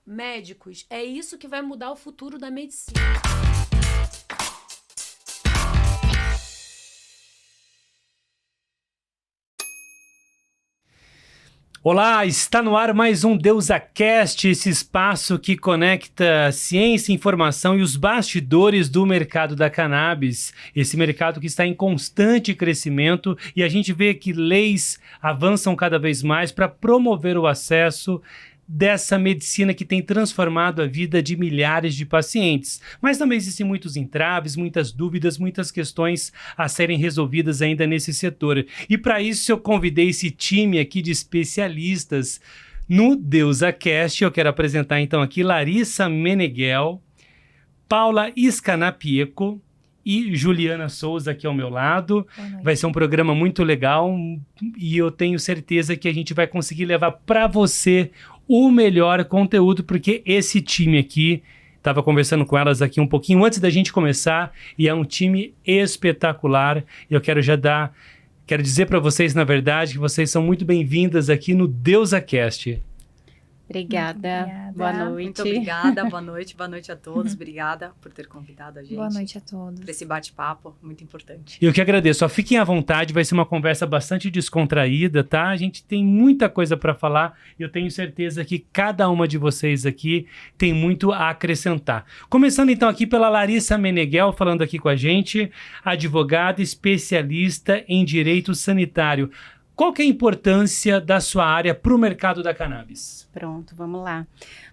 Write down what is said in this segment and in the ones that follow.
médicos. É isso que vai mudar o futuro da medicina. Olá, está no ar mais um DeusaCast, esse espaço que conecta ciência, informação e os bastidores do mercado da cannabis. Esse mercado que está em constante crescimento e a gente vê que leis avançam cada vez mais para promover o acesso dessa medicina que tem transformado a vida de milhares de pacientes. Mas também existem muitos entraves, muitas dúvidas, muitas questões a serem resolvidas ainda nesse setor. E para isso eu convidei esse time aqui de especialistas no DeusaCast. Eu quero apresentar então aqui Larissa Meneghel, Paula Scanapieco e Juliana Souza aqui ao meu lado. Vai ser um programa muito legal e eu tenho certeza que a gente vai conseguir levar para você o melhor conteúdo, porque esse time aqui, estava conversando com elas aqui um pouquinho antes da gente começar, e é um time espetacular. Eu quero quero dizer para vocês, na verdade, que vocês são muito bem-vindas aqui no DeusaCast. Obrigada. Boa noite. Muito obrigada, boa noite a todos. Obrigada por ter convidado a gente. Boa noite a todos. Para esse bate-papo muito importante. Eu que agradeço. Só fiquem à vontade, vai ser uma conversa bastante descontraída, tá? A gente tem muita coisa para falar e eu tenho certeza que cada uma de vocês aqui tem muito a acrescentar. Começando então aqui pela Larissa Meneghel, falando aqui com a gente, advogada especialista em direito sanitário. Qual que é a importância da sua área para o mercado da cannabis? Pronto, vamos lá.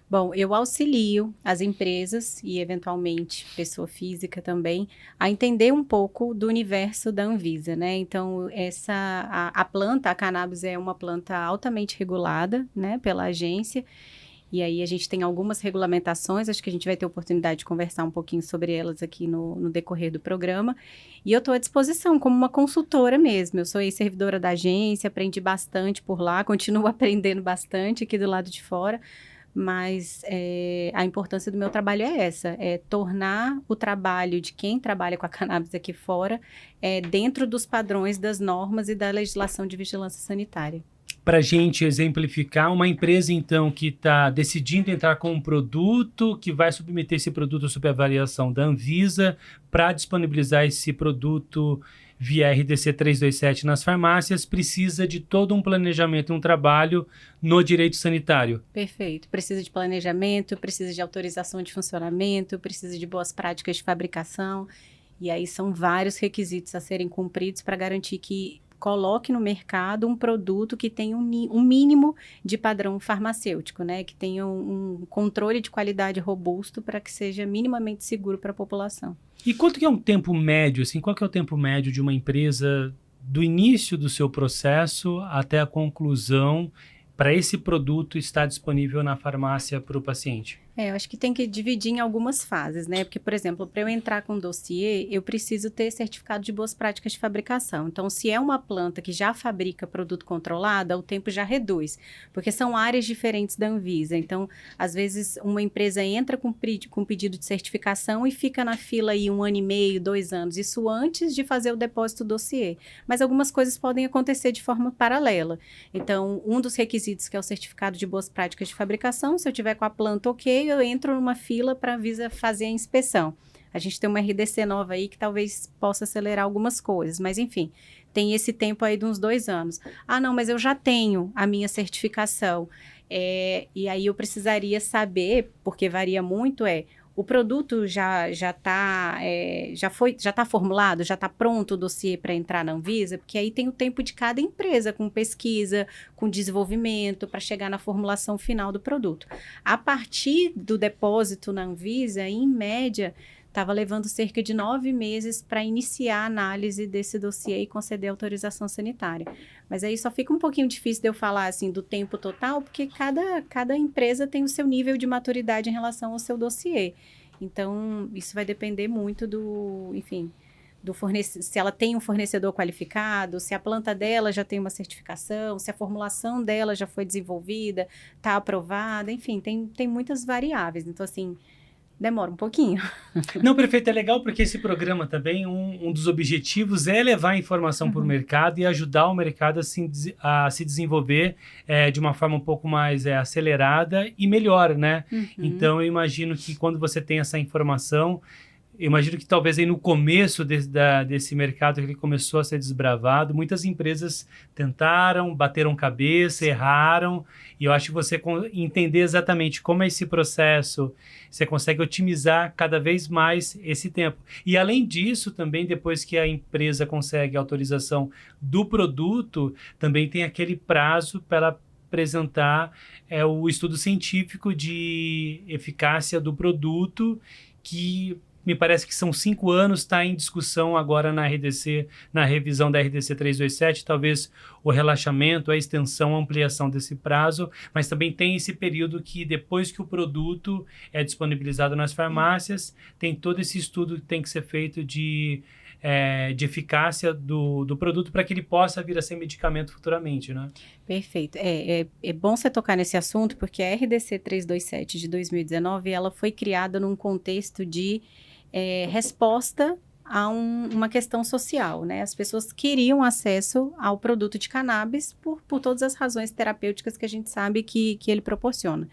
Bom, eu auxilio as empresas e, eventualmente, pessoa física também, a entender um pouco do universo da Anvisa, né? Então, a planta, a cannabis é uma planta altamente regulada, né, pela agência. E aí a gente tem algumas regulamentações, acho que a gente vai ter oportunidade de conversar um pouquinho sobre elas aqui no decorrer do programa. E eu estou à disposição como uma consultora mesmo. Eu sou ex-servidora da agência, aprendi bastante por lá, continuo aprendendo bastante aqui do lado de fora. Mas a importância do meu trabalho é essa, é tornar o trabalho de quem trabalha com a cannabis aqui fora dentro dos padrões das normas e da legislação de vigilância sanitária. Para a gente exemplificar, uma empresa, então, que está decidindo entrar com um produto, que vai submeter esse produto sob a avaliação da Anvisa, para disponibilizar esse produto via RDC 327 nas farmácias, precisa de todo um planejamento, um trabalho no direito sanitário. Perfeito. Precisa de planejamento, precisa de autorização de funcionamento, precisa de boas práticas de fabricação. E aí são vários requisitos a serem cumpridos para garantir que coloque no mercado um produto que tenha um mínimo de padrão farmacêutico, né? Que tenha um controle de qualidade robusto para que seja minimamente seguro para a população. E quanto que é um tempo médio, assim, qual que é o tempo médio de uma empresa do início do seu processo até a conclusão para esse produto estar disponível na farmácia para o paciente? Eu acho que tem que dividir em algumas fases, né? Porque, por exemplo, para eu entrar com um dossiê, eu preciso ter certificado de boas práticas de fabricação. Então, se é uma planta que já fabrica produto controlado, o tempo já reduz, porque são áreas diferentes da Anvisa. Então, às vezes, uma empresa entra com pedido de certificação e fica na fila aí 1 ano e meio, 2 anos, isso antes de fazer o depósito do dossiê. Mas algumas coisas podem acontecer de forma paralela. Então, um dos requisitos que é o certificado de boas práticas de fabricação, se eu tiver com a planta ok, eu entro numa fila para a Anvisa fazer a inspeção. A gente tem uma RDC nova aí que talvez possa acelerar algumas coisas, mas enfim, tem esse tempo aí de uns 2 anos. Ah, não, mas eu já tenho a minha certificação. E aí eu precisaria saber, porque varia muito, o produto já está formulado, já está pronto o dossiê para entrar na Anvisa, porque aí tem o tempo de cada empresa, com pesquisa, com desenvolvimento, para chegar na formulação final do produto. A partir do depósito na Anvisa, em média, estava levando cerca de 9 meses para iniciar a análise desse dossiê e conceder autorização sanitária. Mas aí só fica um pouquinho difícil de eu falar assim do tempo total, porque cada empresa tem o seu nível de maturidade em relação ao seu dossiê. Então, isso vai depender muito se ela tem um fornecedor qualificado, se a planta dela já tem uma certificação, se a formulação dela já foi desenvolvida, está aprovada, enfim, tem muitas variáveis. Então, assim, demora um pouquinho. Não, perfeito, é legal porque esse programa também, um dos objetivos é levar a informação para o mercado e ajudar o mercado a se desenvolver de uma forma um pouco mais acelerada e melhor, né? Então, eu imagino que quando você tem essa informação, eu imagino que talvez aí no começo desse mercado que ele começou a ser desbravado, muitas empresas tentaram, bateram cabeça, erraram, e eu acho que você entender exatamente como é esse processo, você consegue otimizar cada vez mais esse tempo. E além disso, também depois que a empresa consegue a autorização do produto, também tem aquele prazo para ela apresentar o estudo científico de eficácia do produto, que me parece que são 5 anos, está em discussão agora na RDC, na revisão da RDC 327, talvez o relaxamento, a extensão, a ampliação desse prazo, mas também tem esse período que depois que o produto é disponibilizado nas farmácias, tem todo esse estudo que tem que ser feito de eficácia do produto para que ele possa vir a ser medicamento futuramente, né? Perfeito. É bom você tocar nesse assunto, porque a RDC 327 de 2019, ela foi criada num contexto de resposta a uma questão social, né? As pessoas queriam acesso ao produto de cannabis por todas as razões terapêuticas que a gente sabe que ele proporciona.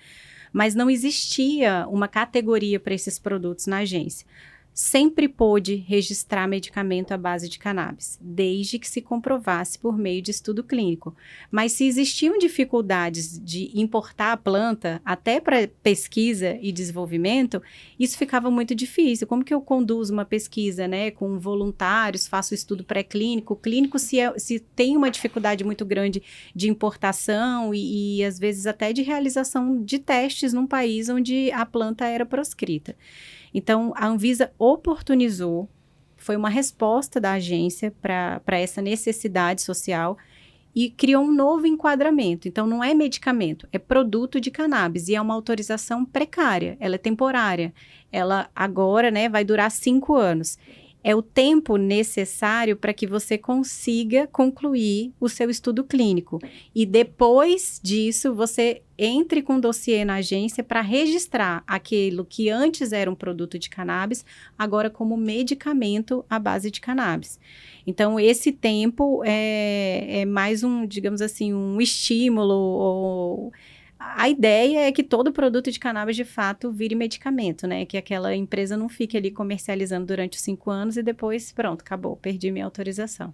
Mas não existia uma categoria para esses produtos na agência. Sempre pôde registrar medicamento à base de cannabis, desde que se comprovasse por meio de estudo clínico. Mas se existiam dificuldades de importar a planta, até para pesquisa e desenvolvimento, isso ficava muito difícil. Como que eu conduzo uma pesquisa, né, com voluntários, faço estudo pré-clínico, clínico, se tem uma dificuldade muito grande de importação e às vezes até de realização de testes num país onde a planta era proscrita. Então, a Anvisa oportunizou, foi uma resposta da agência para essa necessidade social e criou um novo enquadramento. Então, não é medicamento, é produto de cannabis e é uma autorização precária, ela é temporária. Ela agora, né, vai durar 5 anos. É o tempo necessário para que você consiga concluir o seu estudo clínico. E depois disso, você entre com um dossiê na agência para registrar aquilo que antes era um produto de cannabis, agora como medicamento à base de cannabis. Então, esse tempo é mais digamos assim, um estímulo. A ideia é que todo produto de cannabis, de fato, vire medicamento, né? Que aquela empresa não fique ali comercializando durante os 5 anos e depois, pronto, acabou, perdi minha autorização.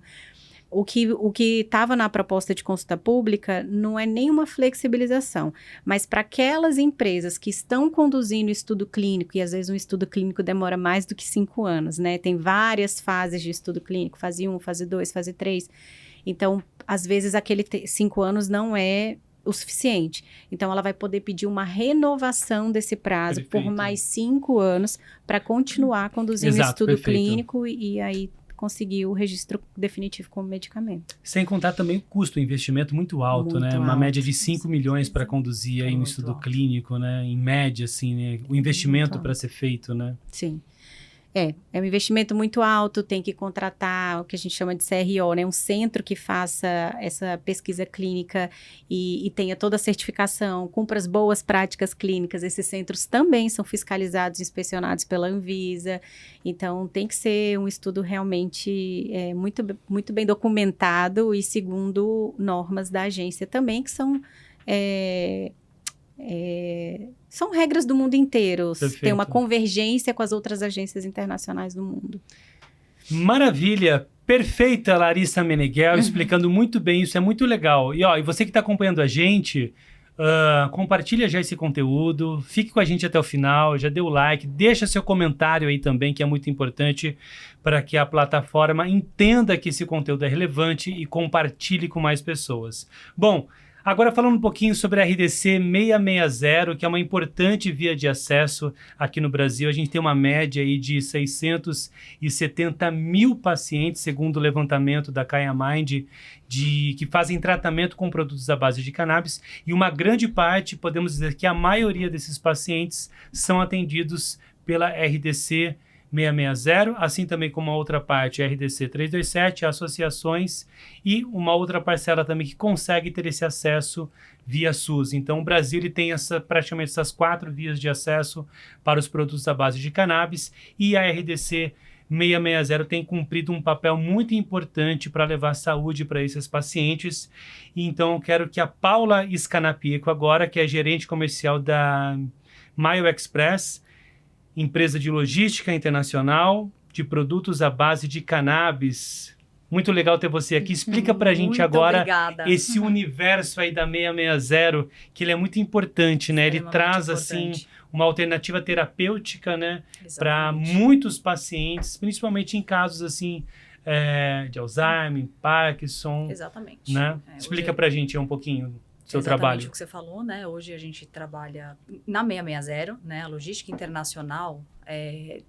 O que estava na proposta de consulta pública não é nenhuma flexibilização, mas para aquelas empresas que estão conduzindo estudo clínico, e às vezes um estudo clínico demora mais do que 5 anos, né? Tem várias fases de estudo clínico, fase 1, fase 2, fase 3. Então, às vezes, aquele 5 anos não é o suficiente. Então, ela vai poder pedir uma renovação desse prazo por mais 5 anos para continuar conduzindo o estudo clínico e aí conseguir o registro definitivo como medicamento. Sem contar também o custo, o investimento muito alto, né? Uma média de 5 milhões para conduzir aí um estudo clínico, né? Em média, assim, né? O investimento para ser feito, né? Sim. É um investimento muito alto, tem que contratar o que a gente chama de CRO, né? Um centro que faça essa pesquisa clínica e tenha toda a certificação, cumpra as boas práticas clínicas. Esses centros também são fiscalizados e inspecionados pela Anvisa. Então, tem que ser um estudo realmente muito, muito bem documentado e segundo normas da agência também, que são regras do mundo inteiro. Perfeito. Tem uma convergência com as outras agências internacionais do mundo. Maravilha! Perfeita, Larissa Meneghel, explicando muito bem isso, é muito legal. E você que está acompanhando a gente, compartilha já esse conteúdo, fique com a gente até o final, já dê o like, deixa seu comentário aí também, que é muito importante para que a plataforma entenda que esse conteúdo é relevante e compartilhe com mais pessoas. Bom, agora falando um pouquinho sobre a RDC 660, que é uma importante via de acesso aqui no Brasil. A gente tem uma média aí de 670 mil pacientes, segundo o levantamento da KaiaMind, que fazem tratamento com produtos à base de cannabis. E uma grande parte, podemos dizer que a maioria desses pacientes são atendidos pela RDC 660, assim também como a outra parte, RDC 327, associações e uma outra parcela também que consegue ter esse acesso via SUS. Então, o Brasil ele tem praticamente essas 4 vias de acesso para os produtos à base de cannabis e a RDC 660 tem cumprido um papel muito importante para levar saúde para esses pacientes. Então, eu quero que a Paula Scanapieco agora, que é gerente comercial da Maio Express, empresa de logística internacional de produtos à base de cannabis. Muito legal ter você aqui. Explica pra gente agora esse universo aí da 660, que ele é muito importante, né? Ele traz, assim, uma alternativa terapêutica, né? Para muitos pacientes, principalmente em casos, assim, de Alzheimer, Parkinson. Exatamente. Né? Explica pra gente um pouquinho do seu trabalho. Exatamente o que você falou, né? Hoje a gente trabalha na 660, né? A logística internacional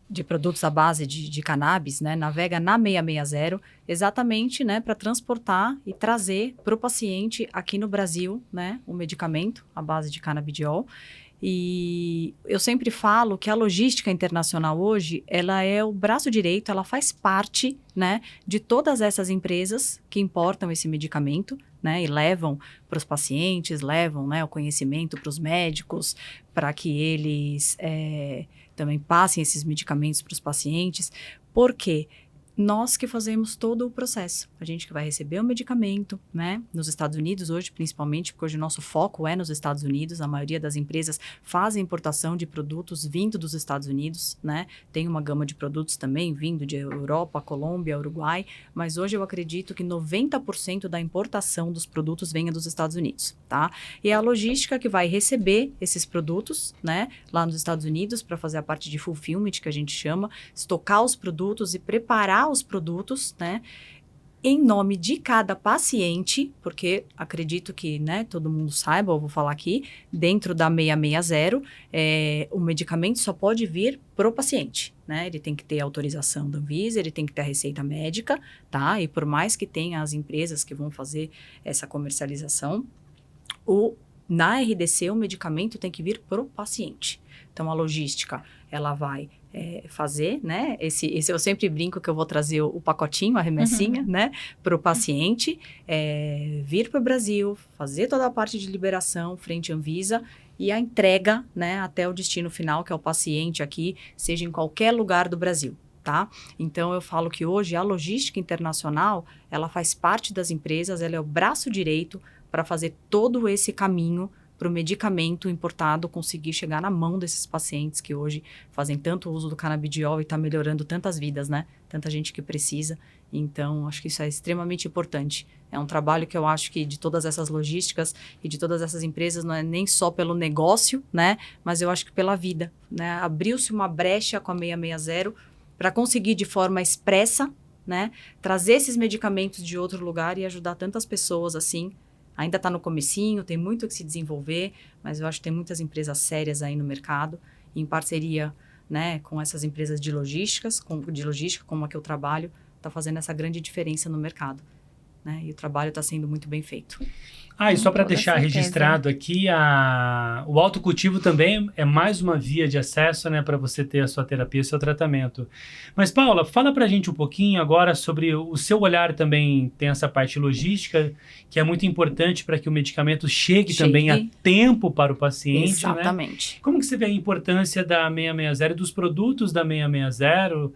de produtos à base de cannabis, né? Navega na 660, exatamente, né? Para transportar e trazer para o paciente aqui no Brasil, né? O medicamento à base de canabidiol. E eu sempre falo que a logística internacional hoje, ela é o braço direito, ela faz parte, né, de todas essas empresas que importam esse medicamento, né, e levam para os pacientes, levam, né, o conhecimento para os médicos, para que eles também passem esses medicamentos para os pacientes. Por quê? Nós que fazemos todo o processo. A gente que vai receber o medicamento, né? Nos Estados Unidos hoje, principalmente, porque hoje o nosso foco é nos Estados Unidos. A maioria das empresas fazem importação de produtos vindo dos Estados Unidos, né? Tem uma gama de produtos também vindo de Europa, Colômbia, Uruguai. Mas hoje eu acredito que 90% da importação dos produtos venha dos Estados Unidos, tá? E é a logística que vai receber esses produtos, né? Lá nos Estados Unidos, para fazer a parte de fulfillment, que a gente chama, estocar os produtos e preparar os produtos, né, em nome de cada paciente, porque acredito que, né, todo mundo saiba, eu vou falar aqui, dentro da 660, o medicamento só pode vir pro paciente, né, ele tem que ter autorização da Anvisa, ele tem que ter a receita médica, tá, e por mais que tenha as empresas que vão fazer essa comercialização, na RDC o medicamento tem que vir pro paciente. Então, a logística, ela vai fazer, né? Eu sempre brinco que eu vou trazer o pacotinho, a remessinha, né? Para o paciente, vir para o Brasil, fazer toda a parte de liberação frente à Anvisa e a entrega, né? Até o destino final, que é o paciente aqui, seja em qualquer lugar do Brasil, tá? Então, eu falo que hoje a logística internacional, ela faz parte das empresas, ela é o braço direito para fazer todo esse caminho para o medicamento importado conseguir chegar na mão desses pacientes que hoje fazem tanto uso do canabidiol e está melhorando tantas vidas, né? Tanta gente que precisa. Então, acho que isso é extremamente importante. É um trabalho que eu acho que de todas essas logísticas e de todas essas empresas não é nem só pelo negócio, né? Mas eu acho que pela vida, né? Abriu-se uma brecha com a 660 para conseguir de forma expressa, né? Trazer esses medicamentos de outro lugar e ajudar tantas pessoas assim. Ainda está no comecinho, tem muito que se desenvolver, mas eu acho que tem muitas empresas sérias aí no mercado, em parceria, né, com essas empresas de logística, como a que eu trabalho, está fazendo essa grande diferença no mercado, né, e o trabalho está sendo muito bem feito. E só para deixar registrado aqui, o autocultivo também é mais uma via de acesso, né, para você ter a sua terapia, o seu tratamento. Mas, Paula, fala para a gente um pouquinho agora sobre o seu olhar também, tem essa parte logística, que é muito importante para que o medicamento chegue também a tempo para o paciente. Exatamente. Né? Como que você vê a importância da 660 e dos produtos da 660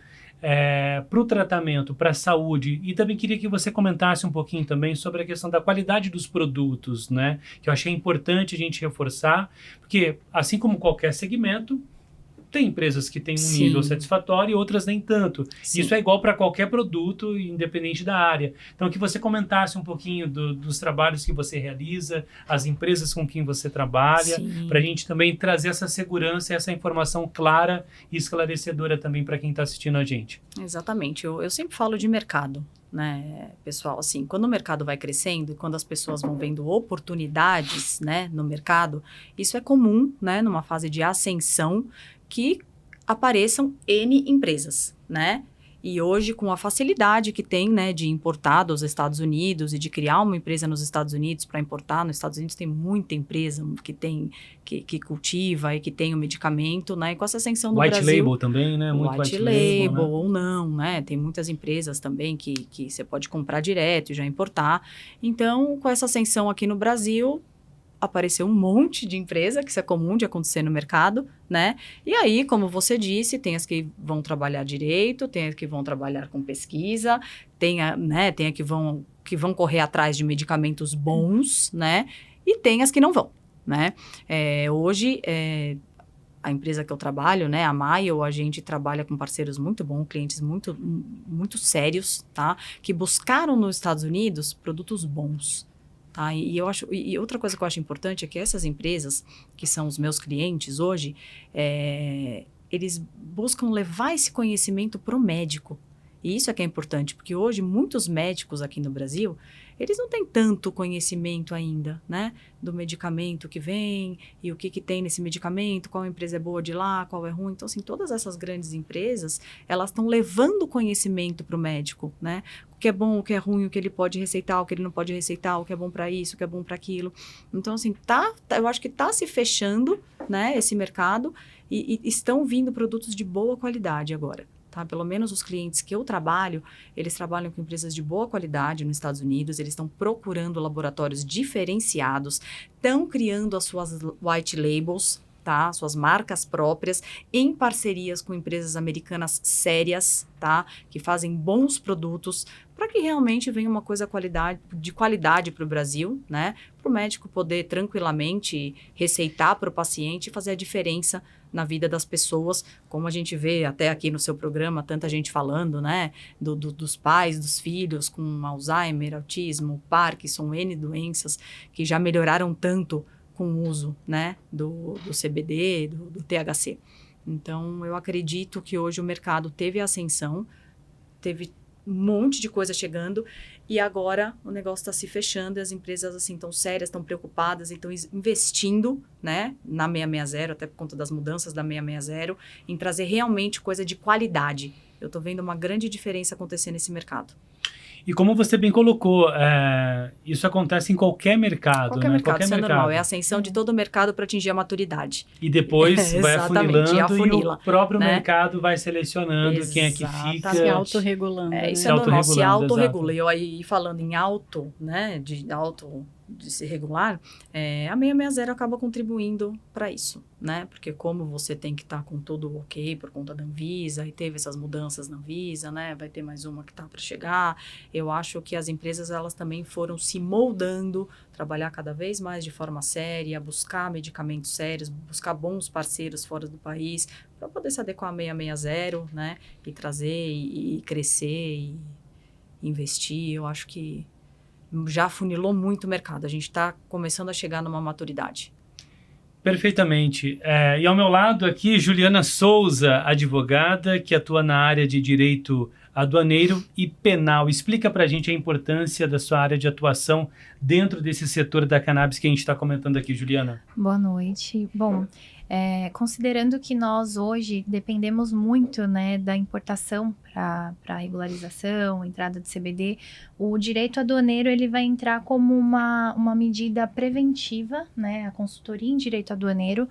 para o tratamento, para a saúde? E também queria que você comentasse um pouquinho também sobre a questão da qualidade dos produtos, né? Que eu achei importante a gente reforçar, porque assim como qualquer segmento, tem empresas que têm um nível satisfatório e outras nem tanto. Sim. Isso é igual para qualquer produto, independente da área. Então, que você comentasse um pouquinho dos trabalhos que você realiza, as empresas com quem você trabalha, para a gente também trazer essa segurança e essa informação clara e esclarecedora também para quem está assistindo a gente. Exatamente. Eu sempre falo de mercado, né, pessoal? Assim, quando o mercado vai crescendo, quando as pessoas vão vendo oportunidades, né, no mercado, isso é comum, né, numa fase de ascensão, que apareçam N empresas, né? E hoje, com a facilidade que tem, né, de importar dos Estados Unidos e de criar uma empresa nos Estados Unidos para importar, nos Estados Unidos tem muita empresa que cultiva e que tem o medicamento, né, e com essa ascensão do White Brasil... label também, né? Muito White label, né? Ou não, né? Tem muitas empresas também que você pode comprar direto e já importar. Então, com essa ascensão aqui no Brasil, apareceu um monte de empresa, que isso é comum de acontecer no mercado, né? E aí, como você disse, tem as que vão trabalhar direito, tem as que vão trabalhar com pesquisa, tem a que vão correr atrás de medicamentos bons, né? E tem as que não vão, né? Hoje, a empresa que eu trabalho, né, a Maio, a gente trabalha com parceiros muito bons, clientes muito, muito sérios, tá? Que buscaram nos Estados Unidos produtos bons. Tá? E outra coisa que eu acho importante é que essas empresas, que são os meus clientes hoje, eles buscam levar esse conhecimento para o médico. E isso é que é importante, porque hoje muitos médicos aqui no Brasil, eles não têm tanto conhecimento ainda, né? Do medicamento que vem e o que tem nesse medicamento, qual empresa é boa de lá, qual é ruim. Então, assim, todas essas grandes empresas, elas estão levando conhecimento para o médico, né? O que é bom, o que é ruim, o que ele pode receitar, o que ele não pode receitar, o que é bom para isso, o que é bom para aquilo. Então, assim, eu acho que está se fechando, né, esse mercado e estão vindo produtos de boa qualidade agora. Tá? Pelo menos os clientes que eu trabalho, eles trabalham com empresas de boa qualidade nos Estados Unidos, eles estão procurando laboratórios diferenciados, estão criando as suas white labels, tá? Suas marcas próprias, em parcerias com empresas americanas sérias, tá? Que fazem bons produtos, para que realmente venha uma coisa de qualidade para o Brasil, né? Para o médico poder tranquilamente receitar para o paciente e fazer a diferença na vida das pessoas, como a gente vê até aqui no seu programa, tanta gente falando, né, dos pais, dos filhos com Alzheimer, autismo, Parkinson, N doenças, que já melhoraram tanto com o uso, né, do CBD, do THC. Então, eu acredito que hoje o mercado teve ascensão, teve um monte de coisa chegando e agora o negócio está se fechando e as empresas assim estão sérias, estão preocupadas e estão investindo, né, na 660, até por conta das mudanças da 660, em trazer realmente coisa de qualidade. Eu estou vendo uma grande diferença acontecer nesse mercado. E como você bem colocou, isso acontece em qualquer mercado. Qualquer mercado, isso é normal. É a ascensão de todo o mercado para atingir a maturidade. E depois vai afunilando e o próprio mercado vai selecionando quem é que fica. Se autorregulando. Isso é normal, se autorregula. E eu aí falando em auto, né, de se regular, a 660 acaba contribuindo para isso, né? Porque como você tem que estar com tudo ok por conta da Anvisa, e teve essas mudanças na Anvisa, né? Vai ter mais uma que está para chegar. Eu acho que as empresas, elas também foram se moldando, trabalhar cada vez mais de forma séria, buscar medicamentos sérios, buscar bons parceiros fora do país, para poder se adequar a 660, né? E trazer, e crescer, e investir. Eu acho que já afunilou muito o mercado. A gente está começando a chegar numa maturidade. Perfeitamente. E ao meu lado aqui, Juliana Souza, advogada, que atua na área de direito aduaneiro e penal. Explica para a gente a importância da sua área de atuação dentro desse setor da cannabis que a gente está comentando aqui, Juliana. Boa noite. Bom, considerando que nós hoje dependemos muito, né, da importação para a regularização, entrada de CBD, o direito aduaneiro ele vai entrar como uma medida preventiva, né, a consultoria em direito aduaneiro,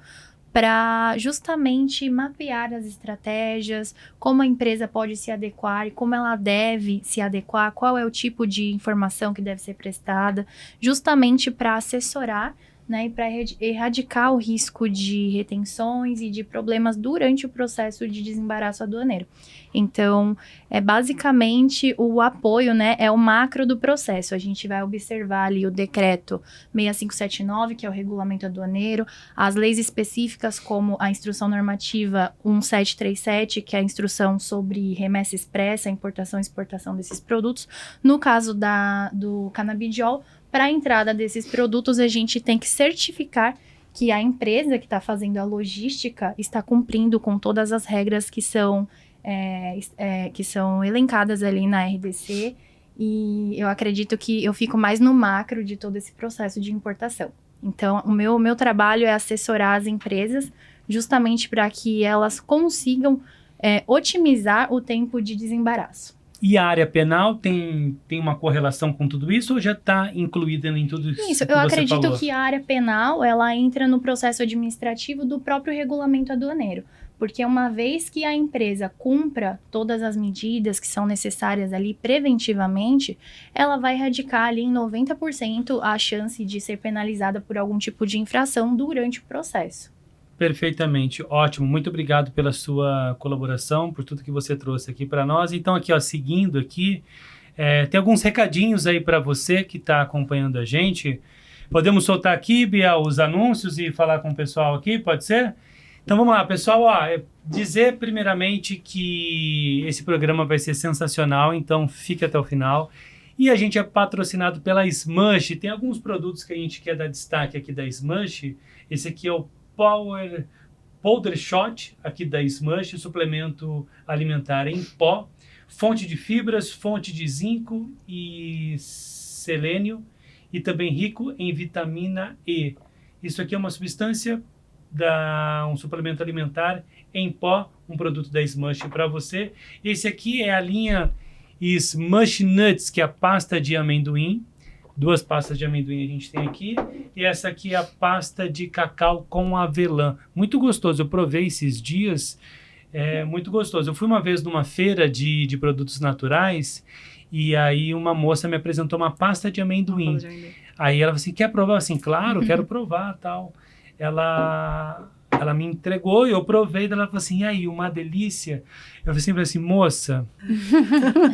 para justamente mapear as estratégias, como a empresa pode se adequar e como ela deve se adequar, qual é o tipo de informação que deve ser prestada, justamente para assessorar, né, e para erradicar o risco de retenções e de problemas durante o processo de desembaraço aduaneiro. Então, basicamente o apoio, né, é o macro do processo. A gente vai observar ali o decreto 6579, que é o regulamento aduaneiro, as leis específicas como a instrução normativa 1737, que é a instrução sobre remessa expressa, importação e exportação desses produtos. No caso do canabidiol, para a entrada desses produtos, a gente tem que certificar que a empresa que está fazendo a logística está cumprindo com todas as regras que são elencadas ali na RDC. E eu acredito que eu fico mais no macro de todo esse processo de importação. Então, o meu trabalho é assessorar as empresas justamente para que elas consigam otimizar o tempo de desembaraço. E a área penal tem uma correlação com tudo isso ou já está incluída em tudo isso? Isso, que eu você acredito falou? que a área penal, ela entra no processo administrativo do próprio regulamento aduaneiro. Porque uma vez que a empresa cumpra todas as medidas que são necessárias ali preventivamente, ela vai erradicar ali em 90% a chance de ser penalizada por algum tipo de infração durante o processo. Perfeitamente, ótimo. Muito obrigado pela sua colaboração, por tudo que você trouxe aqui para nós. Então aqui, ó, seguindo aqui, tem alguns recadinhos aí para você que está acompanhando a gente. Podemos soltar aqui, Biel, os anúncios e falar com o pessoal aqui, pode ser? Então vamos lá, pessoal, dizer primeiramente que esse programa vai ser sensacional, então fique até o final. E a gente é patrocinado pela Smush, tem alguns produtos que a gente quer dar destaque aqui da Smush. Esse aqui é o Powder Shot, aqui da Smush, suplemento alimentar em pó, fonte de fibras, fonte de zinco e selênio, e também rico em vitamina E. Isso aqui é uma substância, um suplemento alimentar em pó, um produto da Smush para você. Esse aqui é a linha Smush Nuts, que é a pasta de amendoim. 2 pastas de amendoim a gente tem aqui. E essa aqui é a pasta de cacau com avelã. Muito gostoso. Eu provei esses dias. É muito gostoso. Eu fui uma vez numa feira de produtos naturais e aí uma moça me apresentou uma pasta de amendoim. Aí ela falou assim, quer provar? Assim, claro, quero provar, tal. Ela me entregou e eu provei, ela falou assim, e aí, uma delícia? Eu falei assim, moça,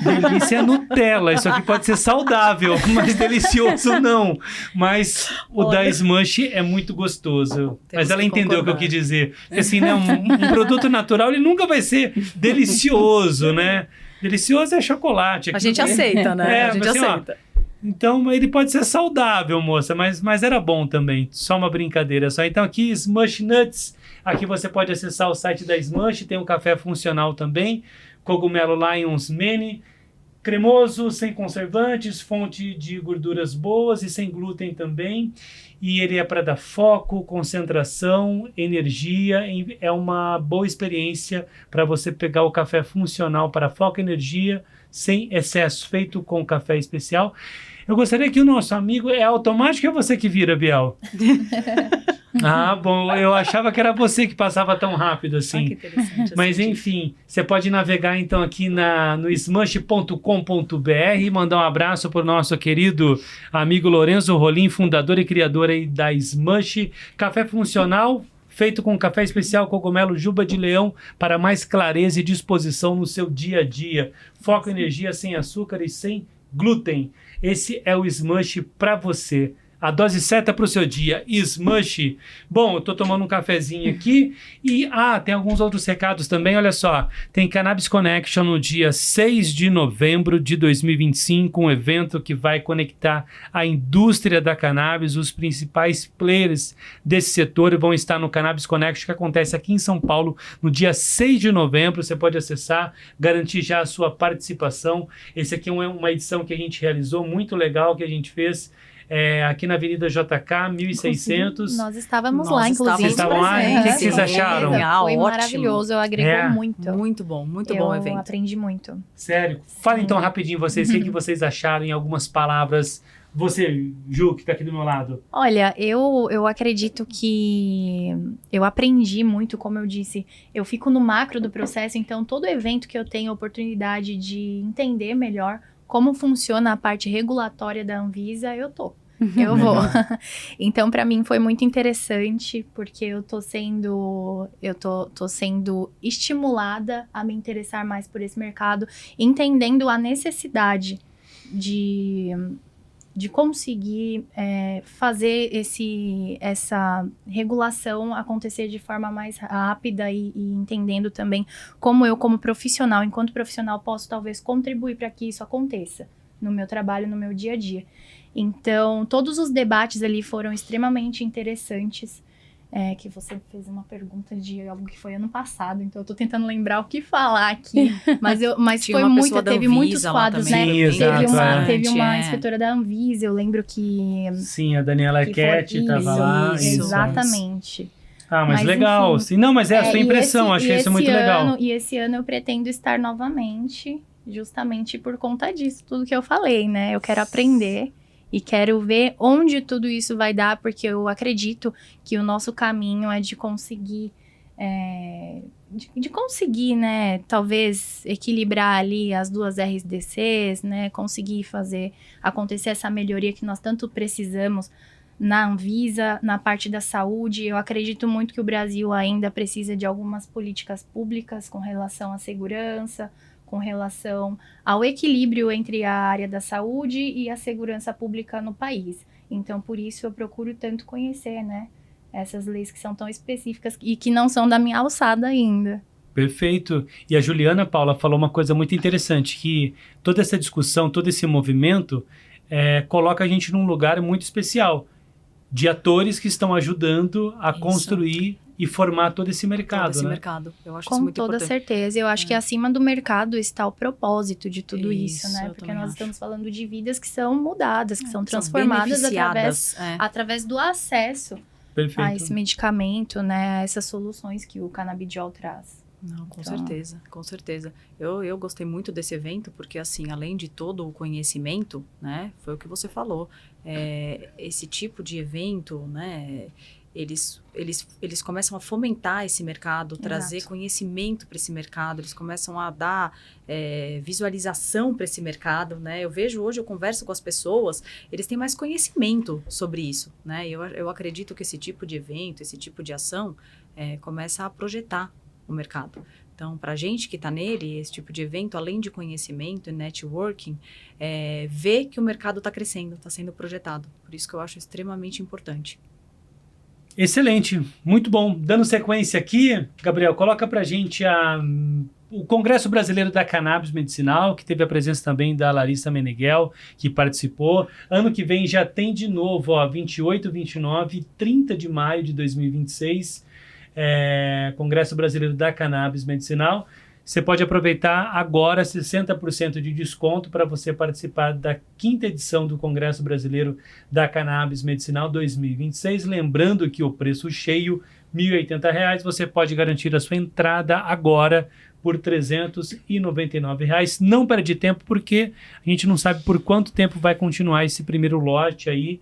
delícia é Nutella, isso aqui pode ser saudável, mas delicioso não. Mas o da Smush é muito gostoso. Mas ela entendeu o que eu quis dizer. Porque assim, né, um produto natural, ele nunca vai ser delicioso, né? Delicioso é chocolate. A gente aceita, né? A gente assim, aceita. Então, ele pode ser saudável, moça, mas era bom também. Só uma brincadeira só. Então, aqui, Smush Nuts. Aqui você pode acessar o site da Smush. Tem um café funcional também. Cogumelo Lions Many. Cremoso, sem conservantes, fonte de gorduras boas e sem glúten também. E ele é para dar foco, concentração, energia. É uma boa experiência para você pegar o café funcional para foco e energia, sem excesso, feito com café especial. Eu gostaria que o nosso amigo... É automático ou é você que vira, Biel? Ah, bom. Eu achava que era você que passava tão rápido assim. Que interessante. Mas enfim, você pode navegar então aqui no smush.com.br e mandar um abraço para o nosso querido amigo Lorenzo Rolim, fundador e criador aí da Smush. Café funcional, feito com café especial cogumelo Juba de Leão para mais clareza e disposição no seu dia a dia. Foco, energia sem açúcar e sem glúten. Esse é o Smush para você. A dose certa para o seu dia. Smush. Bom, eu estou tomando um cafezinho aqui e, tem alguns outros recados também, olha só. Tem Cannabis Connection no dia 6 de novembro de 2025, um evento que vai conectar a indústria da cannabis, os principais players desse setor vão estar no Cannabis Connection, que acontece aqui em São Paulo, no dia 6 de novembro. Você pode acessar, garantir já a sua participação. Esse aqui é uma edição que a gente realizou, muito legal, que a gente fez aqui na Avenida JK, 1600. Nós estávamos lá, inclusive. Vocês estavam lá? O que vocês acharam? Foi ótimo. maravilhoso, agregou muito. Muito bom evento. Eu aprendi muito. Sério? Fala então rapidinho vocês, o que vocês acharam em algumas palavras. Você, Ju, que está aqui do meu lado. Olha, eu acredito que eu aprendi muito, como eu disse. Eu fico no macro do processo, então todo evento que eu tenho a oportunidade de entender melhor como funciona a parte regulatória da Anvisa, eu vou. Então, para mim, foi muito interessante, porque eu tô sendo estimulada a me interessar mais por esse mercado, entendendo a necessidade de conseguir fazer essa regulação acontecer de forma mais rápida e entendendo também como eu, como profissional, enquanto profissional, posso talvez contribuir para que isso aconteça no meu trabalho, no meu dia a dia. Então, todos os debates ali foram extremamente interessantes. Que você fez uma pergunta de algo que foi ano passado, então eu tô tentando lembrar o que falar aqui, mas foi muito, teve muitos quadros, né? Sim, teve uma inspetora da Anvisa, eu lembro que... Sim, a Daniela Ketty estava lá. Exatamente. Ah, mas Mas, legal. enfim. Sim, não, mas é a sua impressão, achei isso muito legal. E esse ano eu pretendo estar novamente, justamente por conta disso, tudo que eu falei, né? Eu quero aprender e quero ver onde tudo isso vai dar, porque eu acredito que o nosso caminho é de conseguir, de conseguir, né? Talvez equilibrar ali as duas RDCs, né? Conseguir fazer acontecer essa melhoria que nós tanto precisamos na Anvisa, na parte da saúde. Eu acredito muito que o Brasil ainda precisa de algumas políticas públicas com relação à segurança, com relação ao equilíbrio entre a área da saúde e a segurança pública no país. Então, por isso, eu procuro tanto conhecer, né, essas leis que são tão específicas e que não são da minha alçada ainda. Perfeito. E a Juliana, Paula, falou uma coisa muito interessante, que toda essa discussão, todo esse movimento coloca a gente num lugar muito especial, de atores que estão ajudando a construir e formar todo esse mercado, Todo esse né? mercado. Eu acho isso Com muito toda importante. certeza. Eu acho que acima do mercado está o propósito de tudo isso, Isso, né? eu Porque também nós acho. estamos falando de vidas que são mudadas, que são São transformadas beneficiadas, através do acesso a Perfeito. esse medicamento, né? A essas soluções que o canabidiol traz. Não, com Então- certeza, com certeza. Eu gostei muito desse evento, porque assim, além de todo o conhecimento, né, foi o que você falou, esse tipo de evento, né, eles começam a fomentar esse mercado, trazer conhecimento para esse mercado, eles começam a dar visualização para esse mercado, né? Eu vejo hoje, eu converso com as pessoas, eles têm mais conhecimento sobre isso, né? Eu acredito que esse tipo de evento, esse tipo de ação, começa a projetar o mercado. Então, para a gente que está nele, esse tipo de evento, além de conhecimento e networking, vê que o mercado está crescendo, está sendo projetado. Por isso que eu acho extremamente importante. Excelente, muito bom. Dando sequência aqui, Gabriel, coloca pra gente o Congresso Brasileiro da Cannabis Medicinal, que teve a presença também da Larissa Meneghel, que participou. Ano que vem já tem de novo, 28, 29 e 30 de maio de 2026, Congresso Brasileiro da Cannabis Medicinal. Você pode aproveitar agora 60% de desconto para você participar da 5ª edição do Congresso Brasileiro da Cannabis Medicinal 2026. Lembrando que o preço cheio, R$ 1.080, você pode garantir a sua entrada agora por R$ 399. Não perde tempo, porque a gente não sabe por quanto tempo vai continuar esse primeiro lote aí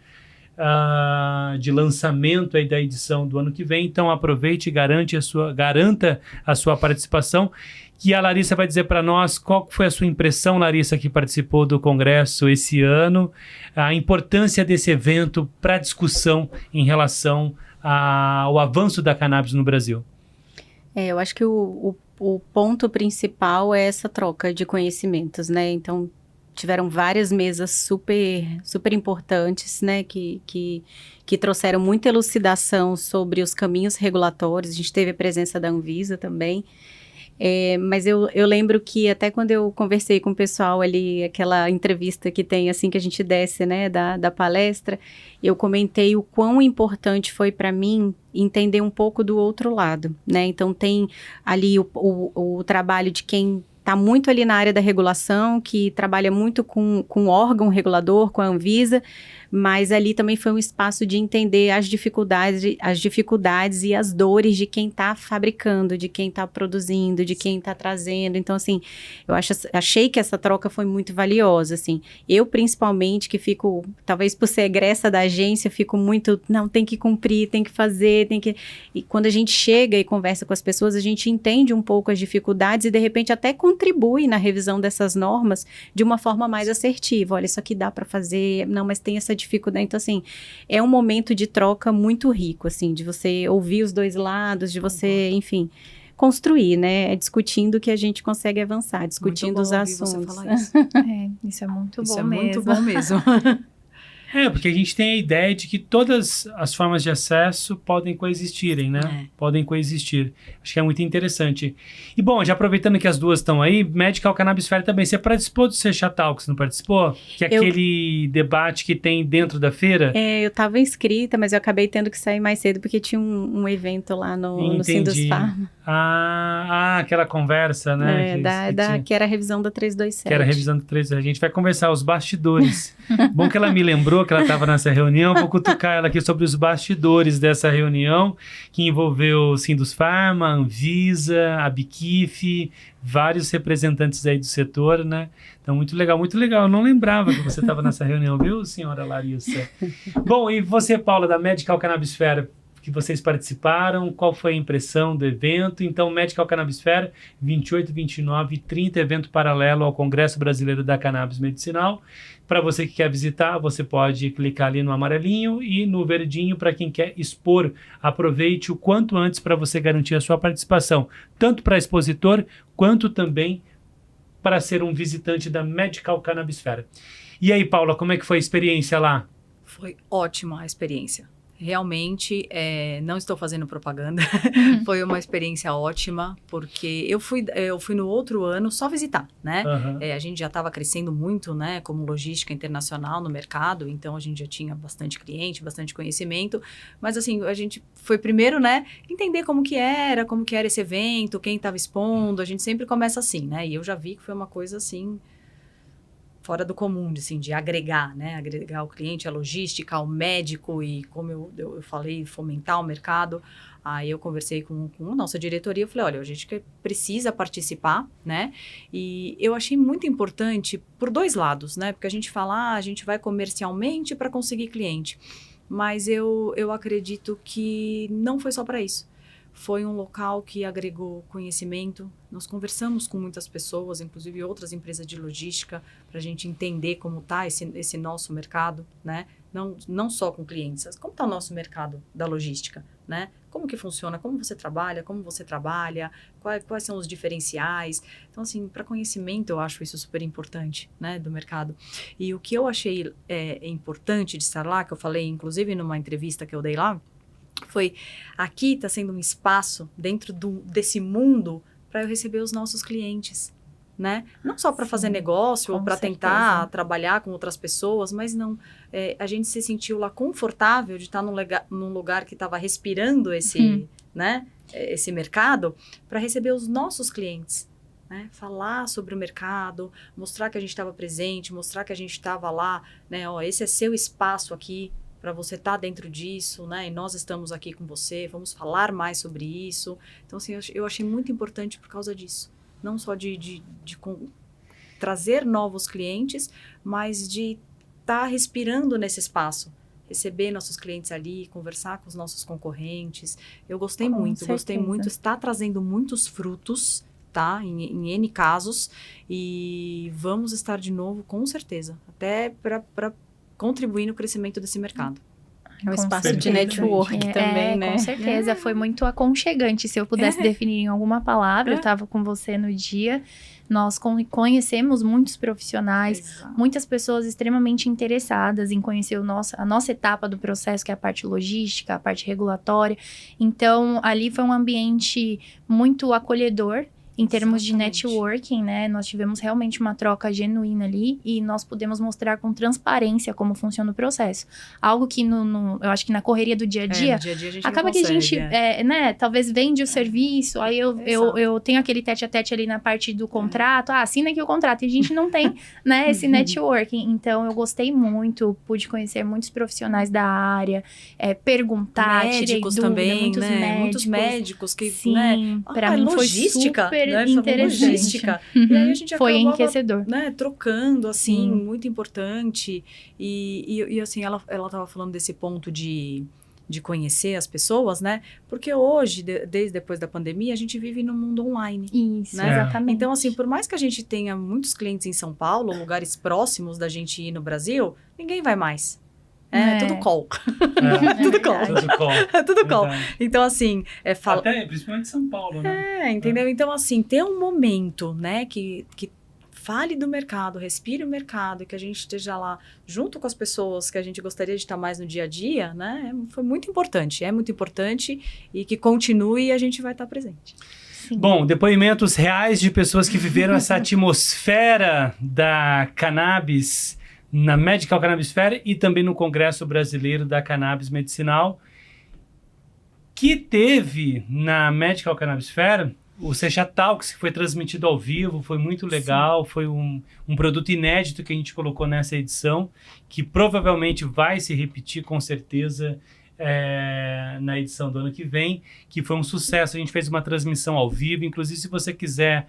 de lançamento aí da edição do ano que vem. Então aproveite e garanta a sua participação. Que a Larissa vai dizer para nós qual foi a sua impressão, Larissa, que participou do Congresso esse ano, a importância desse evento para a discussão em relação ao avanço da cannabis no Brasil. Eu acho que o ponto principal é essa troca de conhecimentos, né? Então, tiveram várias mesas super importantes, né? Que trouxeram muita elucidação sobre os caminhos regulatórios. A gente teve a presença da Anvisa também. Mas eu lembro que até quando eu conversei com o pessoal ali, aquela entrevista que tem assim que a gente desce, né, da palestra, eu comentei o quão importante foi para mim entender um pouco do outro lado, né? Então tem ali o trabalho de quem está muito ali na área da regulação, que trabalha muito com o órgão regulador, com a Anvisa, mas ali também foi um espaço de entender as dificuldades e as dores de quem está fabricando, de quem está produzindo, de quem está trazendo. Então, assim, eu achei que essa troca foi muito valiosa, assim. Eu, principalmente, que fico, talvez por ser egressa da agência, fico muito, não, tem que cumprir, tem que fazer, tem que... E quando a gente chega e conversa com as pessoas, a gente entende um pouco as dificuldades e, de repente, até contribui na revisão dessas normas de uma forma mais assertiva. Olha, isso aqui dá para fazer, não, mas tem essa dificuldade. Então, assim, é um momento de troca muito rico, assim, de você ouvir os dois lados, de você, enfim, construir, né? É discutindo que a gente consegue avançar, discutindo os assuntos. Você falar isso. Isso é muito Isso bom é mesmo. muito bom mesmo. Porque a gente tem a ideia de que todas as formas de acesso podem coexistirem, né? Podem coexistir. Acho que é muito interessante. E, bom, já aproveitando que as duas estão aí, Medical Cannabis Fair também. Você participou do Seixá Talks, não participou? Que é aquele debate que tem dentro da feira? Eu estava inscrita, mas eu acabei tendo que sair mais cedo, porque tinha um evento lá no Sindusfarma. Aquela conversa, né? Que era a revisão da 327. Que era a revisão da 327. A gente vai conversar os bastidores. Bom que ela me lembrou lembrou que ela estava nessa reunião. Vou cutucar ela aqui sobre os bastidores dessa reunião, que envolveu o Sindusfarma, a Anvisa, a Biquif, vários representantes aí do setor, né? Então, muito legal, muito legal. Eu não lembrava que você estava nessa reunião, viu, senhora Larissa? Bom, e você, Paula, da Medical Cannabis Fair, que vocês participaram, qual foi a impressão do evento? Então, Medical Cannabis Fair, 28, 29 e 30, evento paralelo ao Congresso Brasileiro da Cannabis Medicinal. Para você que quer visitar, você pode clicar ali no amarelinho e no verdinho para quem quer expor. Aproveite o quanto antes para você garantir a sua participação, tanto para expositor, quanto também para ser um visitante da Medical Cannabis Fair. E aí, Paula, como é que foi a experiência lá? Foi ótima a experiência. Realmente, não estou fazendo propaganda, foi uma experiência ótima, porque eu fui no outro ano só visitar, né? Uhum. A gente já estava crescendo muito, né, como logística internacional no mercado, então a gente já tinha bastante cliente, bastante conhecimento, mas assim, a gente foi primeiro, né, entender como que era esse evento, quem estava expondo, a gente sempre começa assim, né? E eu já vi que foi uma coisa assim, fora do comum, assim, de agregar, né? Agregar o cliente, a logística, o médico e, como eu falei, fomentar o mercado. Aí eu conversei com a nossa diretoria, eu falei, olha, a gente precisa participar, né? E eu achei muito importante por dois lados, né? Porque a gente fala, a gente vai comercialmente para conseguir cliente. Mas eu acredito que não foi só para isso. Foi um local que agregou conhecimento. Nós conversamos com muitas pessoas, inclusive outras empresas de logística, para a gente entender como está esse nosso mercado, né? Não só com clientes, mas como está o nosso mercado da logística, né? Como que funciona, como você trabalha, quais são os diferenciais. Então, assim, para conhecimento, eu acho isso super importante, né, do mercado. E o que eu achei importante de estar lá, que eu falei, inclusive, numa entrevista que eu dei lá, foi, aqui está sendo um espaço dentro desse mundo para eu receber os nossos clientes, né? Não só para fazer negócio ou para tentar trabalhar com outras pessoas, mas não. A gente se sentiu lá confortável de estar num lugar que estava respirando né, esse mercado para receber os nossos clientes. Né? Falar sobre o mercado, mostrar que a gente estava presente, mostrar que a gente estava lá, né? Ó, esse é seu espaço aqui, para você estar dentro disso, né? E nós estamos aqui com você, vamos falar mais sobre isso. Então, assim, eu achei muito importante por causa disso. Não só de trazer novos clientes, mas de estar respirando nesse espaço. Receber nossos clientes ali, conversar com os nossos concorrentes. Eu gostei muito, está trazendo muitos frutos, tá? Em N casos. E vamos estar de novo, com certeza. Até para contribuir no crescimento desse mercado. É um espaço de network também, né? Com certeza, foi muito aconchegante. Se eu pudesse definir em alguma palavra, eu estava com você no dia. Nós conhecemos muitos profissionais, muitas pessoas extremamente interessadas em conhecer a nossa etapa do processo, que é a parte logística, a parte regulatória. Então, ali foi um ambiente muito acolhedor. Em termos de networking, né, nós tivemos realmente uma troca genuína ali e nós pudemos mostrar com transparência como funciona o processo. Algo que eu acho que na correria do dia a dia, a gente acaba que a gente, né, talvez vende o serviço, aí eu tenho aquele tete-a-tete ali na parte do contrato, assina aqui o contrato, e a gente não tem, né, esse networking. Então, eu gostei muito, pude conhecer muitos profissionais da área, perguntar, médicos tirei dúvida, também, né? Muitos médicos que, sim, né? Pra mim foi super interessante. Logística. E aí a gente foi acabava, enriquecedor. Né, trocando, assim, muito importante. E assim, ela estava falando desse ponto de conhecer as pessoas, né? Porque hoje, desde depois da pandemia, a gente vive num mundo online. Isso, né? Exatamente. Então, assim, por mais que a gente tenha muitos clientes em São Paulo, lugares próximos da gente ir no Brasil, ninguém vai mais. Tudo call. Tudo call. Tudo call. Então, assim... Até, principalmente São Paulo, né? Entendeu? Então, assim, ter um momento, né, que fale do mercado, respire o mercado, que a gente esteja lá junto com as pessoas que a gente gostaria de estar mais no dia a dia, né? Foi muito importante, é muito importante e que continue e a gente vai estar presente. Sim. Bom, depoimentos reais de pessoas que viveram essa atmosfera da cannabis na Medical Cannabis Fair e também no Congresso Brasileiro da Cannabis Medicinal, que teve na Medical Cannabis Fair o Sechá Talks, que foi transmitido ao vivo, foi muito legal, foi um produto inédito que a gente colocou nessa edição, que provavelmente vai se repetir com certeza na edição do ano que vem, que foi um sucesso. A gente fez uma transmissão ao vivo, inclusive se você quiser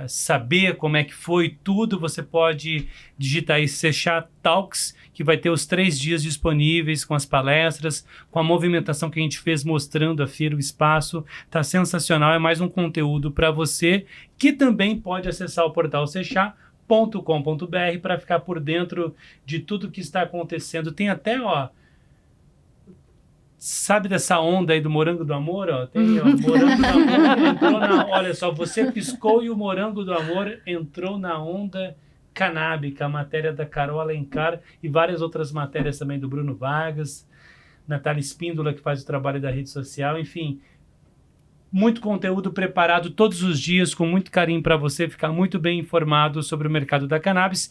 saber como é que foi tudo, você pode digitar aí Sechá Talks, que vai ter os 3 dias disponíveis com as palestras, com a movimentação que a gente fez mostrando a feira, o espaço. Tá sensacional, é mais um conteúdo para você, que também pode acessar o portal sechá.com.br para ficar por dentro de tudo que está acontecendo. Tem até, sabe dessa onda aí do Morango do Amor? Tem, Morango do Amor entrou olha só, você piscou e o Morango do Amor entrou na onda canábica, a matéria da Carol Alencar e várias outras matérias também do Bruno Vargas, Natália Espíndola, que faz o trabalho da rede social, enfim, muito conteúdo preparado todos os dias, com muito carinho para você ficar muito bem informado sobre o mercado da cannabis.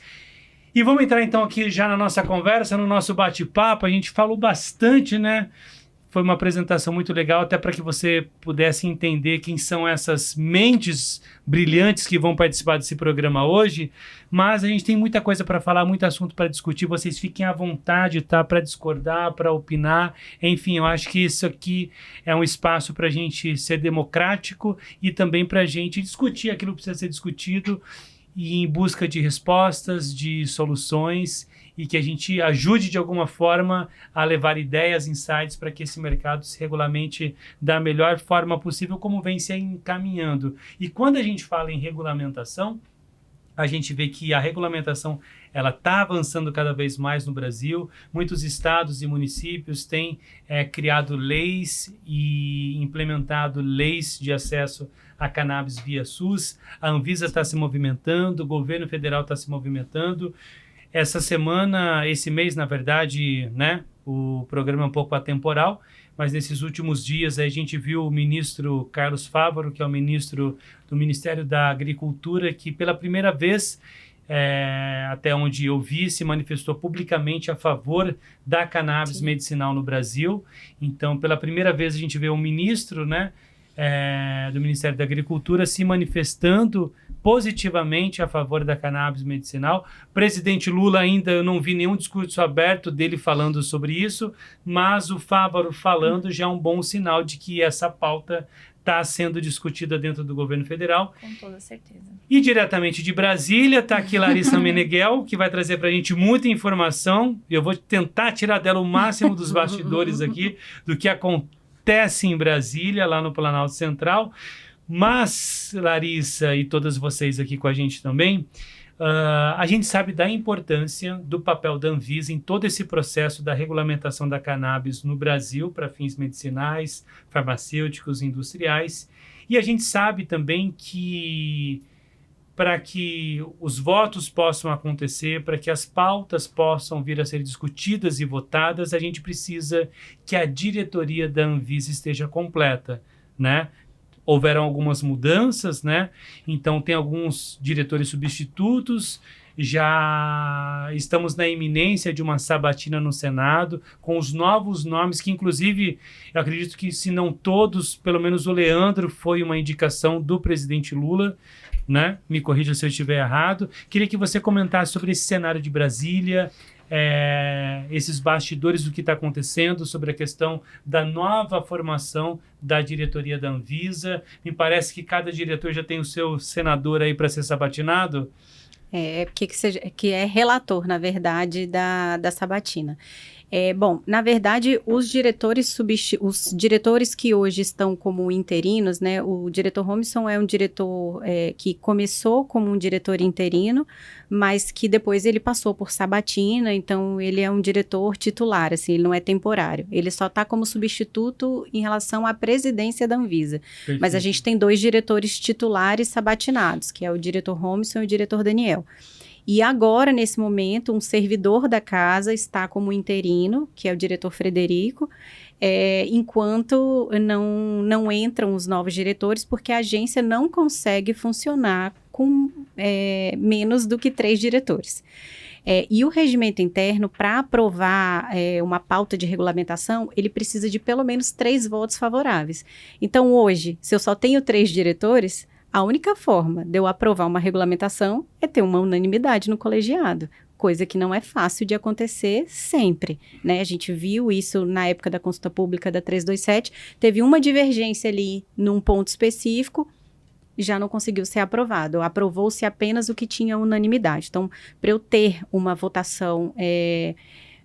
E vamos entrar então aqui já na nossa conversa, no nosso bate-papo. A gente falou bastante, né? Foi uma apresentação muito legal, até para que você pudesse entender quem são essas mentes brilhantes que vão participar desse programa hoje. Mas a gente tem muita coisa para falar, muito assunto para discutir. Vocês fiquem à vontade, tá? Para discordar, para opinar. Enfim, eu acho que isso aqui é um espaço para a gente ser democrático e também para a gente discutir aquilo que precisa ser discutido e em busca de respostas, de soluções, e que a gente ajude de alguma forma a levar ideias, insights para que esse mercado se regulamente da melhor forma possível, como vem se encaminhando. E quando a gente fala em regulamentação, a gente vê que a regulamentação ela está avançando cada vez mais no Brasil. Muitos estados e municípios têm criado leis e implementado leis de acesso a cannabis via SUS. A Anvisa está se movimentando, o governo federal está se movimentando. Essa semana, esse mês, na verdade, né, o programa é um pouco atemporal, mas nesses últimos dias a gente viu o ministro Carlos Fávaro, que é o ministro do Ministério da Agricultura, que pela primeira vez, até onde eu vi, se manifestou publicamente a favor da cannabis medicinal no Brasil. Então, pela primeira vez a gente vê um ministro, né, do Ministério da Agricultura se manifestando positivamente a favor da cannabis medicinal. Presidente Lula ainda eu não vi nenhum discurso aberto dele falando sobre isso, mas o Fávaro falando já é um bom sinal de que essa pauta está sendo discutida dentro do governo federal. Com toda certeza. E diretamente de Brasília está aqui Larissa Meneghel, que vai trazer para a gente muita informação. Eu vou tentar tirar dela o máximo dos bastidores aqui, do que acontece em Brasília, lá no Planalto Central. Mas, Larissa e todas vocês aqui com a gente também, a gente sabe da importância do papel da Anvisa em todo esse processo da regulamentação da cannabis no Brasil para fins medicinais, farmacêuticos, industriais. E a gente sabe também que para que os votos possam acontecer, para que as pautas possam vir a ser discutidas e votadas, a gente precisa que a diretoria da Anvisa esteja completa, né? Houveram algumas mudanças, né? Então, tem alguns diretores substitutos, já estamos na iminência de uma sabatina no Senado, com os novos nomes, que inclusive, eu acredito que se não todos, pelo menos o Leandro foi uma indicação do presidente Lula, né? Me corrija se eu estiver errado. Queria que você comentasse sobre esse cenário de Brasília, esses bastidores do que está acontecendo, sobre a questão da nova formação da diretoria da Anvisa. Me parece que cada diretor já tem o seu senador aí para ser sabatinado. Que é relator, na verdade, da sabatina. Bom, na verdade, os diretores que hoje estão como interinos, né? O diretor Robson é um diretor que começou como um diretor interino, mas que depois ele passou por sabatina, então ele é um diretor titular, assim, ele não é temporário. Ele só está como substituto em relação à presidência da Anvisa. Perfeito. Mas a gente tem 2 diretores titulares sabatinados, que é o diretor Robson e o diretor Daniel. E agora, nesse momento, um servidor da casa está como interino, que é o diretor Frederico, enquanto não entram os novos diretores, porque a agência não consegue funcionar com menos do que 3 diretores. E o regimento interno, para aprovar uma pauta de regulamentação, ele precisa de pelo menos 3 votos favoráveis. Então, hoje, se eu só tenho 3 diretores, a única forma de eu aprovar uma regulamentação é ter uma unanimidade no colegiado. Coisa que não é fácil de acontecer sempre, né? A gente viu isso na época da consulta pública da 327, teve uma divergência ali num ponto específico, já não conseguiu ser aprovado. Aprovou-se apenas o que tinha unanimidade. Então, para eu ter uma votação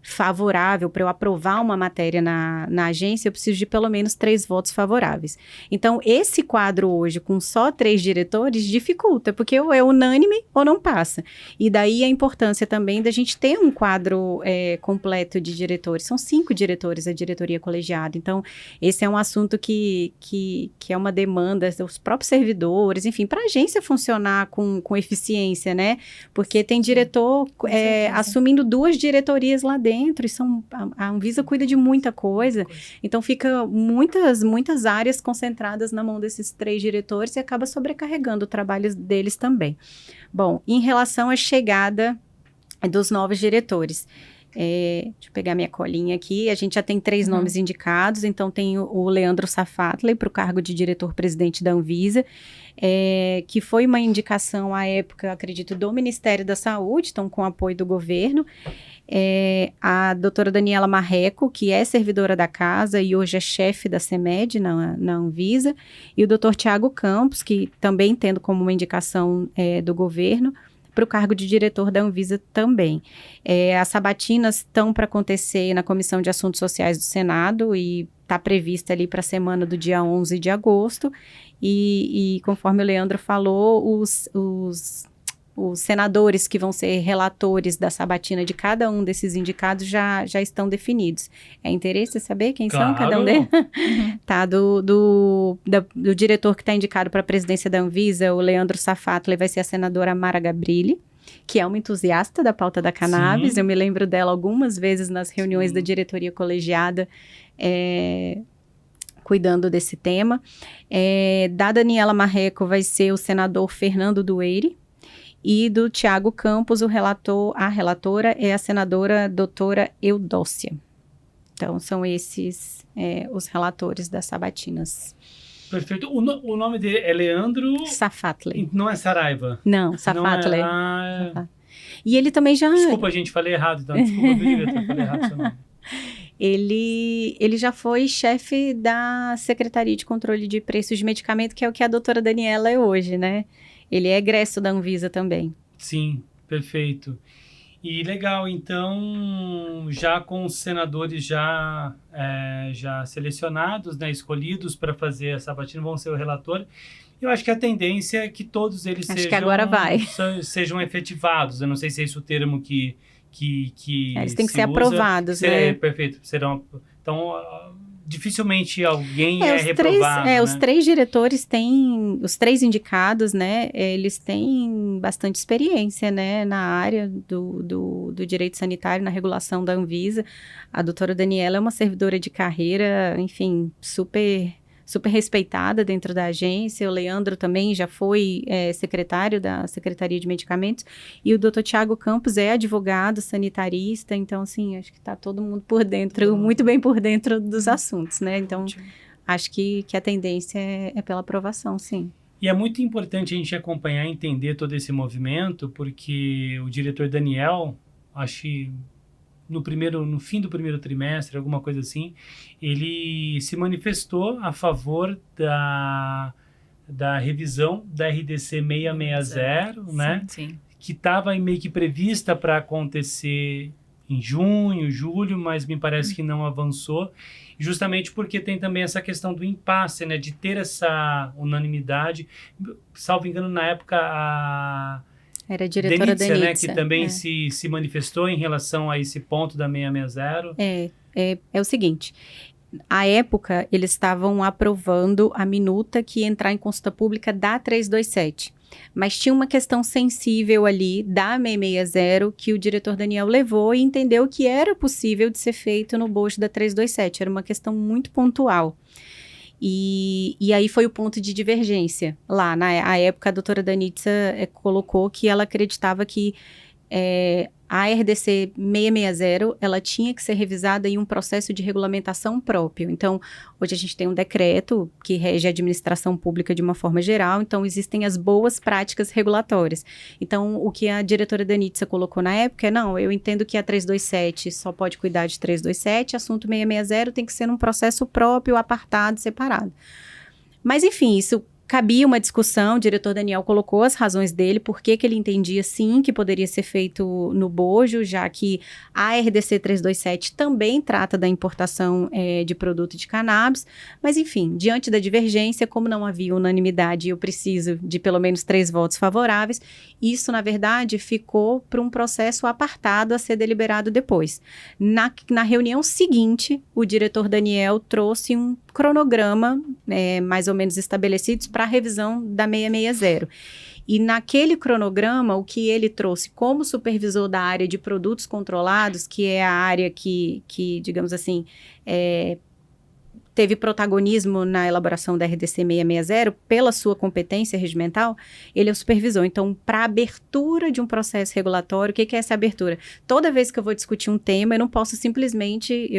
favorável, para eu aprovar uma matéria na agência, eu preciso de pelo menos 3 votos favoráveis. Então, esse quadro hoje, com só 3 diretores, dificulta, porque ou é unânime ou não passa. E daí a importância também da gente ter um quadro completo de diretores. São 5 diretores a diretoria colegiada. Então, esse é um assunto que é uma demanda dos próprios servidores, enfim, para a agência funcionar com eficiência, né? Porque tem diretor assumindo 2 diretorias lá dentro, e a Anvisa cuida de muita coisa, então fica muitas áreas concentradas na mão desses 3 diretores e acaba sobrecarregando o trabalho deles também. Bom, em relação à chegada dos novos diretores, deixa eu pegar minha colinha aqui, a gente já tem 3 nomes indicados, então tem o Leandro Safatli para o cargo de diretor-presidente da Anvisa, que foi uma indicação à época, acredito, do Ministério da Saúde, então com apoio do governo. A doutora Daniela Marreco, que é servidora da casa e hoje é chefe da CEMED na Anvisa, e o doutor Tiago Campos, que também tendo como uma indicação do governo, para o cargo de diretor da Anvisa também. As sabatinas estão para acontecer na Comissão de Assuntos Sociais do Senado e está prevista ali para a semana do dia 11 de agosto, e conforme o Leandro falou, os senadores que vão ser relatores da sabatina de cada um desses indicados já estão definidos. É interesse saber quem são cada um deles? Tá, do diretor que está indicado para a presidência da Anvisa, o Leandro Safatli, vai ser a senadora Mara Gabrilli, que é uma entusiasta da pauta da cannabis. Sim. Eu me lembro dela algumas vezes nas reuniões da diretoria colegiada, cuidando desse tema. Da Daniela Marreco vai ser o senador Fernando Dueire, e do Tiago Campos, a relatora é a senadora doutora Eudócia. Então, são esses os relatores das sabatinas. Perfeito. O nome dele é Leandro... Safatli. Não é Saraiva? Não, Safatli. E ele também já... Desculpa, gente, falei errado. Então. Desculpa, diretor, falei errado seu nome. Ele já foi chefe da Secretaria de Controle de Preços de Medicamento, que é o que a doutora Daniela é hoje, né? Ele é egresso da Anvisa também. Sim, perfeito. E legal, então, já com os senadores já selecionados, né, escolhidos para fazer a sabatina, vão ser o relator. Eu acho que a tendência é que todos eles sejam efetivados. Eu não sei se é esse o termo que eles têm que ser aprovados, né? Perfeito. Então, dificilmente alguém reprovado. Os 3 diretores têm, os 3 indicados, né, eles têm bastante experiência, né, na área do direito sanitário, na regulação da Anvisa. A doutora Daniela é uma servidora de carreira, enfim, super respeitada dentro da agência. O Leandro também já foi secretário da Secretaria de Medicamentos, e o doutor Tiago Campos é advogado sanitarista, então, assim, acho que está todo mundo por dentro, muito bem por dentro dos assuntos, né? Então, acho que a tendência é pela aprovação, sim. E é muito importante a gente acompanhar e entender todo esse movimento, porque o diretor Daniel, acho que no fim do primeiro trimestre, alguma coisa assim, ele se manifestou a favor da revisão da RDC 660, né? Sim. Que estava meio que prevista para acontecer em junho, julho, mas me parece que não avançou, justamente porque tem também essa questão do impasse, né? De ter essa unanimidade. Salvo engano, na época, era a diretora Denitza, né, que também se manifestou em relação a esse ponto da 660. É o seguinte, à época eles estavam aprovando a minuta que ia entrar em consulta pública da 327, mas tinha uma questão sensível ali da 660 que o diretor Daniel levou e entendeu que era possível de ser feito no bojo da 327, era uma questão muito pontual. E aí foi o ponto de divergência lá. Na época, a doutora Denitza colocou que ela acreditava que a RDC 660, ela tinha que ser revisada em um processo de regulamentação próprio. Então, hoje a gente tem um decreto que rege a administração pública de uma forma geral, então existem as boas práticas regulatórias. Então, o que a diretora da NHTSA colocou na época é, não, eu entendo que a 327 só pode cuidar de 327, assunto 660 tem que ser num processo próprio, apartado, separado. Mas, enfim, isso cabia uma discussão, o diretor Daniel colocou as razões dele, por que ele entendia sim que poderia ser feito no bojo, já que a RDC 327 também trata da importação de produto de cannabis, mas enfim, diante da divergência, como não havia unanimidade e eu preciso de pelo menos 3 votos favoráveis, isso na verdade ficou para um processo apartado a ser deliberado depois. Na reunião seguinte, o diretor Daniel trouxe um cronograma mais ou menos estabelecidos para a revisão da 660. E naquele cronograma, o que ele trouxe como supervisor da área de produtos controlados, que é a área que digamos assim, teve protagonismo na elaboração da RDC 660, pela sua competência regimental, ele é o supervisor. Então, para abertura de um processo regulatório, o que é essa abertura? Toda vez que eu vou discutir um tema, eu não posso simplesmente,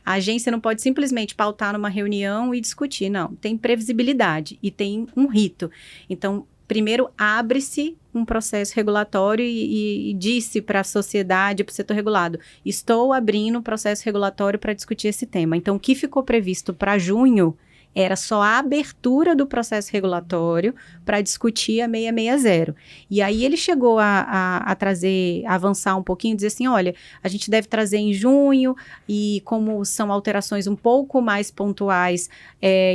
a agência não pode simplesmente pautar numa reunião e discutir, não. Tem previsibilidade e tem um rito. Então, primeiro abre-se um processo regulatório e disse para a sociedade, para o setor regulado, estou abrindo um processo regulatório para discutir esse tema. Então, o que ficou previsto para junho era só a abertura do processo regulatório para discutir a 660. E aí ele chegou a avançar um pouquinho, dizer assim, olha, a gente deve trazer em junho, e como são alterações um pouco mais pontuais,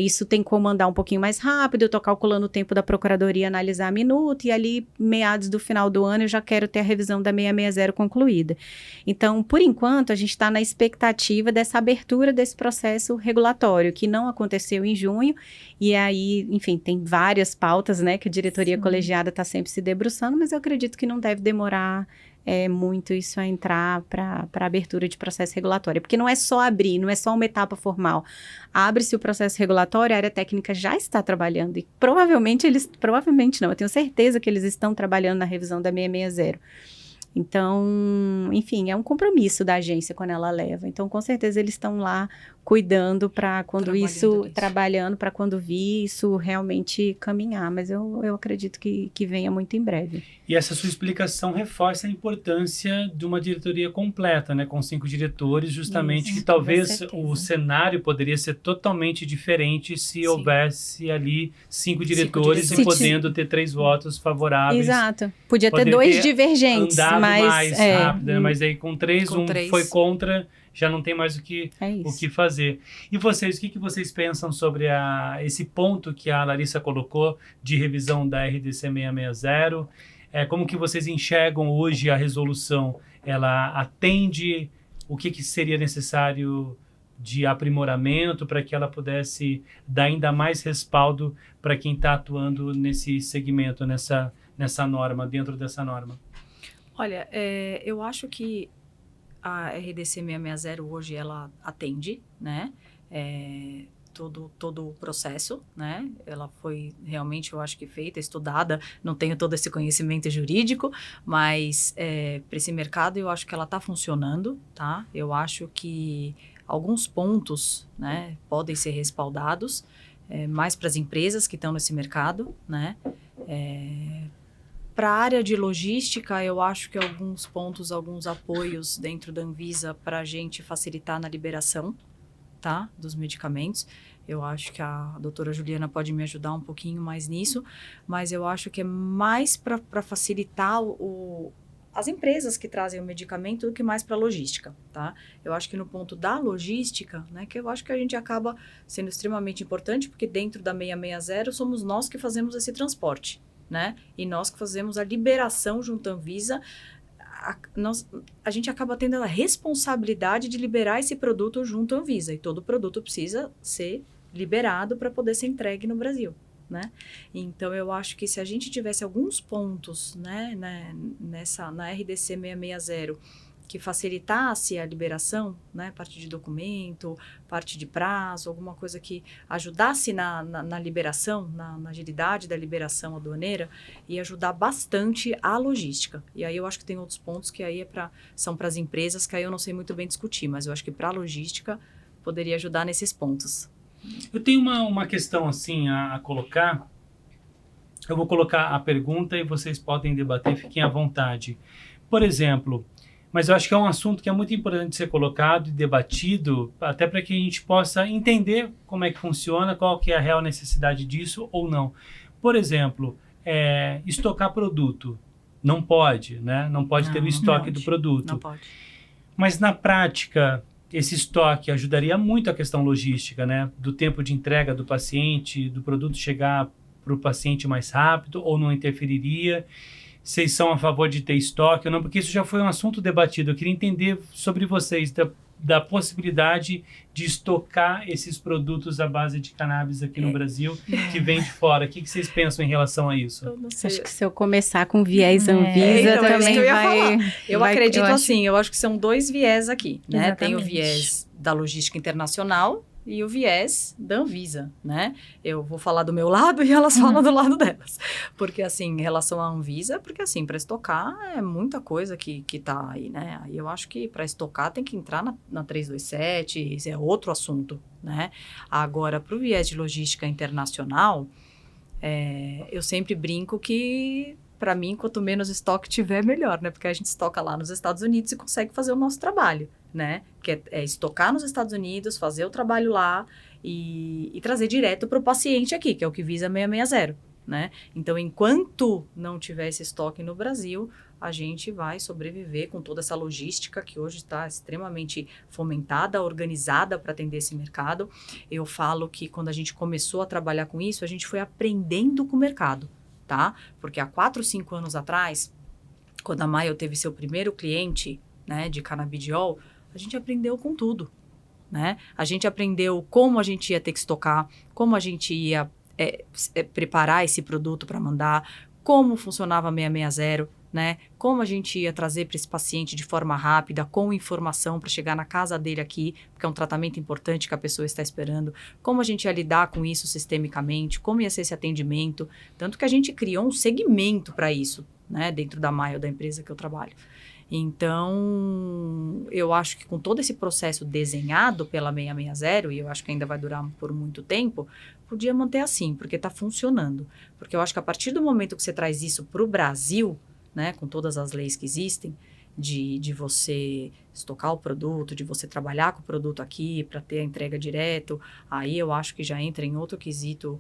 isso tem como andar um pouquinho mais rápido, eu estou calculando o tempo da Procuradoria analisar a minuta, e ali, meados do final do ano, eu já quero ter a revisão da 660 concluída. Então, por enquanto, a gente está na expectativa dessa abertura desse processo regulatório, que não aconteceu em junho, e aí, enfim, tem várias pautas, né, que a diretoria colegiada está sempre se debruçando, mas eu acredito que não deve demorar muito isso a entrar para abertura de processo regulatório, porque não é só abrir, não é só uma etapa formal. Abre-se o processo regulatório, a área técnica já está trabalhando, e provavelmente não, eu tenho certeza que eles estão trabalhando na revisão da 660. Então, enfim, é um compromisso da agência quando ela leva. Então, com certeza, eles estão lá cuidando para quando trabalhando para quando vir isso realmente caminhar. Mas eu acredito que venha muito em breve. E essa sua explicação reforça a importância de uma diretoria completa, né? Com 5 diretores, justamente que talvez o cenário poderia ser totalmente diferente se houvesse ali 5 diretores e podendo ter 3 votos favoráveis. Exato. Podia ter 2 divergentes, mas mais rápido, né? Mas aí com 3, foi contra, já não tem mais o que fazer. E vocês, o que vocês pensam sobre esse ponto que a Larissa colocou de revisão da RDC 660? Como que vocês enxergam hoje a resolução? Ela atende o que seria necessário de aprimoramento para que ela pudesse dar ainda mais respaldo para quem está atuando nesse segmento, nessa norma, dentro dessa norma? Olha, eu acho que a RDC 660 hoje ela atende, né, todo o processo, né, ela foi realmente, eu acho que feita, estudada, não tenho todo esse conhecimento jurídico, mas para esse mercado eu acho que ela está funcionando, tá, eu acho que alguns pontos, né, podem ser respaldados, mais para as empresas que estão nesse mercado, né, para a área de logística, eu acho que alguns pontos, alguns apoios dentro da Anvisa para a gente facilitar na liberação, tá, dos medicamentos. Eu acho que a doutora Juliana pode me ajudar um pouquinho mais nisso, mas eu acho que é mais para facilitar as empresas que trazem o medicamento do que mais para a logística, tá? Eu acho que no ponto da logística, né, que eu acho que a gente acaba sendo extremamente importante, porque dentro da 660 somos nós que fazemos esse transporte, né? E nós que fazemos a liberação junto à Anvisa, a gente acaba tendo a responsabilidade de liberar esse produto junto à Anvisa, e todo produto precisa ser liberado para poder ser entregue no Brasil, né? Então, eu acho que se a gente tivesse alguns pontos, né, na RDC 660, que facilitasse a liberação, né? Parte de documento, parte de prazo, alguma coisa que ajudasse na liberação, na agilidade da liberação aduaneira e ajudar bastante a logística. E aí eu acho que tem outros pontos que aí são para as empresas, que aí eu não sei muito bem discutir, mas eu acho que para a logística poderia ajudar nesses pontos. Eu tenho uma questão assim a colocar. Eu vou colocar a pergunta e vocês podem debater, fiquem à vontade. Por exemplo, mas eu acho que é um assunto que é muito importante ser colocado e debatido, até para que a gente possa entender como é que funciona, qual que é a real necessidade disso ou não. Por exemplo, estocar produto. Não pode, né? Não pode ter o estoque do produto. Não pode. Mas na prática, esse estoque ajudaria muito a questão logística, né? Do tempo de entrega do paciente, do produto chegar para o paciente mais rápido ou não interferiria? Vocês são a favor de ter estoque ou não? Porque isso já foi um assunto debatido. Eu queria entender sobre vocês, da possibilidade de estocar esses produtos à base de cannabis aqui no Brasil, que vem de fora. O que vocês pensam em relação a isso? Eu não sei. Acho que se eu começar com viés Anvisa, então, é isso também que eu ia vai... Eu acredito assim, eu acho que são 2 viés aqui, né? Tem o Exatamente. viés da logística internacional e o viés da Anvisa, né? Eu vou falar do meu lado e elas falam do lado delas. Porque, assim, em relação à Anvisa, porque, assim, para estocar é muita coisa que tá aí, né? Aí eu acho que para estocar tem que entrar na 327, esse é outro assunto, né? Agora, para o viés de logística internacional, eu sempre brinco que, para mim, quanto menos estoque tiver, melhor, né? Porque a gente estoca lá nos Estados Unidos e consegue fazer o nosso trabalho, né? Que é estocar nos Estados Unidos, fazer o trabalho lá e trazer direto para o paciente aqui, que é o que visa 660, né? Então, enquanto não tiver esse estoque no Brasil, a gente vai sobreviver com toda essa logística que hoje está extremamente fomentada, organizada para atender esse mercado. Eu falo que quando a gente começou a trabalhar com isso, a gente foi aprendendo com o mercado, tá? Porque há 4, 5 anos atrás, quando a Maio teve seu primeiro cliente, né, de canabidiol, a gente aprendeu com tudo, né? A gente aprendeu como a gente ia ter que estocar, como a gente ia preparar esse produto para mandar, como funcionava a 660, né? Como a gente ia trazer para esse paciente de forma rápida, com informação para chegar na casa dele aqui, porque é um tratamento importante que a pessoa está esperando, como a gente ia lidar com isso sistemicamente, como ia ser esse atendimento, tanto que a gente criou um segmento para isso, né? Dentro da Maio, da empresa que eu trabalho. Então, eu acho que com todo esse processo desenhado pela 660, e eu acho que ainda vai durar por muito tempo, podia manter assim, porque está funcionando. Porque eu acho que a partir do momento que você traz isso para o Brasil, né, com todas as leis que existem, de você estocar o produto, de você trabalhar com o produto aqui para ter a entrega direto, aí eu acho que já entra em outro quesito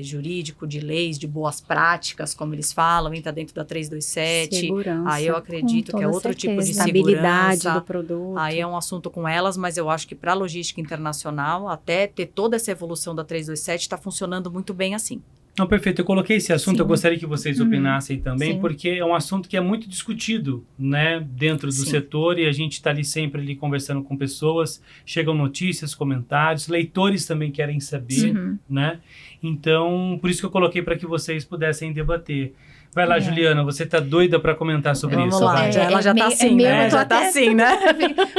jurídico, de leis, de boas práticas, como eles falam, entra dentro da 327. Segurança. Aí eu acredito que é outro tipo de estabilidade segurança. do produto. Aí é um assunto com elas, mas eu acho que para a logística internacional, até ter toda essa evolução da 327, está funcionando muito bem assim. Não, perfeito. Eu coloquei esse assunto, Sim. eu gostaria que vocês opinassem também, Sim. porque é um assunto que é muito discutido, né, dentro do Sim. setor, e a gente está ali sempre ali conversando com pessoas, chegam notícias, comentários, leitores também querem saber, Uhum. né? Então, por isso que eu coloquei para que vocês pudessem debater. Vai lá, Juliana, você tá doida para comentar sobre Vamos isso? lá. Vai. Ela já tá assim, meio- né? eu tô Já tá até- assim, né?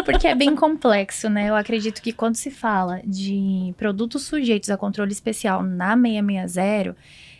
Porque é bem complexo, né? Eu acredito que quando se fala de produtos sujeitos a controle especial na 660,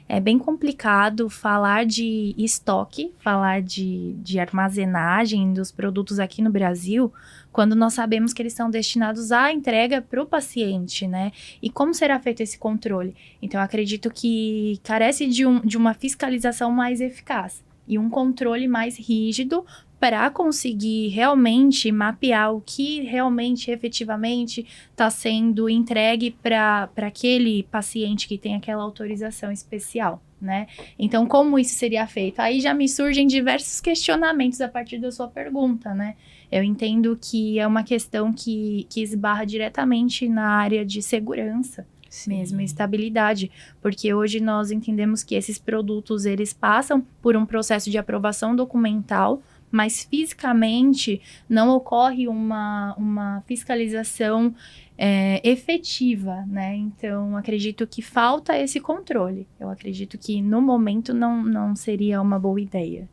é bem complicado falar de estoque, falar de armazenagem dos produtos aqui no Brasil, quando nós sabemos que eles são destinados à entrega para o paciente, né? E como será feito esse controle? Então, eu acredito que carece de uma fiscalização mais eficaz e um controle mais rígido para conseguir realmente mapear o que realmente, efetivamente, está sendo entregue para aquele paciente que tem aquela autorização especial, né? Então, como isso seria feito? Aí já me surgem diversos questionamentos a partir da sua pergunta, né? Eu entendo que é uma questão que esbarra diretamente na área de segurança mesmo, estabilidade, porque hoje nós entendemos que esses produtos, eles passam por um processo de aprovação documental, mas fisicamente não ocorre uma fiscalização efetiva, né? Então, acredito que falta esse controle. Eu acredito que, no momento, não seria uma boa ideia.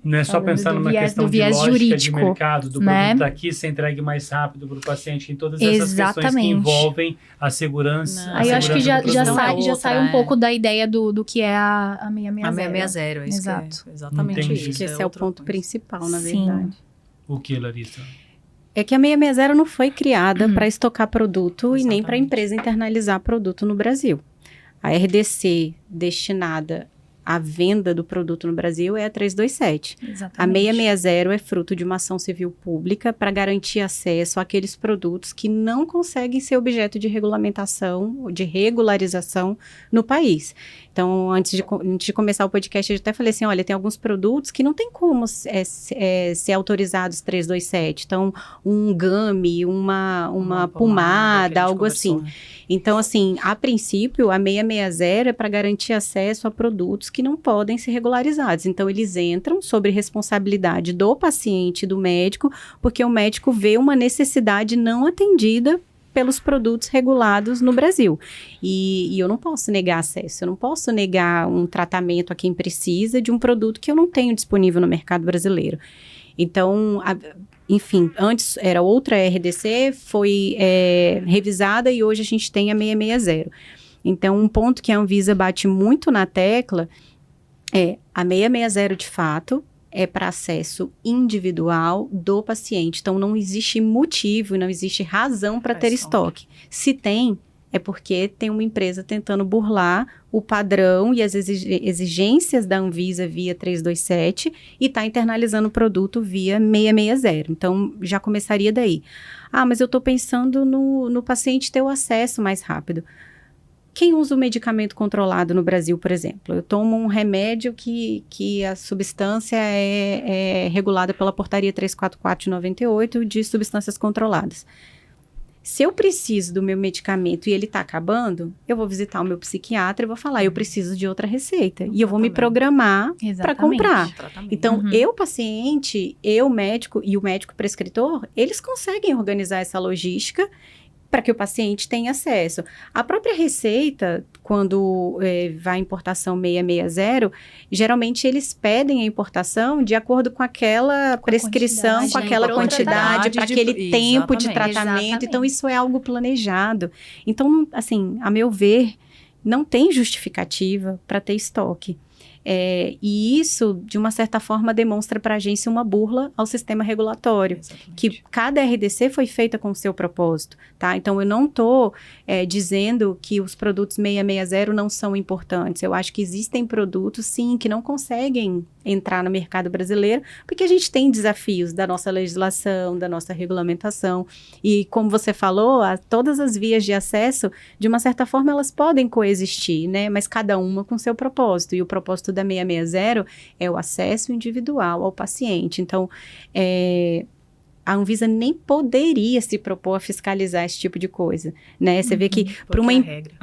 Não é só Falando pensar do numa viés- questão do de viés lógica de jurídico, mercado, do né? produto daqui ser entregue mais rápido para o paciente, tem todas essas questões que Exatamente. envolvem a segurança. Não. a Aí eu acho que segurança do já produto. sai, já outra, sai um é. pouco da ideia do que é a 660. A 660, isso Exato. que é exatamente Entendi. isso. Que esse é o outra ponto coisa. principal, na Sim. verdade. O que, Larissa? É que a 660 não foi criada para estocar produto e nem para a Exatamente. empresa internalizar produto no Brasil. A RDC destinada à venda do produto no Brasil é a 327. A Exatamente. 660 é fruto de uma ação civil pública para garantir acesso àqueles produtos que não conseguem ser objeto de regulamentação ou de regularização no país. Então, antes de começar o podcast, eu até falei assim, olha, tem alguns produtos que não tem como ser autorizados 327. Então, um gummy, uma que a pomada, gente algo conversou, assim. né? Então, assim, a princípio, a 660 é para garantir acesso a produtos que não podem ser regularizados. Então, eles entram sobre responsabilidade do paciente e do médico, porque o médico vê uma necessidade não atendida pelos produtos regulados no Brasil. E eu não posso negar acesso, eu não posso negar um tratamento a quem precisa de um produto que eu não tenho disponível no mercado brasileiro. Então, enfim, antes era outra RDC, foi revisada e hoje a gente tem a 660. Então, um ponto que a Anvisa bate muito na tecla é a 660, de fato, é para acesso individual do paciente. Então, não existe motivo, não existe razão para ter estoque. Se tem, é porque tem uma empresa tentando burlar o padrão e as exigências da Anvisa via 327 e está internalizando o produto via 660. Então, já começaria daí. Ah, mas eu estou pensando no paciente ter o acesso mais rápido. Quem usa o medicamento controlado no Brasil, por exemplo? Eu tomo um remédio que a substância é regulada pela portaria 344 de 98 de substâncias controladas. Se eu preciso do meu medicamento e ele está acabando, eu vou visitar o meu psiquiatra e vou falar, eu preciso de outra receita. E eu vou me programar para comprar. Tratamento. Então, eu, paciente, eu, médico e o médico prescritor, eles conseguem organizar essa logística para que o paciente tenha acesso. A própria receita, quando vai à importação 660, geralmente eles pedem a importação de acordo com aquela prescrição, com aquela quantidade, para aquele tempo de tratamento. Exatamente. Então, isso é algo planejado. Então, assim, a meu ver, não tem justificativa para ter estoque. E isso, de uma certa forma, demonstra para a agência uma burla ao sistema regulatório. Exatamente. Que cada RDC foi feita com o seu propósito, tá? Então, eu não estou dizendo que os produtos 660 não são importantes. Eu acho que existem produtos, sim, que não conseguem entrar no mercado brasileiro, porque a gente tem desafios da nossa legislação, da nossa regulamentação. E, como você falou, todas as vias de acesso, de uma certa forma, elas podem coexistir, né? Mas cada uma com seu propósito. E o propósito da 660 é o acesso individual ao paciente. Então, a Anvisa nem poderia se propor a fiscalizar esse tipo de coisa, né? Você vê que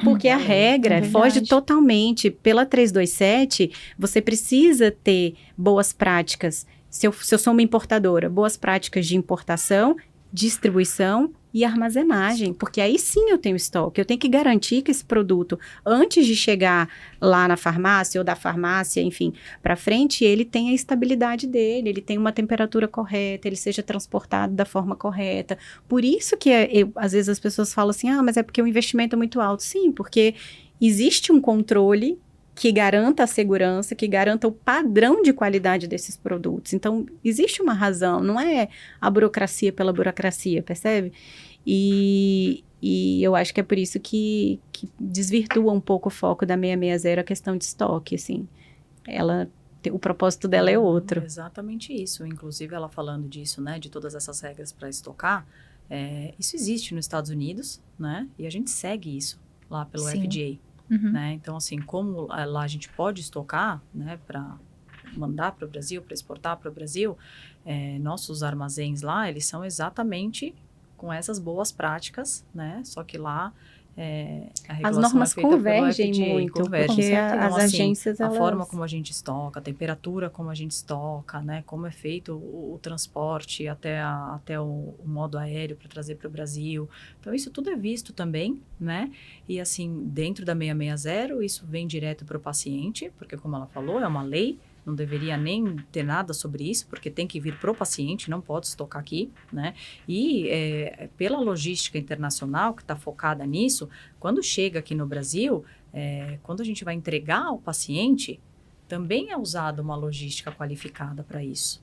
porque a regra É foge verdade. totalmente. Pela 327, você precisa ter boas práticas. Se eu sou uma importadora, boas práticas de importação, distribuição e armazenagem, porque aí sim eu tenho estoque. Eu tenho que garantir que esse produto, antes de chegar lá na farmácia ou da farmácia, enfim, para frente, ele tenha a estabilidade dele, ele tenha uma temperatura correta, ele seja transportado da forma correta. Por isso que às vezes as pessoas falam assim, mas é porque o investimento é muito alto. Sim, porque existe um controle que garanta a segurança, que garanta o padrão de qualidade desses produtos. Então, existe uma razão, não é a burocracia pela burocracia, percebe? E eu acho que é por isso que desvirtua um pouco o foco da 660, a questão de estoque, assim. O propósito dela é outro. Exatamente isso. Inclusive, ela falando disso, né, de todas essas regras para estocar, isso existe nos Estados Unidos, né, e a gente segue isso lá pelo Sim. FDA. Uhum. Né? Então, assim, como lá a gente pode estocar, né, para mandar para o Brasil, para exportar para o Brasil, nossos armazéns lá, eles são exatamente com essas boas práticas, né? Só que lá a regulação As normas é feita pelo convergem FDA, muito, convergem. porque Então, as assim, agências, a forma como a gente estoca, a temperatura como a gente estoca, né? Como é feito o transporte até o modo aéreo para trazer para o Brasil. Então, isso tudo é visto também, né? E, assim, dentro da 660, isso vem direto para o paciente, porque, como ela falou, é uma lei. não deveria nem ter nada sobre isso, porque tem que vir pro paciente, não pode estocar aqui, né? E pela logística internacional que está focada nisso, quando chega aqui no Brasil, quando a gente vai entregar ao paciente, também é usada uma logística qualificada para isso.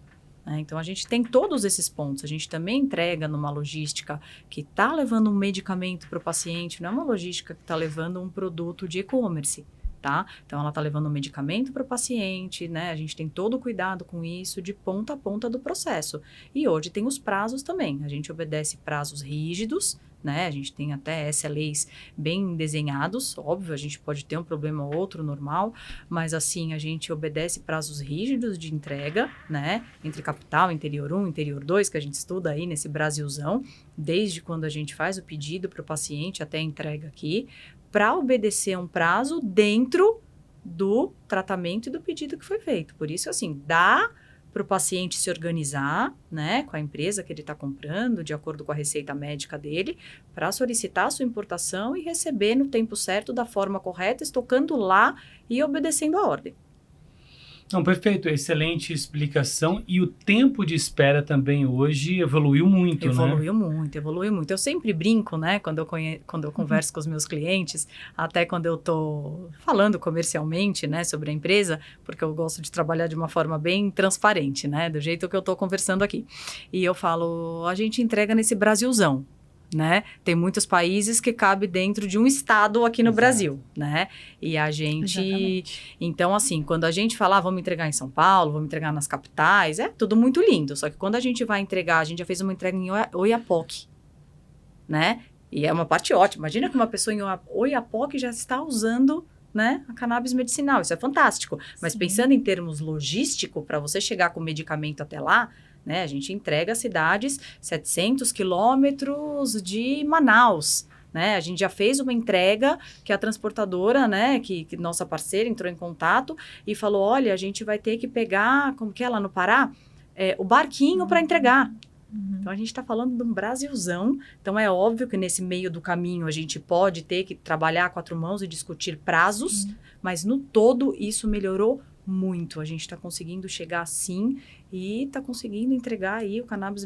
Então, a gente tem todos esses pontos. A gente também entrega numa logística que está levando um medicamento para o paciente, não é uma logística que está levando um produto de e-commerce, tá? Então, ela está levando um medicamento para o paciente, né? A gente tem todo o cuidado com isso de ponta a ponta do processo. E hoje tem os prazos também. A gente obedece prazos rígidos, né? A gente tem até SLAs bem desenhados, óbvio, a gente pode ter um problema ou outro normal, mas assim, a gente obedece prazos rígidos de entrega, né? Entre capital, interior 1, interior 2, que a gente estuda aí nesse Brasilzão, desde quando a gente faz o pedido para o paciente até a entrega aqui, para obedecer um prazo dentro do tratamento e do pedido que foi feito. Por isso, assim, dá para o paciente se organizar, né, com a empresa que ele está comprando, de acordo com a receita médica dele, para solicitar a sua importação e receber no tempo certo, da forma correta, estocando lá e obedecendo a ordem. Não, perfeito, excelente explicação. E o tempo de espera também hoje evoluiu muito, né? Evoluiu muito. Eu sempre brinco, né, quando eu converso com os meus clientes, até quando eu estou falando comercialmente, né, sobre a empresa, porque eu gosto de trabalhar de uma forma bem transparente, né, do jeito que eu estou conversando aqui. E eu falo, a gente entrega nesse Brasilzão, né? Tem muitos países que cabe dentro de um estado aqui no Brasil, né? E a gente... Exatamente. Então, assim, quando a gente fala, vamos entregar em São Paulo, vamos entregar nas capitais, é tudo muito lindo. Só que quando a gente vai entregar, a gente já fez uma entrega em Oiapoque, né? E é uma parte ótima. Imagina que uma pessoa em Oiapoque já está usando, né, a cannabis medicinal. Isso é fantástico. Mas Sim. Pensando em termos logísticos, para você chegar com o medicamento até lá, né, a gente entrega cidades 700 quilômetros de Manaus, né? A gente já fez uma entrega que a transportadora, né, que nossa parceira entrou em contato e falou, olha, a gente vai ter que pegar, como que é lá no Pará? O barquinho para entregar. Então, a gente está falando de um Brasilzão. Então, é óbvio que nesse meio do caminho a gente pode ter que trabalhar a quatro mãos e discutir prazos, mas no todo isso melhorou muito. A gente está conseguindo chegar sim e está conseguindo entregar aí o cannabis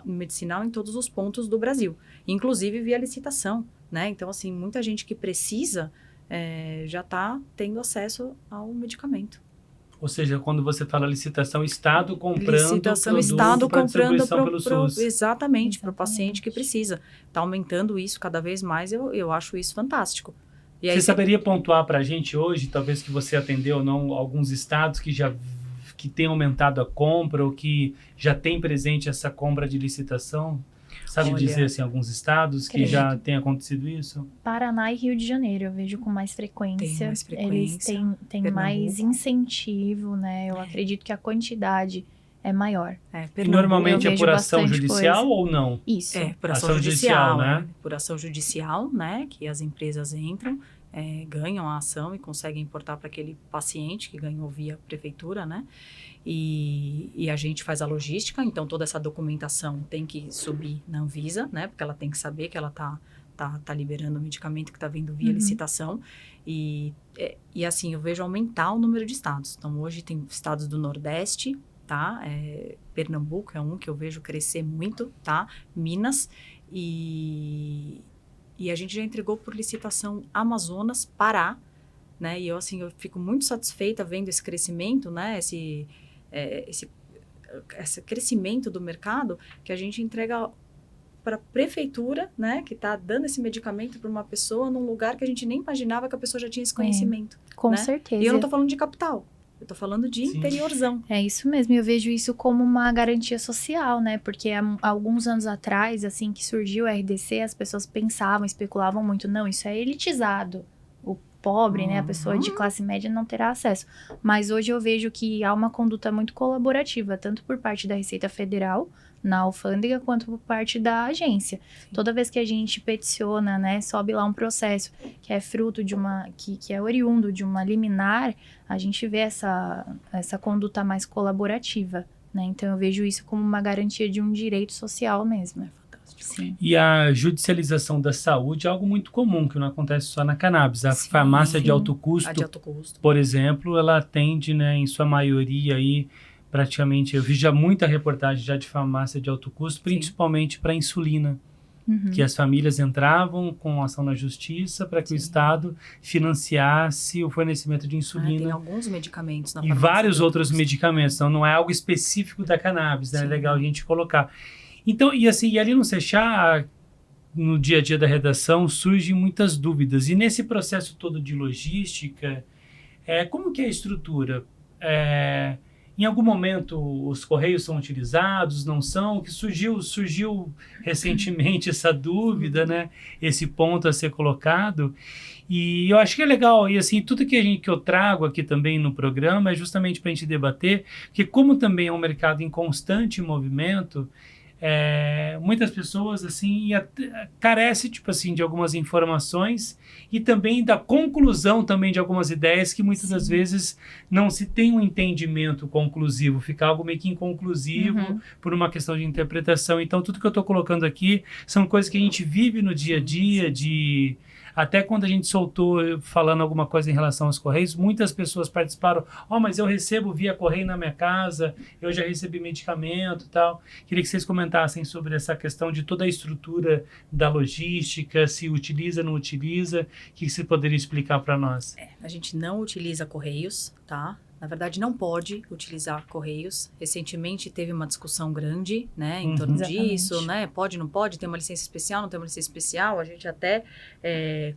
medicinal em todos os pontos do Brasil, inclusive via licitação, né? Então, assim, muita gente que precisa já está tendo acesso ao medicamento. Ou seja, quando você fala licitação, Estado comprando licitação, Estado comprando pelo SUS. Exatamente, para o paciente que precisa. Está aumentando isso cada vez mais, eu acho isso fantástico. E aí, você saberia pontuar para a gente hoje, talvez que você atendeu ou não, alguns estados que têm aumentado a compra ou que já tem presente essa compra de licitação? Sabe dizer assim, alguns estados que já tem acontecido isso? Paraná e Rio de Janeiro eu vejo com mais frequência. Tem mais frequência. Eles têm mais incentivo, né? Eu acredito que a quantidade é maior. E normalmente é por ação judicial ou não? Isso. Por ação judicial, né? Por ação judicial, né? Que as empresas entram, ganham a ação e conseguem importar para aquele paciente que ganhou via prefeitura, né? E a gente faz a logística, então toda essa documentação tem que subir na Anvisa, né? Porque ela tem que saber que ela tá liberando o medicamento que está vindo via licitação. E assim, eu vejo aumentar o número de estados. Então, hoje tem estados do Nordeste, tá? Pernambuco é um que eu vejo crescer muito, tá? Minas e a gente já entregou por licitação Amazonas, Pará, né? E eu fico muito satisfeita vendo esse crescimento, né? Esse crescimento do mercado que a gente entrega para a prefeitura, né? Que está dando esse medicamento para uma pessoa num lugar que a gente nem imaginava que a pessoa já tinha esse conhecimento. Com né? certeza. E eu não estou falando de capital. Eu tô falando de Sim. interiorzão. É isso mesmo, eu vejo isso como uma garantia social, né? Porque há alguns anos atrás, assim que surgiu o RDC, as pessoas pensavam, especulavam muito, não, isso é elitizado. O pobre, né, a pessoa de classe média não terá acesso. Mas hoje eu vejo que há uma conduta muito colaborativa, tanto por parte da Receita Federal, na alfândega, quanto por parte da agência. Sim. Toda vez que a gente peticiona, né, sobe lá um processo que é fruto de que é oriundo de uma liminar, a gente vê essa conduta mais colaborativa, né? Então eu vejo isso como uma garantia de um direito social mesmo. Sim. E a judicialização da saúde é algo muito comum, que não acontece só na cannabis. A Sim, farmácia de sim. alto A custo, de alto custo. por exemplo, ela atende, né, em sua maioria aí, praticamente, eu vi já muita reportagem já de farmácia de alto custo, principalmente para insulina, Uhum. que as famílias entravam com ação na justiça para que o Sim. Estado financiasse o fornecimento de Tem insulina alguns medicamentos na e farmácia vários de alto outros custo. medicamentos. Então, não é algo específico da cannabis, né? É Sim. legal a gente colocar. Então, e assim, e ali no Sechá, no dia a dia da redação, surgem muitas dúvidas. E nesse processo todo de logística, como que é a estrutura? Em algum momento os correios são utilizados, não são? Que surgiu recentemente essa dúvida, né? Esse ponto a ser colocado. E eu acho que é legal, e assim, tudo que eu trago aqui também no programa é justamente para a gente debater, porque como também é um mercado em constante movimento, muitas pessoas assim carecem tipo assim de algumas informações e também da conclusão também de algumas ideias que muitas das vezes não se tem um entendimento conclusivo, fica algo meio que inconclusivo por uma questão de interpretação. Então tudo que eu estou colocando aqui são coisas que a gente vive no dia a dia, até quando a gente soltou falando alguma coisa em relação aos correios, muitas pessoas participaram. Mas eu recebo via correio na minha casa, eu já recebi medicamento e tal. Queria que vocês comentassem sobre essa questão de toda a estrutura da logística, se utiliza, não utiliza. O que você poderia explicar para nós? A gente não utiliza correios, tá? Na verdade, não pode utilizar correios. Recentemente teve uma discussão grande, né, em torno disso, né? Pode, não pode, tem uma licença especial, não tem uma licença especial. A gente até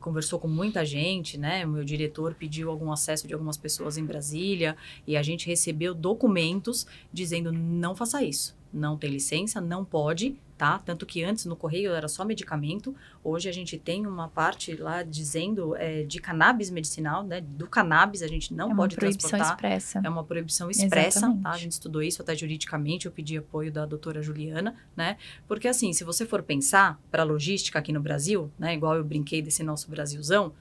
conversou com muita gente, né? O meu diretor pediu algum acesso de algumas pessoas em Brasília e a gente recebeu documentos dizendo não faça isso. Não tem licença, não pode, tá? Tanto que antes no correio era só medicamento. Hoje a gente tem uma parte lá dizendo de cannabis medicinal, né? Do cannabis a gente não pode transportar. Expressa. É uma proibição expressa, Exatamente. tá? A gente estudou isso até juridicamente, eu pedi apoio da doutora Juliana, né? Porque assim, se você for pensar para logística aqui no Brasil, né? Igual eu brinquei desse nosso Brasilzão,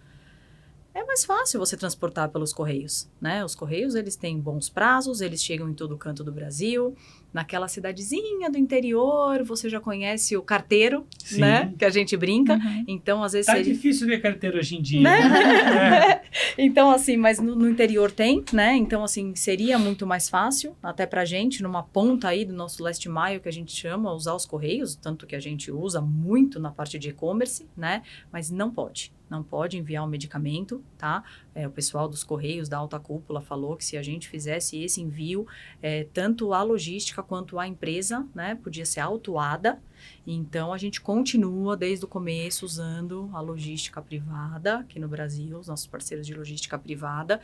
é mais fácil você transportar pelos correios, né? Os correios, eles têm bons prazos, eles chegam em todo canto do Brasil. Naquela cidadezinha do interior, você já conhece o carteiro, Sim. né? Que a gente brinca. Então, às vezes... Tá difícil ver carteiro hoje em dia. Né? Então, assim, mas no interior tem, né? Então, assim, seria muito mais fácil, até pra gente, numa ponta aí do nosso last mile, que a gente chama, usar os correios, tanto que a gente usa muito na parte de e-commerce, né? Mas não pode. Não pode enviar o medicamento, tá? O pessoal dos Correios, da alta cúpula, falou que se a gente fizesse esse envio, tanto a logística quanto a empresa, né? Podia ser autuada. Então, a gente continua, desde o começo, usando a logística privada aqui no Brasil, os nossos parceiros de logística privada.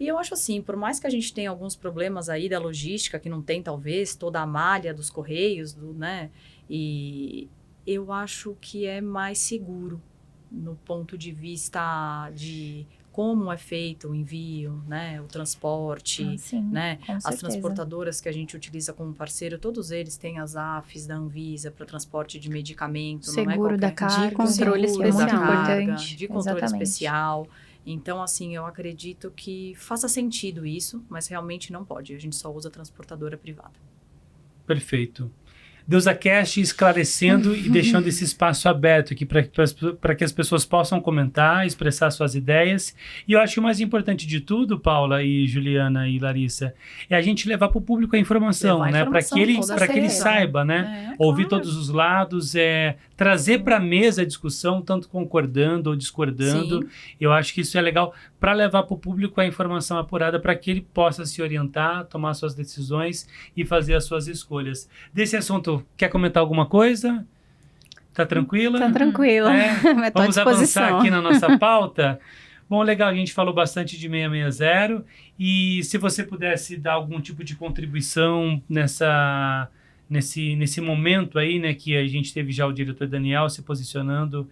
E eu acho assim, por mais que a gente tenha alguns problemas aí da logística, que não tem, talvez, toda a malha dos Correios, né? E eu acho que é mais seguro no ponto de vista de como é feito o envio, né, o transporte, sim, né, com as certeza. Transportadoras que a gente utiliza como parceiro, todos eles têm as AFs da Anvisa para transporte de medicamento, Seguro da carga, de controle seguro especial. da carga, Importante, de controle exatamente. especial. Então, assim, eu acredito que faça sentido isso, mas realmente não pode. A gente só usa transportadora privada. Perfeito. DeusaCast esclarecendo e deixando esse espaço aberto aqui para que as pessoas possam comentar, expressar suas ideias. E eu acho que o mais importante de tudo, Paula e Juliana e Larissa, é a gente levar para o público a informação, Levar a né? informação, Para com que ele certeza. saiba, né? Ouvir Claro. todos os lados, trazer para a mesa a discussão, tanto concordando ou discordando. Sim. Eu acho que isso é legal para levar para o público a informação apurada para que ele possa se orientar, tomar suas decisões e fazer as suas escolhas. Desse assunto, quer comentar alguma coisa? Tá tranquila? Tá tranquilo. Mas tô à Vamos disposição. avançar aqui na nossa pauta? Bom, legal, a gente falou bastante de 660 e se você pudesse dar algum tipo de contribuição nesse momento aí, né, que a gente teve já o diretor Daniel se posicionando,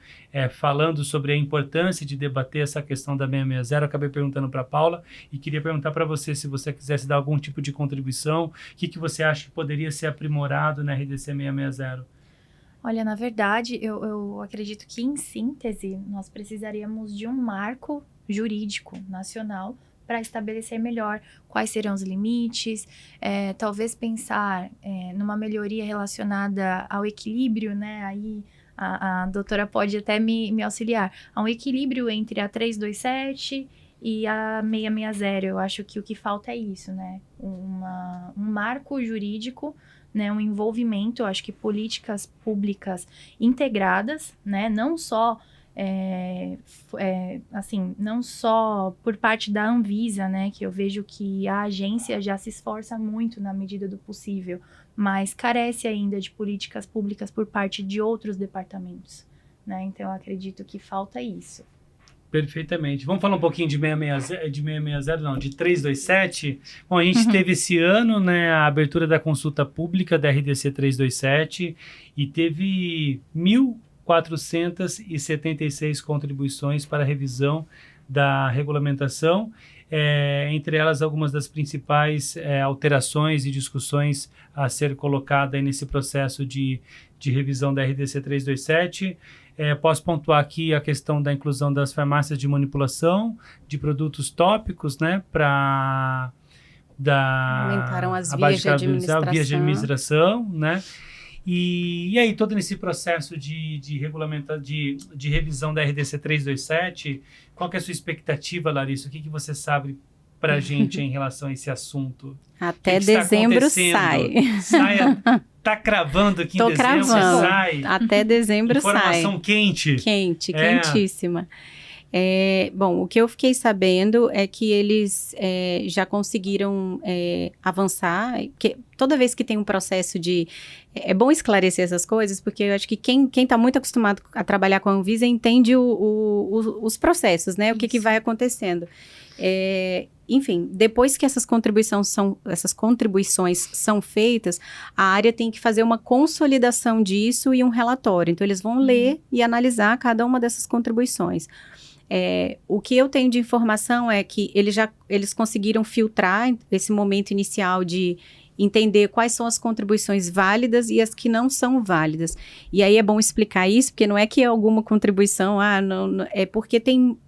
falando sobre a importância de debater essa questão da 660, acabei perguntando para a Paula e queria perguntar para você se você quisesse dar algum tipo de contribuição, o que você acha que poderia ser aprimorado na RDC 660? Olha, na verdade, eu acredito que, em síntese, nós precisaríamos de um marco jurídico nacional para estabelecer melhor quais serão os limites, talvez pensar numa melhoria relacionada ao equilíbrio, né? Aí a doutora pode até me auxiliar. Há um equilíbrio entre a 327 e a 660. Eu acho que o que falta é isso, né? Um marco jurídico, né? Um envolvimento, eu acho que políticas públicas integradas, né? Não só assim, não só por parte da Anvisa, né, que eu vejo que a agência já se esforça muito na medida do possível, mas carece ainda de políticas públicas por parte de outros departamentos, né, então eu acredito que falta isso. Perfeitamente. Vamos falar um pouquinho de 327? Bom, a gente teve esse ano, né, a abertura da consulta pública da RDC 327 e teve 1.476 contribuições para a revisão da regulamentação, entre elas algumas das principais alterações e discussões a ser colocada aí nesse processo de revisão da RDC 327. Posso pontuar aqui a questão da inclusão das farmácias de manipulação de produtos tópicos, né, para aumentaram as vias de administração, né? E aí, todo nesse processo de revisão da RDC 327, qual que é a sua expectativa, Larissa? O que você sabe para a gente em relação a esse assunto? Até dezembro sai. Tá cravando que Tô em dezembro cravando. sai? Até dezembro Informação quente. Quentíssima. Bom, o que eu fiquei sabendo é que eles já conseguiram avançar, que toda vez que tem um processo de... É bom esclarecer essas coisas, porque eu acho que quem está muito acostumado a trabalhar com a Anvisa entende os processos, né? O que vai acontecendo. Enfim, depois que essas contribuições são feitas, a área tem que fazer uma consolidação disso e um relatório. Então, eles vão ler e analisar cada uma dessas contribuições. O que eu tenho de informação é que eles conseguiram filtrar esse momento inicial de entender quais são as contribuições válidas e as que não são válidas. E aí é bom explicar isso, porque não é que é alguma contribuição, não, é porque tem...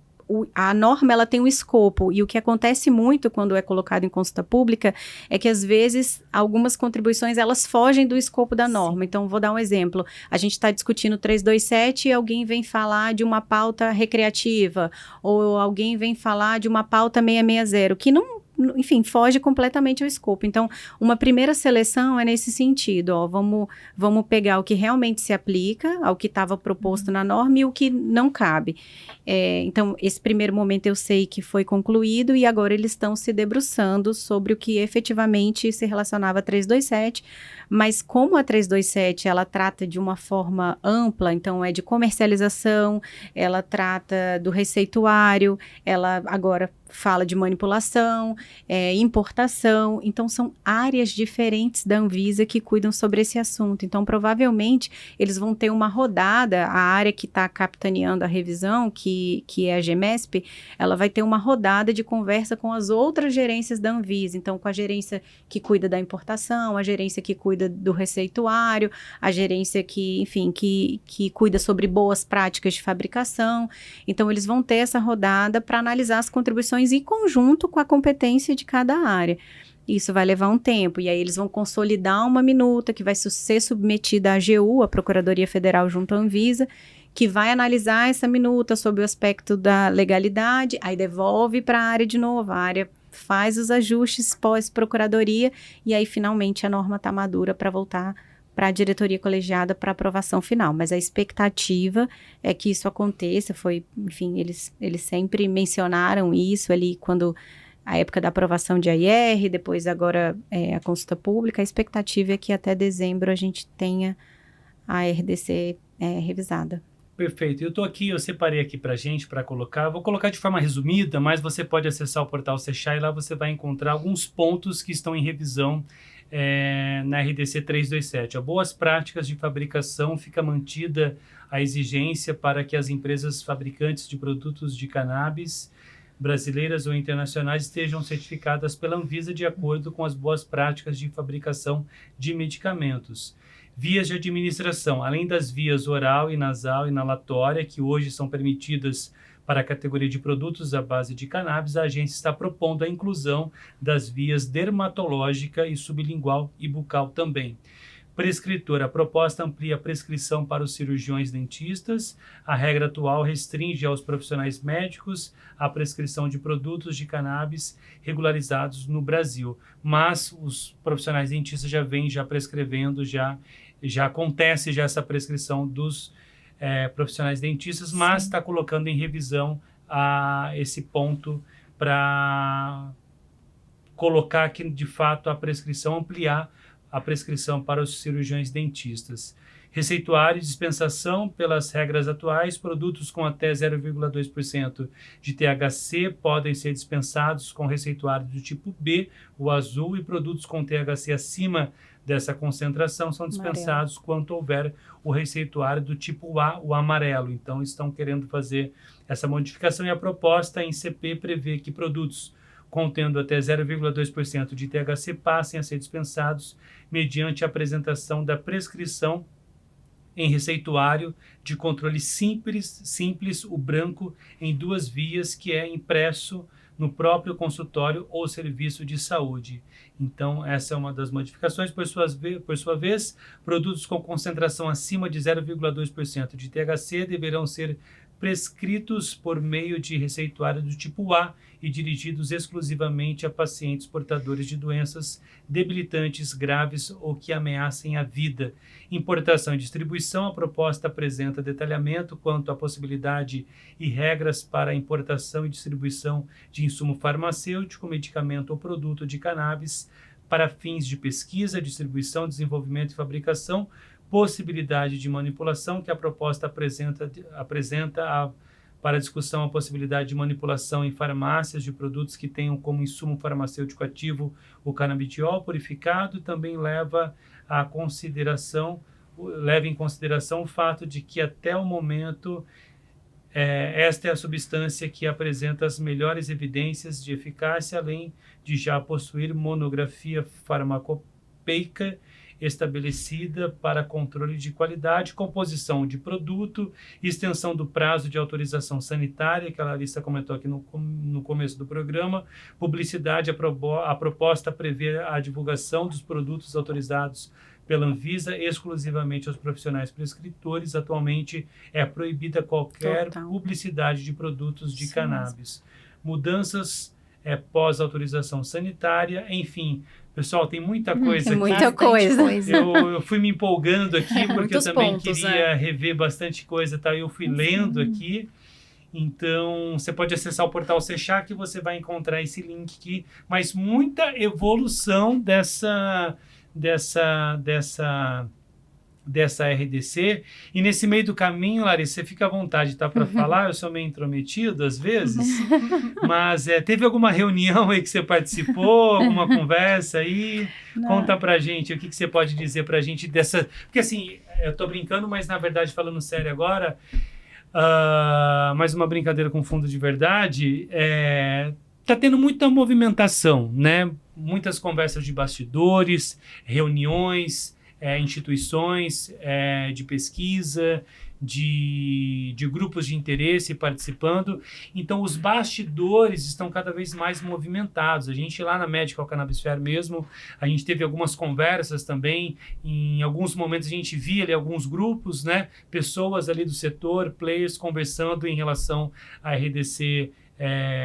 A norma, ela tem um escopo, e o que acontece muito quando é colocado em consulta pública é que, às vezes, algumas contribuições, elas fogem do escopo da norma. Sim. Então, vou dar um exemplo. A gente está discutindo 327 e alguém vem falar de uma pauta recreativa, ou alguém vem falar de uma pauta 660, que não... Enfim, foge completamente ao escopo. Então, uma primeira seleção é nesse sentido, vamos pegar o que realmente se aplica, ao que estava proposto na norma e o que não cabe. Então, esse primeiro momento eu sei que foi concluído e agora eles estão se debruçando sobre o que efetivamente se relacionava a 327, mas como a 327, ela trata de uma forma ampla, então é de comercialização, ela trata do receituário, ela agora fala de manipulação, importação, então são áreas diferentes da Anvisa que cuidam sobre esse assunto. Então, provavelmente, eles vão ter uma rodada, a área que está capitaneando a revisão, que é a GEMESP, ela vai ter uma rodada de conversa com as outras gerências da Anvisa, então com a gerência que cuida da importação, a gerência que cuida do receituário, a gerência que, enfim, que cuida sobre boas práticas de fabricação. Então, eles vão ter essa rodada para analisar as contribuições em conjunto com a competência de cada área. Isso vai levar um tempo, e aí eles vão consolidar uma minuta que vai ser submetida à AGU, a Procuradoria Federal junto à Anvisa, que vai analisar essa minuta sob o aspecto da legalidade, aí devolve para a área de novo, a área faz os ajustes pós-procuradoria, e aí finalmente a norma está madura para voltar para a diretoria colegiada para aprovação final, mas a expectativa é que isso aconteça, enfim, eles sempre mencionaram isso ali quando a época da aprovação de AIR, depois agora a consulta pública, a expectativa é que até dezembro a gente tenha a RDC revisada. Perfeito. Eu separei aqui pra gente, para colocar, vou colocar de forma resumida, mas você pode acessar o portal Sechai e lá você vai encontrar alguns pontos que estão em revisão na RDC 327. A boas práticas de fabricação, fica mantida a exigência para que as empresas fabricantes de produtos de cannabis brasileiras ou internacionais estejam certificadas pela Anvisa de acordo com as boas práticas de fabricação de medicamentos. Vias de administração, além das vias oral, nasal e inalatória, que hoje são permitidas para a categoria de produtos à base de cannabis, a agência está propondo a inclusão das vias dermatológica e sublingual e bucal também. Prescritor, a proposta amplia a prescrição para os cirurgiões dentistas. A regra atual restringe aos profissionais médicos a prescrição de produtos de cannabis regularizados no Brasil. Mas os profissionais dentistas já vêm prescrevendo, já acontece essa prescrição dos profissionais dentistas, mas está colocando em revisão esse ponto para colocar que, de fato, a prescrição, ampliar a prescrição para os cirurgiões dentistas. Receituário e dispensação, pelas regras atuais, produtos com até 0,2% de THC podem ser dispensados com receituário do tipo B, o azul, e produtos com THC acima dessa concentração são dispensados quando houver o receituário do tipo A, o amarelo. Então, estão querendo fazer essa modificação, e a proposta em CP prevê que produtos contendo até 0,2% de THC passem a ser dispensados mediante a apresentação da prescrição em receituário de controle simples, o branco, em 2 vias, que é impresso no próprio consultório ou serviço de saúde. Então, essa é uma das modificações. Por sua vez, produtos com concentração acima de 0,2% de THC deverão ser prescritos por meio de receituário do tipo A e dirigidos exclusivamente a pacientes portadores de doenças debilitantes graves ou que ameacem a vida. Importação e distribuição, a proposta apresenta detalhamento quanto à possibilidade e regras para a importação e distribuição de insumo farmacêutico, medicamento ou produto de cannabis para fins de pesquisa, distribuição, desenvolvimento e fabricação, possibilidade de manipulação, que a proposta apresenta para discussão a possibilidade de manipulação em farmácias de produtos que tenham como insumo farmacêutico ativo o canabidiol purificado. Também leva em consideração o fato de que até o momento esta é a substância que apresenta as melhores evidências de eficácia, além de já possuir monografia farmacopeica estabelecida para controle de qualidade, composição de produto, extensão do prazo de autorização sanitária, que a Larissa comentou aqui no começo do programa, publicidade. A proposta prevê a divulgação dos produtos autorizados pela Anvisa exclusivamente aos profissionais prescritores. Atualmente é proibida qualquer publicidade de produtos de cannabis. Mudanças pós-autorização sanitária, enfim. Pessoal, tem muita coisa aqui. Muita coisa. Eu fui me empolgando aqui, porque eu também queria rever bastante coisa, tá? Eu fui lendo aqui. Então, você pode acessar o portal Seixac que você vai encontrar esse link aqui. Mas muita evolução dessa RDC, e nesse meio do caminho, Larissa, você fica à vontade, tá, para falar. Eu sou meio intrometido às vezes, mas teve alguma reunião aí que você participou, alguma conversa aí? Não. Conta pra gente o que você pode dizer pra gente dessa, porque assim, eu tô brincando, mas na verdade, falando sério agora, mais uma brincadeira com fundo de verdade, tá tendo muita movimentação, né? Muitas conversas de bastidores, reuniões, instituições de pesquisa, de grupos de interesse participando. Então, os bastidores estão cada vez mais movimentados. A gente lá na Medical Cannabis Fair mesmo, a gente teve algumas conversas também. Em alguns momentos a gente via ali alguns grupos, né, pessoas ali do setor, players, conversando em relação à RDC,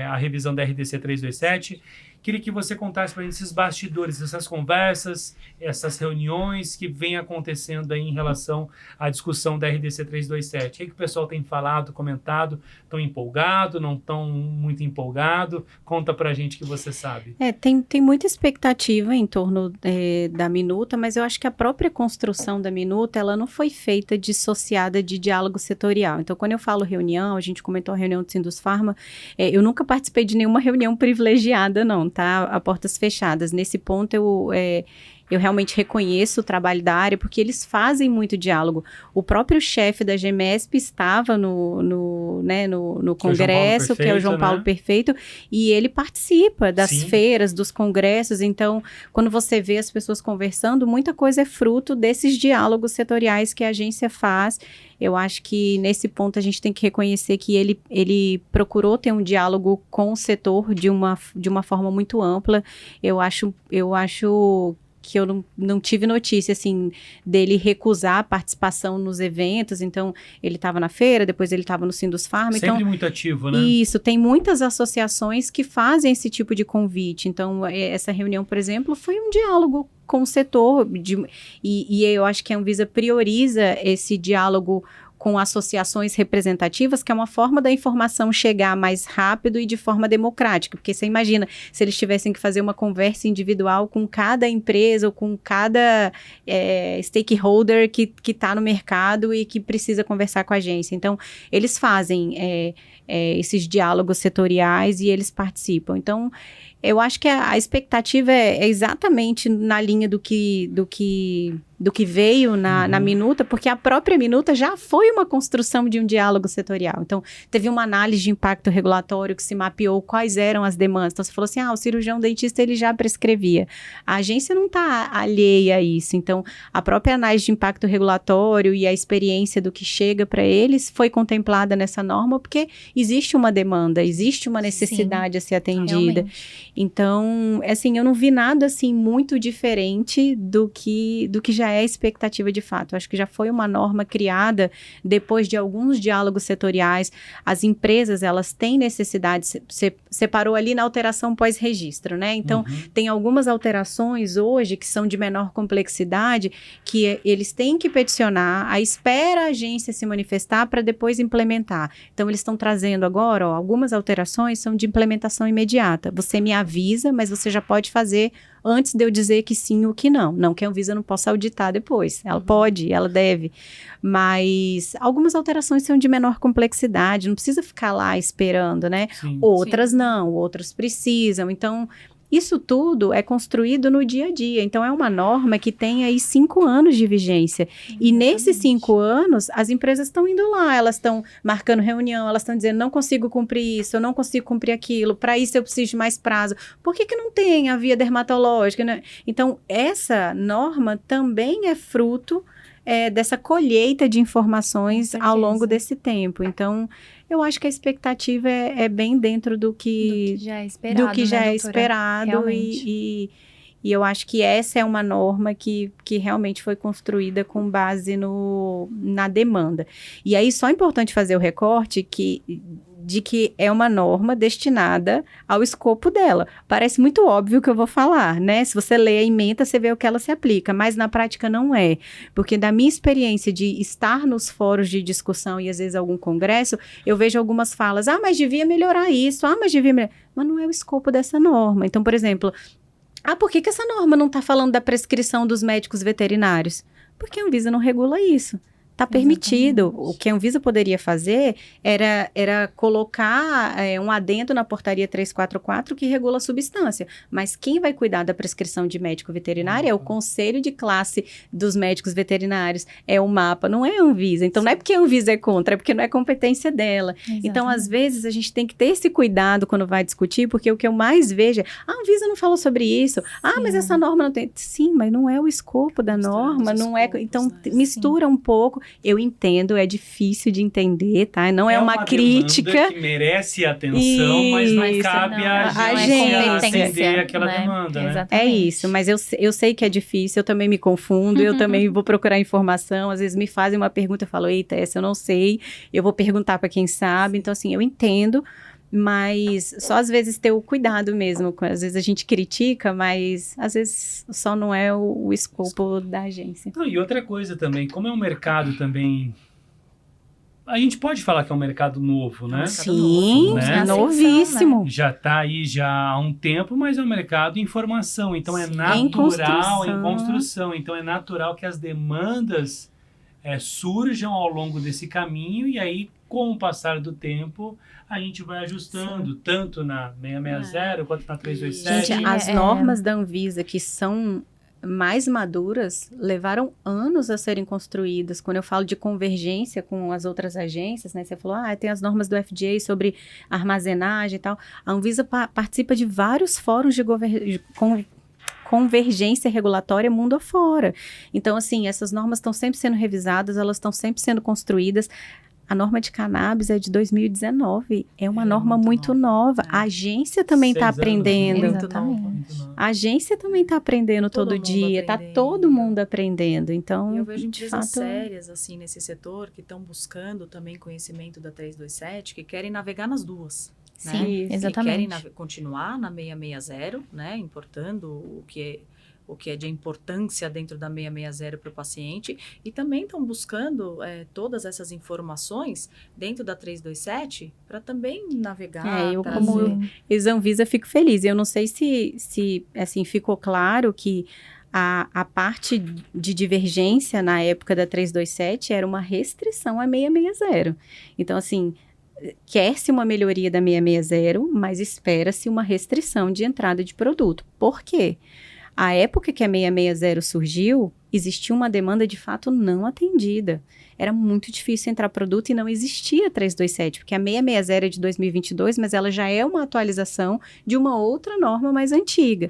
a revisão da RDC 327. Queria que você contasse para a gente esses bastidores, essas conversas, essas reuniões que vêm acontecendo aí em relação à discussão da RDC 327. O que o pessoal tem falado, comentado? Estão empolgado, não estão muito empolgado? Conta para a gente que você sabe. Tem muita expectativa em torno da minuta, mas eu acho que a própria construção da minuta, ela não foi feita dissociada de diálogo setorial. Então, quando eu falo reunião, a gente comentou a reunião do Sindusfarma, eu nunca participei de nenhuma reunião privilegiada, não, tá? A portas fechadas. Nesse ponto, eu realmente reconheço o trabalho da área, porque eles fazem muito diálogo. O próprio chefe da GEMESP estava no congresso, que é o João Paulo Perfeito, e ele participa das feiras, dos congressos. Então, quando você vê as pessoas conversando, muita coisa é fruto desses diálogos setoriais que a agência faz. Eu acho que nesse ponto a gente tem que reconhecer que ele procurou ter um diálogo com o setor de uma forma muito ampla. Eu acho que eu não tive notícia, assim, dele recusar a participação nos eventos. Então, ele estava na feira, depois ele estava no Sindusfarma. Sempre então, muito ativo, né? Isso, tem muitas associações que fazem esse tipo de convite. Então, essa reunião, por exemplo, foi um diálogo com o setor, e eu acho que a Anvisa prioriza esse diálogo com associações representativas, que é uma forma da informação chegar mais rápido e de forma democrática, porque você imagina, se eles tivessem que fazer uma conversa individual com cada empresa ou com cada stakeholder que está no mercado e que precisa conversar com a agência. Então, eles fazem esses diálogos setoriais e eles participam. Então, eu acho que a expectativa é exatamente na linha do que veio na minuta, porque a própria minuta já foi uma construção de um diálogo setorial. Então, teve uma análise de impacto regulatório que se mapeou quais eram as demandas. Então, você falou assim, o cirurgião dentista ele já prescrevia. A agência não está alheia a isso. Então, a própria análise de impacto regulatório e a experiência do que chega para eles foi contemplada nessa norma, porque existe uma demanda, existe uma necessidade a ser atendida. Realmente. Então, assim, eu não vi nada, assim, muito diferente do que já é a expectativa de fato. Eu acho que já foi uma norma criada depois de alguns diálogos setoriais. As empresas, elas têm necessidade, separou ali na alteração pós-registro, né? Então, tem algumas alterações hoje que são de menor complexidade, que eles têm que peticionar, espera a agência se manifestar para depois implementar. Então, eles estão trazendo agora, algumas alterações são de implementação imediata. Você me avisa, mas você já pode fazer antes de eu dizer que sim ou que não. Não que a Anvisa não possa auditar depois. Ela pode, ela deve. Mas algumas alterações são de menor complexidade, não precisa ficar lá esperando, né? Outras não, outras precisam. Então, isso tudo é construído no dia a dia. Então, é uma norma que tem aí 5 anos de vigência. E nesses 5 anos, as empresas estão indo lá, elas estão marcando reunião, elas estão dizendo, não consigo cumprir isso, eu não consigo cumprir aquilo, para isso eu preciso de mais prazo. Por que não tem a via dermatológica, né? Então, essa norma também é fruto dessa colheita de informações ao longo desse tempo. Então, eu acho que a expectativa é bem dentro do que já é esperado, e eu acho que essa é uma norma que realmente foi construída com base na demanda. E aí, só é importante fazer o recorte de que é uma norma destinada ao escopo dela. Parece muito óbvio o que eu vou falar, né? Se você lê a ementa, você vê o que ela se aplica, mas na prática não é. Porque da minha experiência de estar nos fóruns de discussão e às vezes algum congresso, eu vejo algumas falas, mas devia melhorar isso, mas devia melhorar... Mas não é o escopo dessa norma. Então, por exemplo, por que essa norma não está falando da prescrição dos médicos veterinários? Porque a Anvisa não regula isso. Está permitido. Exatamente. O que a Anvisa poderia fazer era colocar um adendo na portaria 344 que regula a substância. Mas quem vai cuidar da prescrição de médico veterinário é o Conselho de Classe dos Médicos Veterinários, é o MAPA, não é a Anvisa. Então, não é porque a Anvisa é contra, é porque não é competência dela. Exatamente. Então, às vezes, a gente tem que ter esse cuidado quando vai discutir, porque o que eu mais vejo é, a Anvisa não falou sobre isso, mas essa norma não tem... Sim, mas não é o escopo da norma, não é... Então, mistura um pouco. Eu entendo, é difícil de entender, tá? Não é uma crítica que merece atenção, mas não cabe a agência atender aquela demanda, né? É isso, mas eu sei que é difícil, eu também me confundo, eu também vou procurar informação, às vezes me fazem uma pergunta, eu falo, eita, essa eu não sei, eu vou perguntar para quem sabe, então assim, eu entendo, mas só às vezes ter o cuidado mesmo, às vezes a gente critica, mas às vezes só não é o escopo da agência. E outra coisa também, como é um mercado também, a gente pode falar que é um mercado novo, né? Sim, né? Novíssimo. Né? Já está aí já há um tempo, mas é um mercado em formação, então é natural, em construção, então é natural que as demandas surjam ao longo desse caminho, e aí com o passar do tempo a gente vai ajustando, tanto na 660 quanto na 327. Gente, as normas da Anvisa que são mais maduras levaram anos a serem construídas. Quando eu falo de convergência com as outras agências, né? Você falou, tem as normas do FDA sobre armazenagem e tal. A Anvisa participa de vários fóruns de convergência regulatória mundo afora. Então, assim, essas normas estão sempre sendo revisadas, elas estão sempre sendo construídas. A norma de cannabis é de 2019, é uma norma muito nova. A agência também está aprendendo. Exatamente. A agência também está aprendendo todo dia, está todo mundo aprendendo. Então, eu vejo de empresas fato, sérias assim nesse setor que estão buscando também conhecimento da 327, que querem navegar nas duas. Sim, né? exatamente. E querem continuar na 660, né? Importando o que é de importância dentro da 660 para o paciente, e também estão buscando todas essas informações dentro da 327 para também navegar. Eu como ex-Anvisa fico feliz. Eu não sei se assim, ficou claro que a parte de divergência na época da 327 era uma restrição à 660. Então, assim, quer-se uma melhoria da 660, mas espera-se uma restrição de entrada de produto. Por quê? A época que a 660 surgiu, existia uma demanda de fato não atendida. Era muito difícil entrar produto e não existia a 327, porque a 660 é de 2022, mas ela já é uma atualização de uma outra norma mais antiga.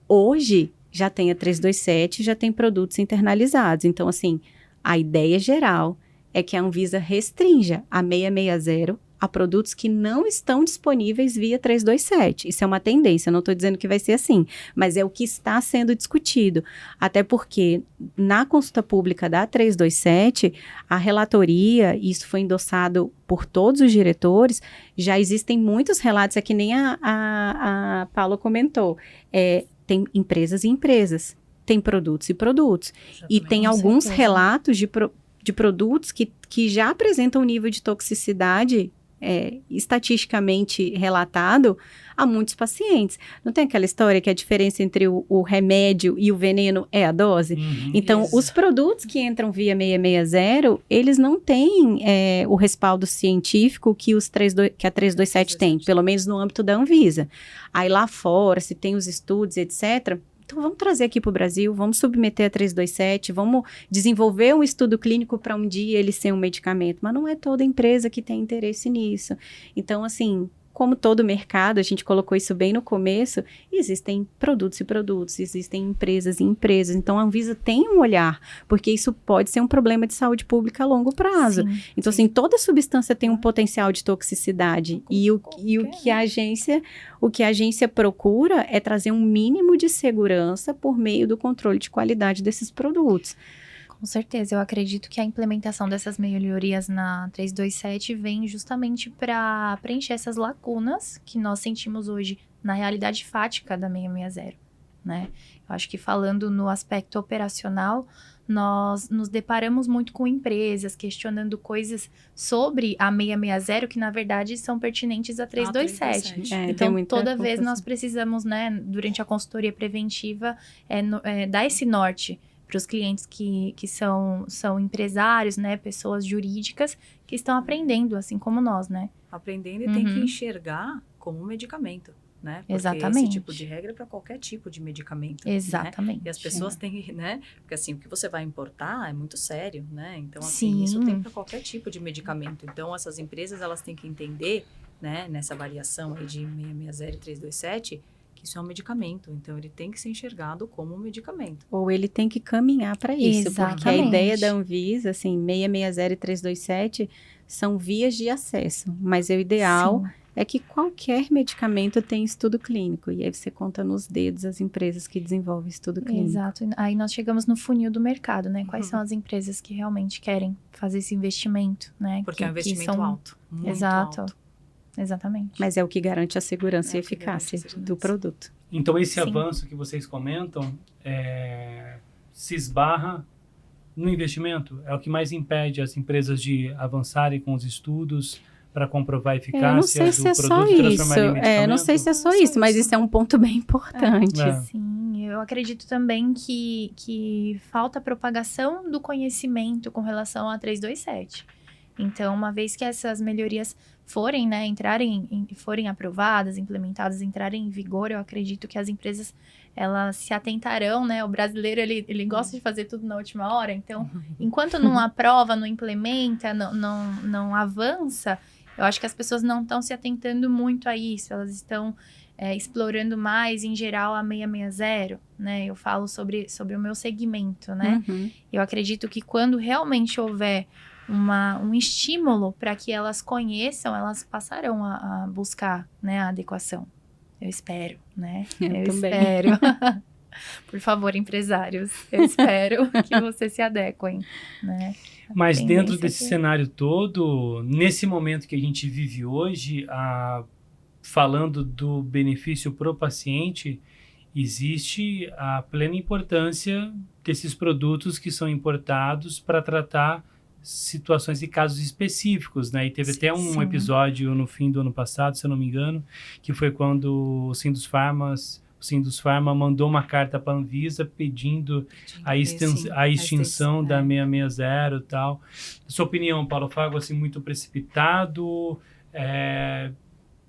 Hoje, já tem a 327, já tem produtos internalizados. Então, assim, a ideia geral é que a Anvisa restrinja a 660 a produtos que não estão disponíveis via 327. Isso é uma tendência, não estou dizendo que vai ser assim, mas é o que está sendo discutido. Até porque, na consulta pública da 327, a relatoria, isso foi endossado por todos os diretores, já existem muitos relatos, é que nem a Paula comentou, tem empresas e empresas, tem produtos e produtos. E tem alguns relatos de produtos que já apresentam um nível de toxicidade estatisticamente relatado a muitos pacientes. Não tem aquela história que a diferença entre o remédio e o veneno é a dose? Então, isso. os produtos que entram via 660, eles não têm o respaldo científico que a 327 tem, pelo menos no âmbito da Anvisa. Aí lá fora, se tem os estudos, etc., então, vamos trazer aqui para o Brasil, vamos submeter a 327, vamos desenvolver um estudo clínico para um dia ele ser um medicamento. Mas não é toda empresa que tem interesse nisso. Então, assim, como todo mercado, a gente colocou isso bem no começo, existem produtos e produtos, existem empresas e empresas. Então, a Anvisa tem um olhar, porque isso pode ser um problema de saúde pública a longo prazo. Sim, então, assim, toda substância tem um potencial de toxicidade. E o que a agência procura é trazer um mínimo de segurança por meio do controle de qualidade desses produtos. Com certeza, eu acredito que a implementação dessas melhorias na 327 vem justamente para preencher essas lacunas que nós sentimos hoje na realidade fática da 660, né? Eu acho que falando no aspecto operacional, nós nos deparamos muito com empresas questionando coisas sobre a 660 que, na verdade, são pertinentes à 327. Então, toda vez nós precisamos, né, durante a consultoria preventiva, dar esse norte para os clientes que são empresários, né, pessoas jurídicas que estão aprendendo, assim como nós, né? Aprendendo e tem que enxergar como um medicamento, né? Porque exatamente. Esse tipo de regra é para qualquer tipo de medicamento. Exatamente. Né? E as pessoas têm, né? Porque assim, o que você vai importar é muito sério, né? Então, Sim. assim, isso tem para qualquer tipo de medicamento. Então, essas empresas, elas têm que entender, né? Nessa variação aí de 660 e 327, que isso é um medicamento, então ele tem que ser enxergado como um medicamento. Ou ele tem que caminhar para isso, Exatamente. porque a ideia da Anvisa, assim, 660 e 327 são vias de acesso, mas o ideal é que qualquer medicamento tenha estudo clínico, e aí você conta nos dedos as empresas que desenvolvem estudo clínico. Exato, aí nós chegamos no funil do mercado, né? Quais são as empresas que realmente querem fazer esse investimento, né? Porque é um investimento alto, muito alto. Exatamente. Mas é o que garante a segurança e eficácia do produto. Então, esse avanço que vocês comentam se esbarra no investimento? É o que mais impede as empresas de avançarem com os estudos para comprovar a eficácia não sei se é só isso. Não sei se é só isso, mas isso é um ponto bem importante. Sim, eu acredito também que falta propagação do conhecimento com relação a 327. Então, uma vez que essas melhorias forem, né, forem aprovadas, implementadas, entrarem em vigor, eu acredito que as empresas, elas se atentarão, né? O brasileiro, ele gosta de fazer tudo na última hora. Então, enquanto não aprova, não implementa, não avança, eu acho que as pessoas não estão se atentando muito a isso. Elas estão explorando mais, em geral, a 660, né? Eu falo sobre o meu segmento, né? Eu acredito que quando realmente houver um estímulo para que elas conheçam, elas passarão a buscar, né, a adequação. Eu espero, né? Eu também. Espero. Por favor, empresários, eu espero que vocês se adequem, né? Mas dentro desse que... cenário todo, nesse momento que a gente vive hoje, falando do benefício para o paciente, existe a plena importância desses produtos que são importados para tratar situações e casos específicos, né? E teve até um episódio no fim do ano passado, se eu não me engano, que foi quando o Sindusfarma mandou uma carta para a Anvisa pedindo a extinção da 660 e tal. Sua opinião, Paulo, foi algo assim muito precipitado,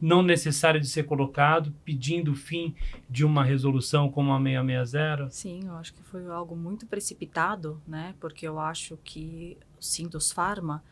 não necessário de ser colocado, pedindo o fim de uma resolução como a 660? Sim, eu acho que foi algo muito precipitado, né? Porque eu acho que o Sindusfarma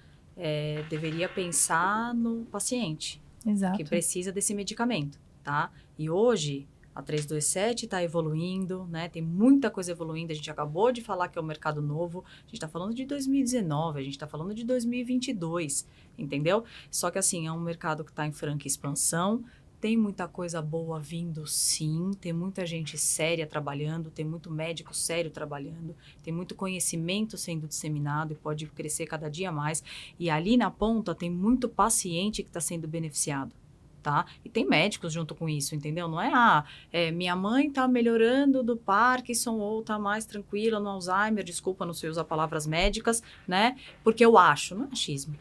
deveria pensar no paciente, Exato. que precisa desse medicamento, tá? E hoje a 327 está evoluindo, né? Tem muita coisa evoluindo. A gente acabou de falar que é um mercado novo. A gente está falando de 2019, a gente está falando de 2022, entendeu? Só que assim, é um mercado que está em franca expansão. Tem muita coisa boa vindo, sim. Tem muita gente séria trabalhando, tem muito médico sério trabalhando, tem muito conhecimento sendo disseminado e pode crescer cada dia mais. E ali na ponta tem muito paciente que está sendo beneficiado. Tá? E tem médicos junto com isso, entendeu? Não minha mãe tá melhorando do Parkinson ou tá mais tranquila no Alzheimer, desculpa, não sei usar palavras médicas, né? Porque eu acho, não é achismo,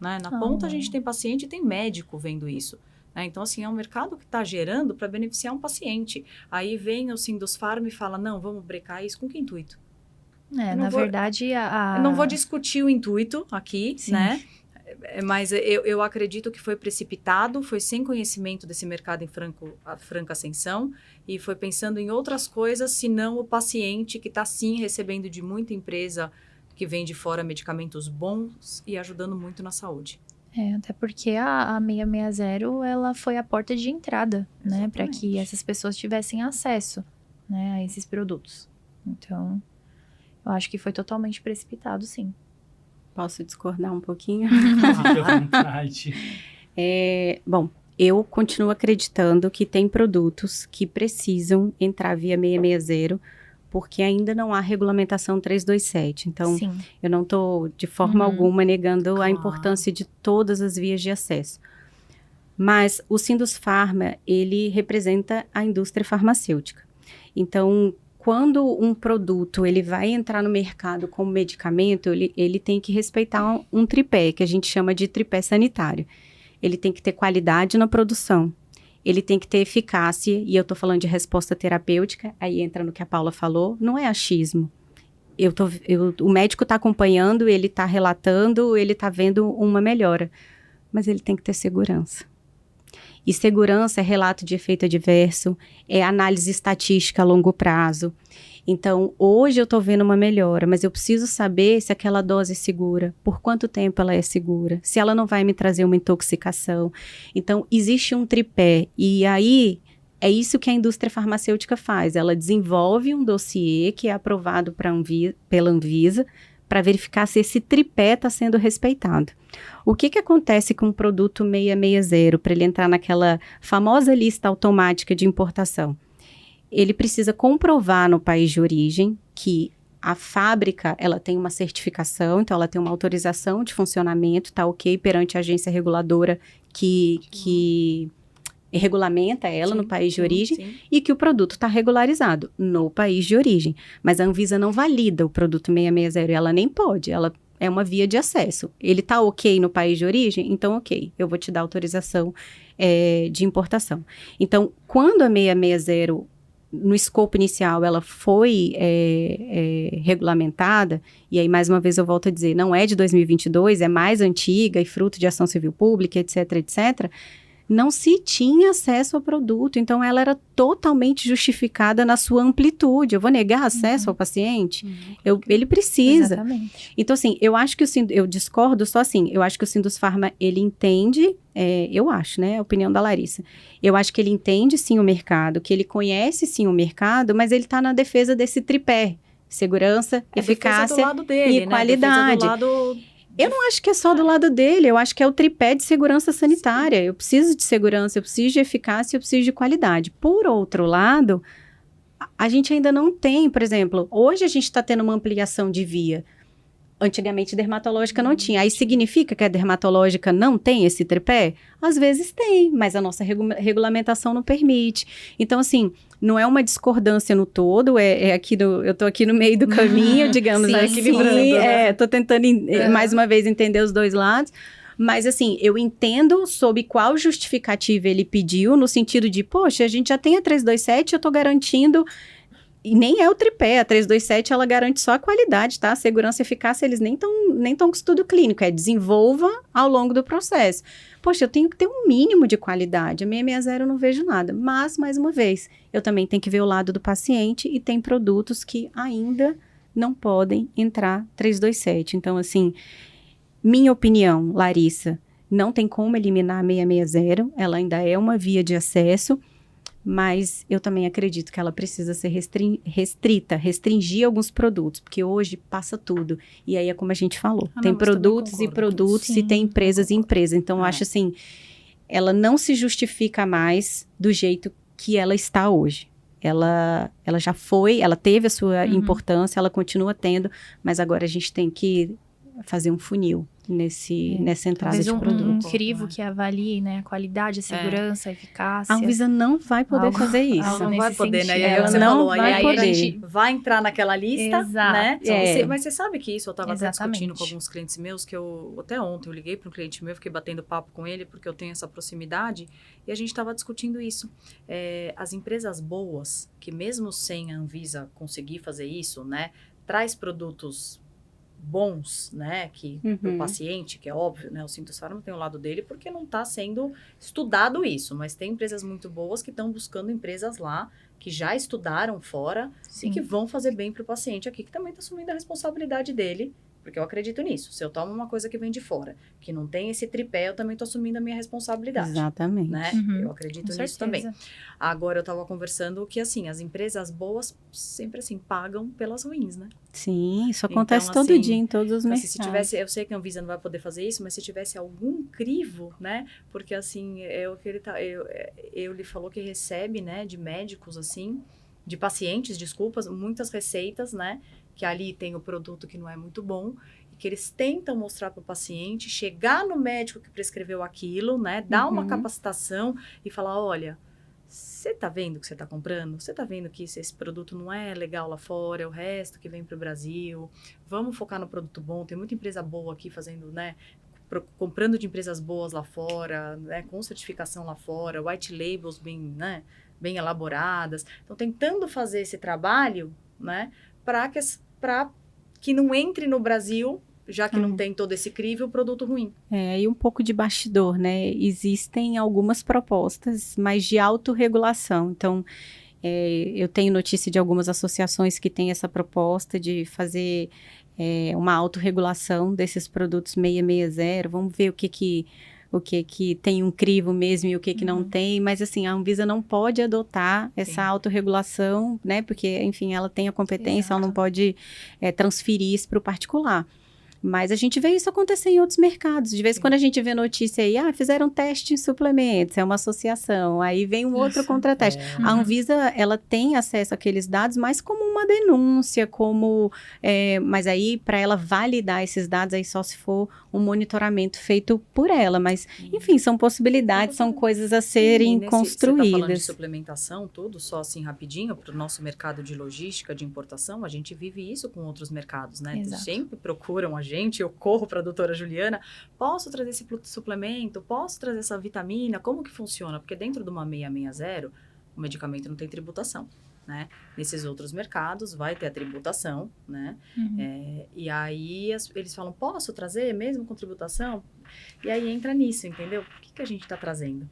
né? Na ponta a gente tem paciente e tem médico vendo isso, né? Então, assim, é um mercado que está gerando para beneficiar um paciente. Aí vem o Sindusfarma e fala, não, vamos brecar isso, com que intuito? Verdade, Eu não vou discutir o intuito aqui, Sim. né? Mas eu acredito que foi precipitado, foi sem conhecimento desse mercado em franca ascensão e foi pensando em outras coisas, senão o paciente que está sim recebendo de muita empresa que vem de fora medicamentos bons e ajudando muito na saúde. Até porque a 660, ela foi a porta de entrada, né? Para que essas pessoas tivessem acesso, né, a esses produtos. Então, eu acho que foi totalmente precipitado, sim. Posso discordar um pouquinho? Fique à vontade. Bom, eu continuo acreditando que tem produtos que precisam entrar via 660, porque ainda não há regulamentação 327. Então, Sim. eu não estou de forma alguma negando a Claro. importância de todas as vias de acesso. Mas o Sindusfarma, ele representa a indústria farmacêutica. Então, quando um produto ele vai entrar no mercado como medicamento, ele tem que respeitar um tripé, que a gente chama de tripé sanitário. Ele tem que ter qualidade na produção, ele tem que ter eficácia, e eu estou falando de resposta terapêutica, aí entra no que a Paula falou, não é achismo. O médico está acompanhando, ele está relatando, ele está vendo uma melhora, mas ele tem que ter segurança. E segurança é relato de efeito adverso, é análise estatística a longo prazo. Então, hoje eu estou vendo uma melhora, mas eu preciso saber se aquela dose é segura, por quanto tempo ela é segura, se ela não vai me trazer uma intoxicação. Então, existe um tripé, e aí é isso que a indústria farmacêutica faz. Ela desenvolve um dossiê que é aprovado pela Anvisa, para verificar se esse tripé está sendo respeitado. O que acontece com o produto 660 para ele entrar naquela famosa lista automática de importação? Ele precisa comprovar no país de origem que a fábrica ela tem uma certificação, então ela tem uma autorização de funcionamento, está ok perante a agência reguladora que regulamenta ela no país de origem e que o produto está regularizado no país de origem. Mas a Anvisa não valida o produto 660, ela nem pode, ela é uma via de acesso. Ele está ok no país de origem? Então ok, eu vou te dar autorização de importação. Então, quando a 660 no escopo inicial, ela foi regulamentada, e aí, mais uma vez, eu volto a dizer, não é de 2022, é mais antiga e fruto de ação civil pública, etc., etc., não se tinha acesso ao produto, então ela era totalmente justificada na sua amplitude. Eu vou negar acesso ao paciente? Ele precisa. Exatamente. Então, assim, eu acho que eu discordo só assim, eu acho que o Sindusfarma, ele entende, eu acho, né, a opinião da Larissa, eu acho que ele entende sim o mercado, que ele conhece sim o mercado, mas ele está na defesa desse tripé, segurança, eficácia do lado dele, e qualidade. Do lado... Eu não acho que é só do lado dele, eu acho que é o tripé de segurança sanitária. Eu preciso de segurança, eu preciso de eficácia, eu preciso de qualidade. Por outro lado, a gente ainda não tem, por exemplo, hoje a gente está tendo uma ampliação de via. Antigamente, dermatológica não tinha. Aí significa que a dermatológica não tem esse tripé? Às vezes tem, mas a nossa regulamentação não permite. Então, assim, não é uma discordância no todo, eu tô aqui no meio do caminho, digamos, Sim, equilibrando, né? Tô tentando, mais uma vez, entender os dois lados. Mas, assim, eu entendo sob qual justificativa ele pediu, no sentido de, poxa, a gente já tem a 327, eu tô garantindo... E nem é o tripé, a 327 ela garante só a qualidade, tá? A segurança e eficácia eles nem tão com estudo clínico, desenvolva ao longo do processo. Poxa, eu tenho que ter um mínimo de qualidade, a 660 eu não vejo nada, mas, mais uma vez, eu também tenho que ver o lado do paciente e tem produtos que ainda não podem entrar 327. Então, assim, minha opinião, Larissa, não tem como eliminar a 660, ela ainda é uma via de acesso, mas eu também acredito que ela precisa ser restringir alguns produtos, porque hoje passa tudo. E aí é como a gente falou, tem produtos e produtos e tem empresas e empresas. Então, eu acho assim, ela não se justifica mais do jeito que ela está hoje. Ela já foi, ela teve a sua importância, ela continua tendo, mas agora a gente tem que fazer um funil nessa entrada Talvez de um produto. crivo que avalie, né, a qualidade, a segurança, a eficácia. A Anvisa não vai poder fazer isso. algo Não nesse vai poder, né? sentido. E aí, Ela você não falou, vai aí poder. a gente vai entrar naquela lista, Exato. né? É. Mas você sabe que isso, eu estava até Exatamente. discutindo com alguns clientes meus, que até ontem eu liguei para um cliente meu, fiquei batendo papo com ele, porque eu tenho essa proximidade, e a gente estava discutindo isso. As empresas boas, que mesmo sem a Anvisa conseguir fazer isso, né, traz produtos bons, né, que o paciente, que é óbvio, né, o Sindusfarma tem o lado dele porque não está sendo estudado isso, mas tem empresas muito boas que estão buscando empresas lá que já estudaram fora e que vão fazer bem para o paciente aqui, que também está assumindo a responsabilidade dele, porque eu acredito nisso. Se eu tomo uma coisa que vem de fora, que não tem esse tripé, eu também estou assumindo a minha responsabilidade. Exatamente. Né? Eu acredito Com nisso certeza. também. Agora, eu estava conversando que, assim, as empresas boas sempre, assim, pagam pelas ruins, né? Sim, isso Então, acontece todo assim, dia em todos os mercados. Se tivesse, eu sei que a Anvisa não vai poder fazer isso, mas se tivesse algum crivo, né? Porque, assim, ele falou que recebe, né, de médicos, assim, de pacientes, desculpas, muitas receitas, né? Que ali tem o produto que não é muito bom, e que eles tentam mostrar para o paciente, chegar no médico que prescreveu aquilo, né? Dar uma capacitação e falar, olha, você tá vendo o que você tá comprando? Você tá vendo que esse produto não é legal lá fora, é o resto que vem para o Brasil. Vamos focar no produto bom, tem muita empresa boa aqui fazendo, né? Comprando de empresas boas lá fora, né? Com certificação lá fora, white labels bem, né? Bem elaboradas. Então, tentando fazer esse trabalho, né? Para que não entre no Brasil, já que não tem todo esse crivo, o produto ruim. E um pouco de bastidor, né? Existem algumas propostas, mas de autorregulação. Então, eu tenho notícia de algumas associações que têm essa proposta de fazer uma autorregulação desses produtos 660. Vamos ver o que tem um crivo mesmo e o que não tem, mas assim, a Anvisa não pode adotar essa autorregulação, né, porque, enfim, ela tem a competência, ela não pode transferir isso para o particular. Mas a gente vê isso acontecer em outros mercados. De vez em quando a gente vê notícia aí, fizeram teste em suplementos, é uma associação. Aí vem um outro contrateste. A Anvisa, ela tem acesso àqueles dados, mas como uma denúncia, mas aí, para ela validar esses dados, aí só se for um monitoramento feito por ela. Mas, enfim, são possibilidades, são coisas a serem construídas. Você tá falando de suplementação, tudo, só assim rapidinho, para o nosso mercado de logística, de importação, a gente vive isso com outros mercados, né? Exato. Sempre procuram a gente, eu corro para a doutora Juliana, posso trazer esse suplemento, posso trazer essa vitamina, como que funciona? Porque dentro de uma 660, o medicamento não tem tributação. né? Nesses outros mercados vai ter a tributação, né? E aí eles falam, posso trazer mesmo com tributação? E aí entra nisso, entendeu? O que a gente está trazendo?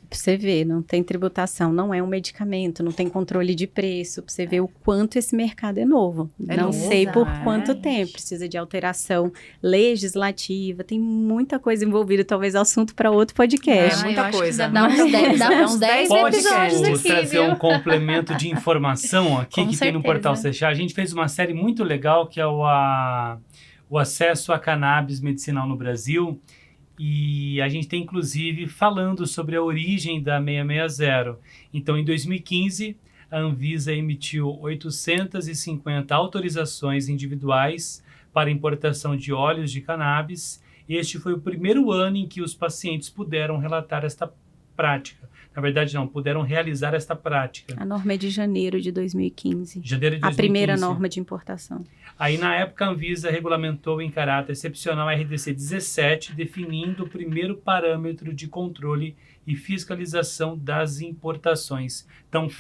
Pra você ver, não tem tributação, não é um medicamento, não tem controle de preço, pra você ver o quanto esse mercado é novo. Não sei por quanto tempo, precisa de alteração legislativa, tem muita coisa envolvida, talvez assunto para outro podcast. Muita coisa. Dá uns 10 episódios Pode aqui, trazer viu? um complemento de informação aqui Com que tem no certeza. Portal Sechá. A gente fez uma série muito legal que é o acesso a cannabis medicinal no Brasil. E a gente tem, inclusive, falando sobre a origem da 660. Então, em 2015, a Anvisa emitiu 850 autorizações individuais para importação de óleos de cannabis. Este foi o primeiro ano em que os pacientes puderam relatar esta prática. Na verdade, não, puderam realizar esta prática. A norma é de janeiro de 2015. Janeiro de 2015. A primeira norma de importação. Aí, na época, a Anvisa regulamentou em caráter excepcional a RDC 17, definindo o primeiro parâmetro de controle e fiscalização das importações. Então,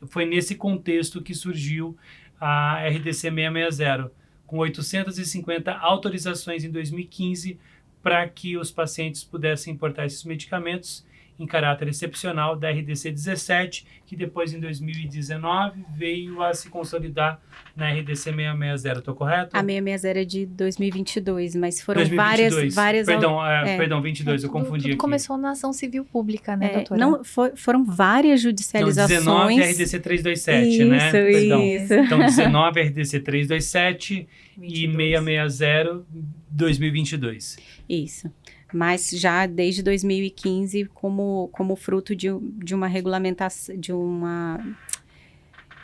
foi nesse contexto que surgiu a RDC 660, com 850 autorizações em 2015 para que os pacientes pudessem importar esses medicamentos em caráter excepcional da RDC 17, que depois, em 2019, veio a se consolidar na RDC 660, estou correto? A 660 é de 2022, mas foram 2022. várias... Perdão, 22, eu confundi Tudo aqui. começou na ação civil pública, né, doutora? Não, foram várias Então, judicializações. 19 é RDC 327, né? Perdão. Então, 19 é RDC 327 e 660 2022. Isso. Mas já desde 2015, como fruto de uma regulamentação,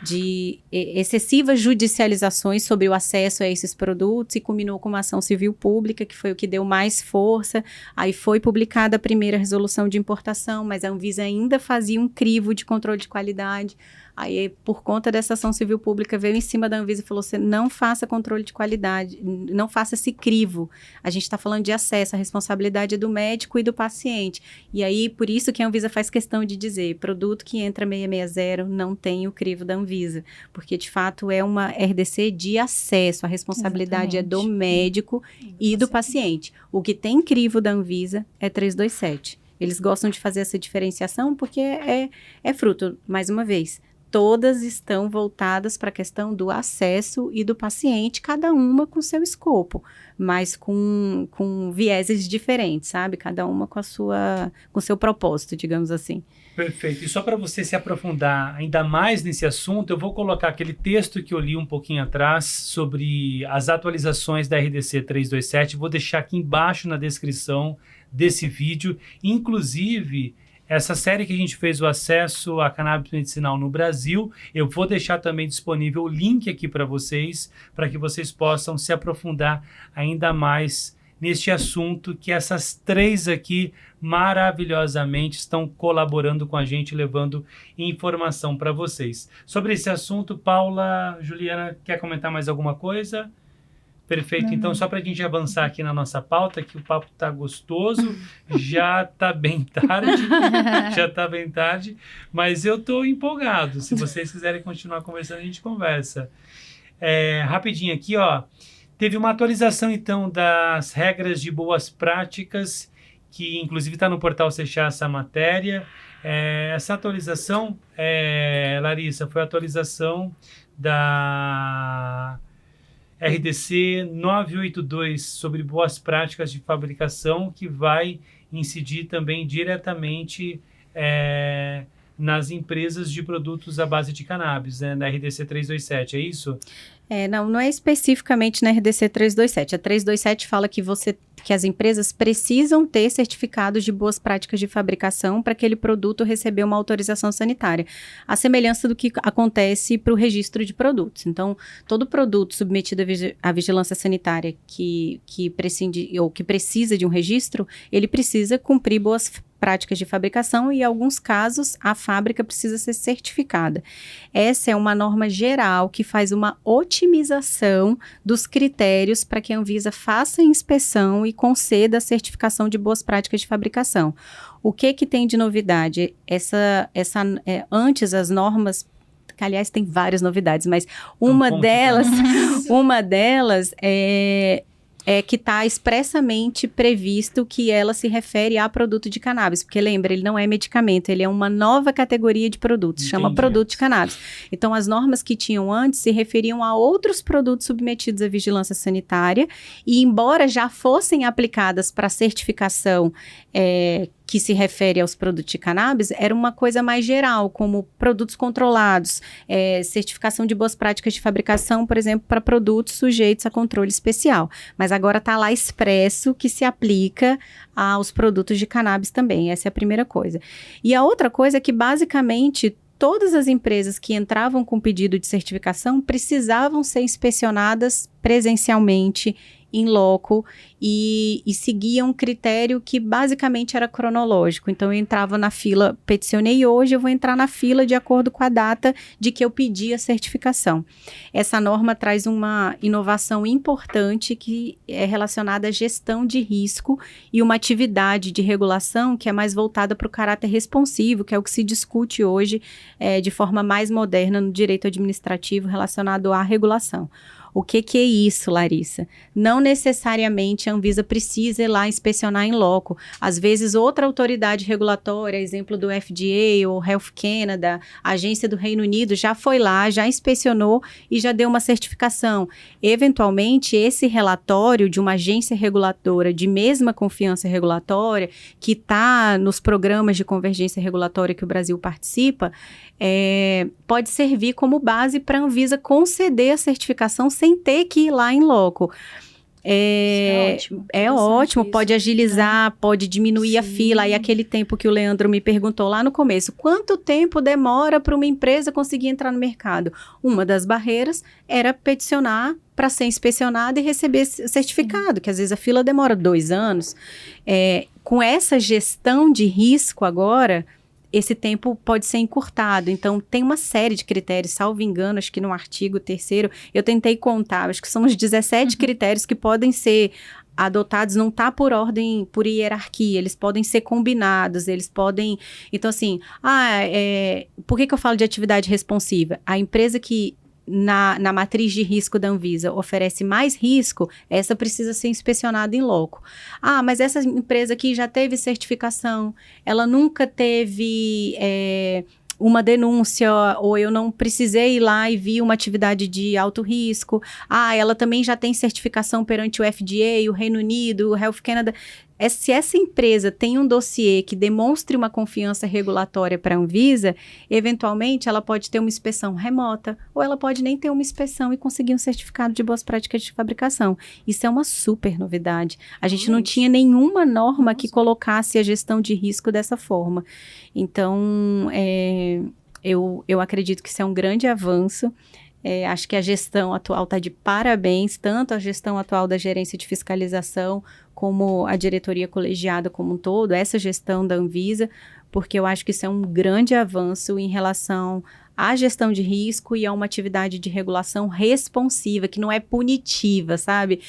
de excessivas judicializações sobre o acesso a esses produtos, e culminou com uma ação civil pública, que foi o que deu mais força. Aí foi publicada a primeira resolução de importação, mas a Anvisa ainda fazia um crivo de controle de qualidade. Aí, por conta dessa ação civil pública, veio em cima da Anvisa e falou, você não faça controle de qualidade, não faça esse crivo. A gente está falando de acesso, a responsabilidade é do médico e do paciente. E aí, por isso que a Anvisa faz questão de dizer, produto que entra 660 não tem o crivo da Anvisa, porque, de fato, é uma RDC de acesso, a responsabilidade é do médico e do paciente. O que tem crivo da Anvisa é 327. Eles gostam de fazer essa diferenciação porque é fruto, mais uma vez, todas estão voltadas para a questão do acesso e do paciente, cada uma com seu escopo, mas com vieses diferentes, sabe? Cada uma com o seu propósito, digamos assim. Perfeito. E só para você se aprofundar ainda mais nesse assunto, eu vou colocar aquele texto que eu li um pouquinho atrás sobre as atualizações da RDC 327. Vou deixar aqui embaixo na descrição desse vídeo. Inclusive, essa série que a gente fez, o acesso a cannabis medicinal no Brasil, eu vou deixar também disponível o link aqui para vocês, para que vocês possam se aprofundar ainda mais neste assunto, que essas três aqui maravilhosamente estão colaborando com a gente, levando informação para vocês. Sobre esse assunto, Paula, Juliana, quer comentar mais alguma coisa? Perfeito. Então, só para a gente avançar aqui na nossa pauta, que o papo está gostoso, já está bem tarde, mas eu estou empolgado. Se vocês quiserem continuar conversando, a gente conversa. Rapidinho aqui, ó. Teve uma atualização, então, das regras de boas práticas, que inclusive está no Portal Sechá essa matéria. Essa atualização, Larissa, foi a atualização da RDC 982 sobre boas práticas de fabricação, que vai incidir também diretamente nas empresas de produtos à base de cannabis, né, na RDC 327, é isso? Não é especificamente na RDC 327. A 327 fala que as empresas precisam ter certificados de boas práticas de fabricação para aquele produto receber uma autorização sanitária, a semelhança do que acontece para o registro de produtos. Então, todo produto submetido à vigilância sanitária que prescinde ou que precisa de um registro, ele precisa cumprir boas práticas de fabricação e, em alguns casos, a fábrica precisa ser certificada. Essa é uma norma geral que faz uma otimização dos critérios para que a Anvisa faça a inspeção e conceda a certificação de boas práticas de fabricação. O que tem de novidade? Antes as normas que aliás tem várias novidades, mas uma delas é que está expressamente previsto que ela se refere a produto de cannabis, porque lembra, ele não é medicamento, ele é uma nova categoria de produtos, chama produto de cannabis. Então, as normas que tinham antes se referiam a outros produtos submetidos à vigilância sanitária, e embora já fossem aplicadas para certificação que se refere aos produtos de cannabis, era uma coisa mais geral, como produtos controlados, certificação de boas práticas de fabricação, por exemplo, para produtos sujeitos a controle especial. Mas agora está lá expresso que se aplica aos produtos de cannabis também. Essa é a primeira coisa. E a outra coisa é que, basicamente, todas as empresas que entravam com pedido de certificação precisavam ser inspecionadas presencialmente, em loco, e seguia um critério que basicamente era cronológico. Então, eu entrava na fila, peticionei hoje, eu vou entrar na fila de acordo com a data de que eu pedi a certificação. Essa norma traz uma inovação importante que é relacionada à gestão de risco e uma atividade de regulação que é mais voltada para o caráter responsivo, que é o que se discute hoje de forma mais moderna no direito administrativo relacionado à regulação. O que é isso, Larissa? Não necessariamente a Anvisa precisa ir lá inspecionar em loco. Às vezes, outra autoridade regulatória, exemplo do FDA ou Health Canada, a agência do Reino Unido, já foi lá, já inspecionou e já deu uma certificação. Eventualmente, esse relatório de uma agência reguladora de mesma confiança regulatória, que está nos programas de convergência regulatória que o Brasil participa, pode servir como base para a Anvisa conceder a certificação sem ter que ir lá em loco. É ótimo, pode agilizar, pode diminuir a fila. Aí aquele tempo que o Leandro me perguntou lá no começo, quanto tempo demora para uma empresa conseguir entrar no mercado? Uma das barreiras era peticionar para ser inspecionada e receber certificado, que às vezes a fila demora 2 anos. Com essa gestão de risco agora, esse tempo pode ser encurtado. Então, tem uma série de critérios, salvo engano, acho que no artigo 3º, eu tentei contar, acho que são os 17 critérios que podem ser adotados, não está por ordem, por hierarquia, eles podem ser combinados, eles podem... Então, assim, por que eu falo de atividade responsiva? A empresa que na matriz de risco da Anvisa oferece mais risco, essa precisa ser inspecionada em loco. Mas essa empresa aqui já teve certificação, ela nunca teve uma denúncia, ou eu não precisei ir lá e vi uma atividade de alto risco. Ela também já tem certificação perante o FDA, o Reino Unido, o Health Canada. Se essa empresa tem um dossiê que demonstre uma confiança regulatória para a Anvisa, eventualmente ela pode ter uma inspeção remota, ou ela pode nem ter uma inspeção e conseguir um certificado de boas práticas de fabricação. Isso é uma super novidade. A gente não tinha nenhuma norma que colocasse a gestão de risco dessa forma. Então, eu acredito que isso é um grande avanço. Acho que a gestão atual está de parabéns, tanto a gestão atual da gerência de fiscalização, como a diretoria colegiada como um todo, essa gestão da Anvisa, porque eu acho que isso é um grande avanço em relação à gestão de risco e a uma atividade de regulação responsiva, que não é punitiva, sabe?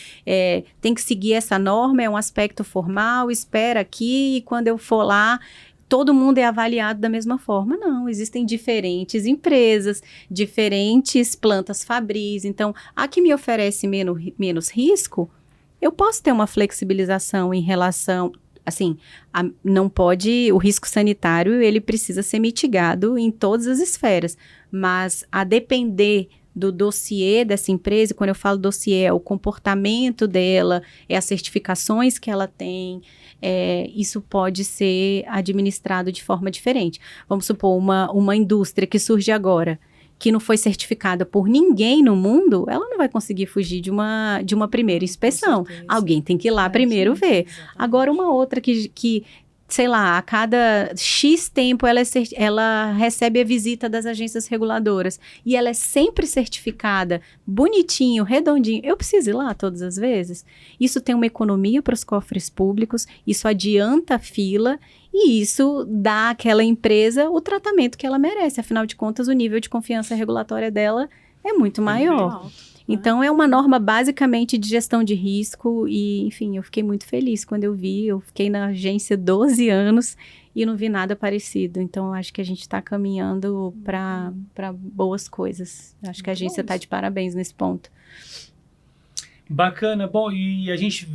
Tem que seguir essa norma, é um aspecto formal, espera aqui e quando eu for lá, todo mundo é avaliado da mesma forma. Não, existem diferentes empresas, diferentes plantas fabris. Então, a que me oferece menos risco, eu posso ter uma flexibilização em relação... Assim, não pode... O risco sanitário, ele precisa ser mitigado em todas as esferas. Mas, a depender do dossiê dessa empresa, quando eu falo dossiê, é o comportamento dela, é as certificações que ela tem... isso pode ser administrado de forma diferente. Vamos supor, uma indústria que surge agora, que não foi certificada por ninguém no mundo, ela não vai conseguir fugir de uma primeira inspeção. Alguém tem que ir lá primeiro ver. Exatamente. Agora, uma outra que sei lá, a cada X tempo ela recebe a visita das agências reguladoras e ela é sempre certificada, bonitinho, redondinho. Eu preciso ir lá todas as vezes? Isso tem uma economia para os cofres públicos, isso adianta a fila e isso dá àquela empresa o tratamento que ela merece. Afinal de contas, o nível de confiança regulatória dela é muito maior. Então, é uma norma basicamente de gestão de risco e, enfim, eu fiquei muito feliz quando eu vi. Eu fiquei na agência 12 anos e não vi nada parecido. Então, eu acho que a gente está caminhando para boas coisas. Acho que a agência está de parabéns nesse ponto. Bacana. Bom, e a gente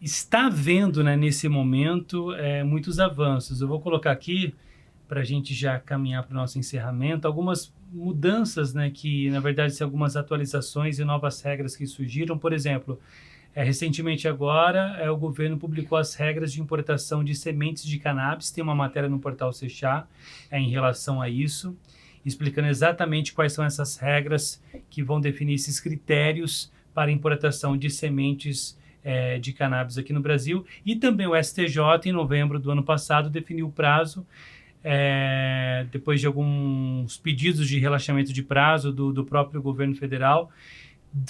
está vendo, né, nesse momento muitos avanços. Eu vou colocar aqui, para a gente já caminhar para o nosso encerramento, algumas mudanças, né, que na verdade são algumas atualizações e novas regras que surgiram. Por exemplo, recentemente agora o governo publicou as regras de importação de sementes de cannabis. Tem uma matéria no portal Sechá em relação a isso, explicando exatamente quais são essas regras que vão definir esses critérios para importação de sementes de cannabis aqui no Brasil. E também o STJ, em novembro do ano passado, definiu o prazo, depois de alguns pedidos de relaxamento de prazo do próprio governo federal,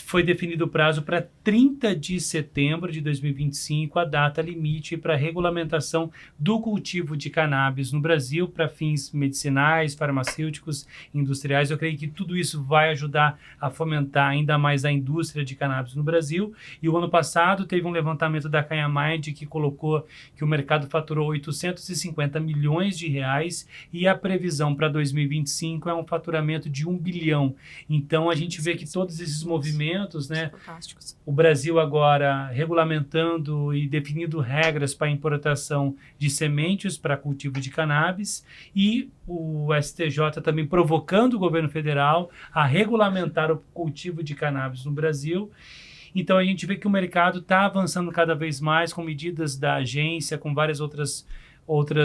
foi definido o prazo para 30 de setembro de 2025, a data limite para a regulamentação do cultivo de cannabis no Brasil para fins medicinais, farmacêuticos, industriais. Eu creio que tudo isso vai ajudar a fomentar ainda mais a indústria de cannabis no Brasil. E o ano passado teve um levantamento da Canhamind que colocou que o mercado faturou 850 milhões de reais e a previsão para 2025 é um faturamento de 1 bilhão. Então a gente vê que todos esses movimentos, né? O Brasil agora regulamentando e definindo regras para a importação de sementes para cultivo de cannabis, e o STJ também provocando o governo federal a regulamentar o cultivo de cannabis no Brasil. Então a gente vê que o mercado está avançando cada vez mais com medidas da agência, com várias outras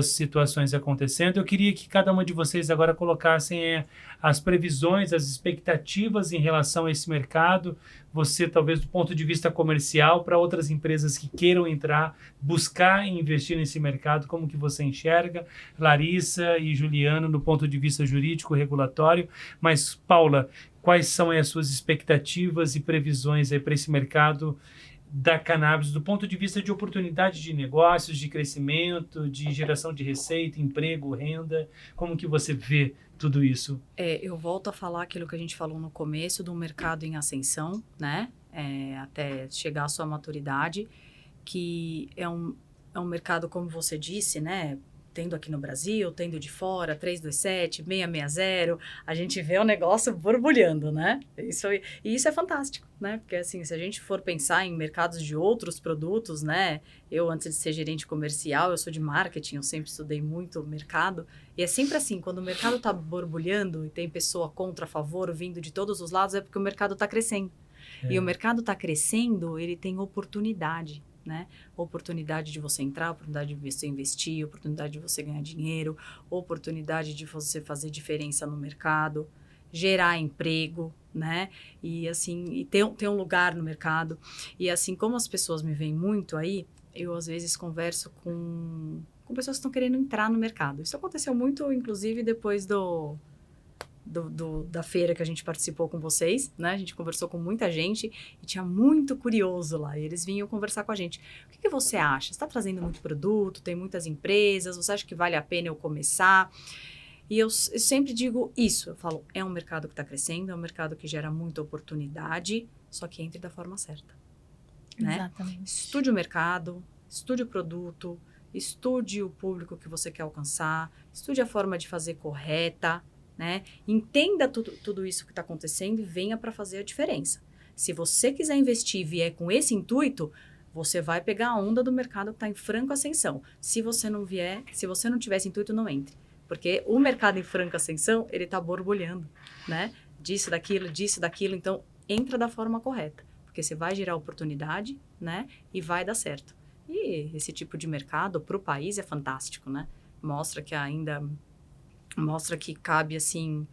situações acontecendo. Eu queria que cada uma de vocês agora colocassem as previsões, as expectativas em relação a esse mercado. Você, talvez, do ponto de vista comercial, para outras empresas que queiram entrar, buscar e investir nesse mercado, como que você enxerga? Larissa e Juliano, do ponto de vista jurídico, regulatório. Mas, Paula, quais são as suas expectativas e previsões para esse mercado da cannabis, do ponto de vista de oportunidade de negócios, de crescimento, de geração de receita, emprego, renda? Como que você vê tudo isso? Eu volto a falar aquilo que a gente falou no começo, do mercado em ascensão, né? Até chegar à sua maturidade, que é um mercado, como você disse, né? Tendo aqui no Brasil, tendo de fora, 327, 660, a gente vê o negócio borbulhando, né? E isso é fantástico, né? Porque, assim, se a gente for pensar em mercados de outros produtos, né? Eu, antes de ser gerente comercial, eu sou de marketing, eu sempre estudei muito o mercado. E é sempre assim, quando o mercado está borbulhando e tem pessoa contra, a favor, vindo de todos os lados, é porque o mercado está crescendo. E o mercado está crescendo, ele tem oportunidade, né? Oportunidade de você entrar, oportunidade de você investir, oportunidade de você ganhar dinheiro, oportunidade de você fazer diferença no mercado, gerar emprego, né? E assim, e ter um lugar no mercado. E assim, como as pessoas me veem muito aí, eu às vezes converso com pessoas que estão querendo entrar no mercado. Isso aconteceu muito, inclusive, depois da feira que a gente participou com vocês, né? A gente conversou com muita gente e tinha muito curioso lá. E eles vinham conversar com a gente. O que você acha? Você está trazendo muito produto, tem muitas empresas, você acha que vale a pena eu começar? E eu sempre digo isso. Eu falo, é um mercado que está crescendo, é um mercado que gera muita oportunidade, só que entre da forma certa. Né? Exatamente. Estude o mercado, estude o produto, estude o público que você quer alcançar, estude a forma de fazer correta, né? Entenda tudo isso que está acontecendo e venha para fazer a diferença. Se você quiser investir e vier com esse intuito, você vai pegar a onda do mercado que está em franca ascensão. Se você não tiver esse intuito, não entre. Porque o mercado em franca ascensão, ele está borbulhando, né? Disso, daquilo. Então, entra da forma correta. Porque você vai gerar oportunidade, né? E vai dar certo. E esse tipo de mercado para o país é fantástico, né? Mostra que cabe, assim,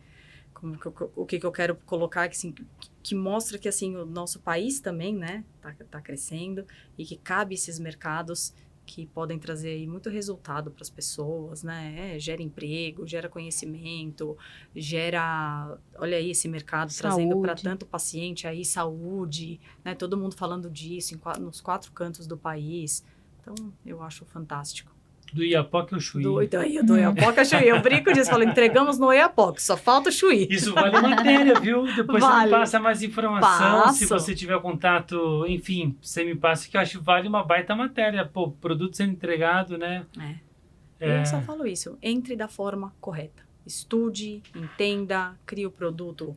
o que eu quero colocar, assim, que mostra que, assim, o nosso país também, né, tá crescendo e que cabe esses mercados que podem trazer aí muito resultado para as pessoas, né, gera emprego, gera conhecimento, olha aí esse mercado trazendo para tanto paciente aí saúde, né, todo mundo falando disso nos 4 cantos do país. Então, eu acho fantástico. Do Oiapoque ao Chuí. Do Oiapoque ao Chuí. Eu brinco disso, falo, entregamos no Oiapoque, só falta o Chuí. Isso vale matéria, viu? Depois você me passa mais informação, Passo. se você tiver contato, enfim, você me passa, que eu acho que vale uma baita matéria. Pô, produto sendo entregado, né? Eu só falo isso. Entre da forma correta. Estude, entenda, crie o produto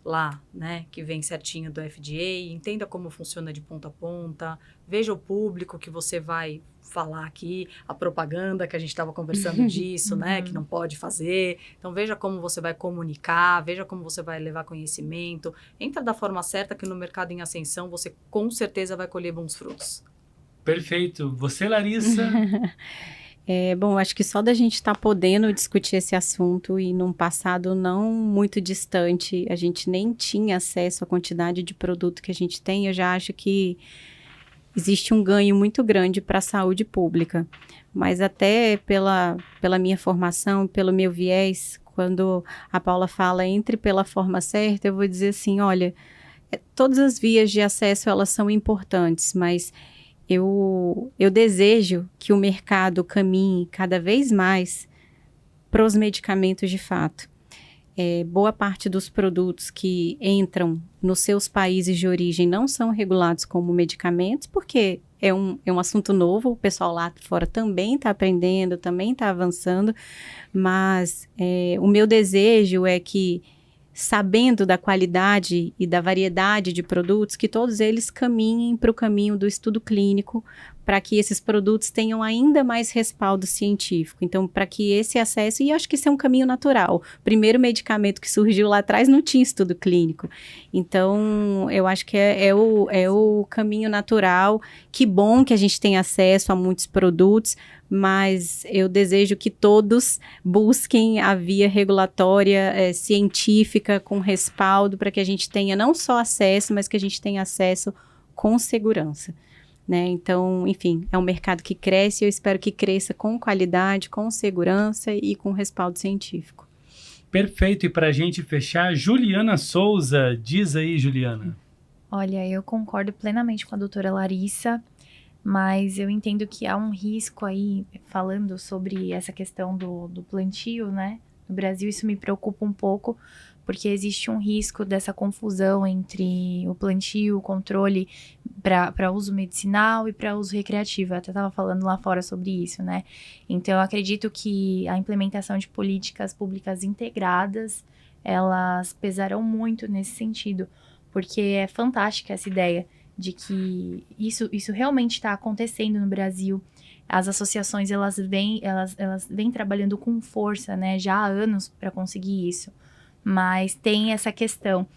lá, né, que vem certinho do FDA, entenda como funciona de ponta a ponta, veja o público que você vai falar aqui, a propaganda que a gente estava conversando disso, né, que não pode fazer. Então, veja como você vai comunicar, veja como você vai levar conhecimento. Entra da forma certa que no mercado em ascensão você com certeza vai colher bons frutos. Perfeito. Você, Larissa? Bom, acho que só da gente estar podendo discutir esse assunto e num passado não muito distante, a gente nem tinha acesso à quantidade de produto que a gente tem, eu já acho que existe um ganho muito grande para a saúde pública. Mas até pela minha formação, pelo meu viés, quando a Paula fala entre pela forma certa, eu vou dizer assim, olha, todas as vias de acesso elas são importantes, mas eu desejo que o mercado caminhe cada vez mais para os medicamentos de fato. Boa parte dos produtos que entram nos seus países de origem não são regulados como medicamentos, porque é um assunto novo, o pessoal lá fora também está aprendendo, também está avançando, mas o meu desejo é que, sabendo da qualidade e da variedade de produtos, que todos eles caminhem para o caminho do estudo clínico, para que esses produtos tenham ainda mais respaldo científico. Então, para que esse acesso, e acho que isso é um caminho natural. O primeiro medicamento que surgiu lá atrás não tinha estudo clínico. Então, eu acho que é o caminho natural. Que bom que a gente tem acesso a muitos produtos, mas eu desejo que todos busquem a via regulatória científica com respaldo para que a gente tenha não só acesso, mas que a gente tenha acesso com segurança. Né? Então, enfim, é um mercado que cresce e eu espero que cresça com qualidade, com segurança e com respaldo científico. Perfeito. E para a gente fechar, Juliana Souza, diz aí, Juliana. Olha, eu concordo plenamente com a doutora Larissa, mas eu entendo que há um risco aí, falando sobre essa questão do plantio, né? No Brasil isso me preocupa um pouco, porque existe um risco dessa confusão entre o plantio, o controle para uso medicinal e para uso recreativo. Eu até estava falando lá fora sobre isso, né? Então, eu acredito que a implementação de políticas públicas integradas, elas pesarão muito nesse sentido, porque é fantástica essa ideia de que isso realmente está acontecendo no Brasil. As associações, elas vêm trabalhando com força, né? Já há anos para conseguir isso. Mas tem essa questão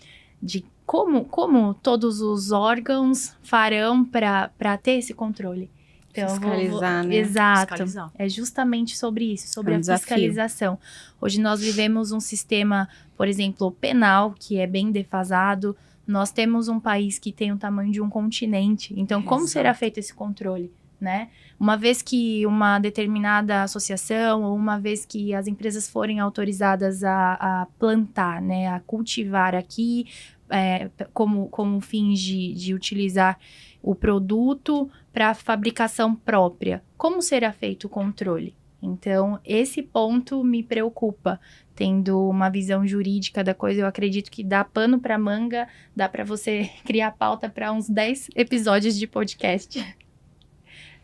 de como todos os órgãos farão para ter esse controle. Então, fiscalizar, né? Exato. Fiscalizar. É justamente sobre isso, sobre É um a desafio. fiscalização. Hoje nós vivemos um sistema, por exemplo, penal, que é bem defasado. Nós temos um país que tem o tamanho de um continente. Então, como será feito esse controle? Né? Uma vez que uma determinada associação ou uma vez que as empresas forem autorizadas a plantar, né, a cultivar aqui, como fins de utilizar o produto para fabricação própria, como será feito o controle? Então, esse ponto me preocupa. Tendo uma visão jurídica da coisa, eu acredito que dá pano para manga, dá para você criar pauta para uns 10 episódios de podcast.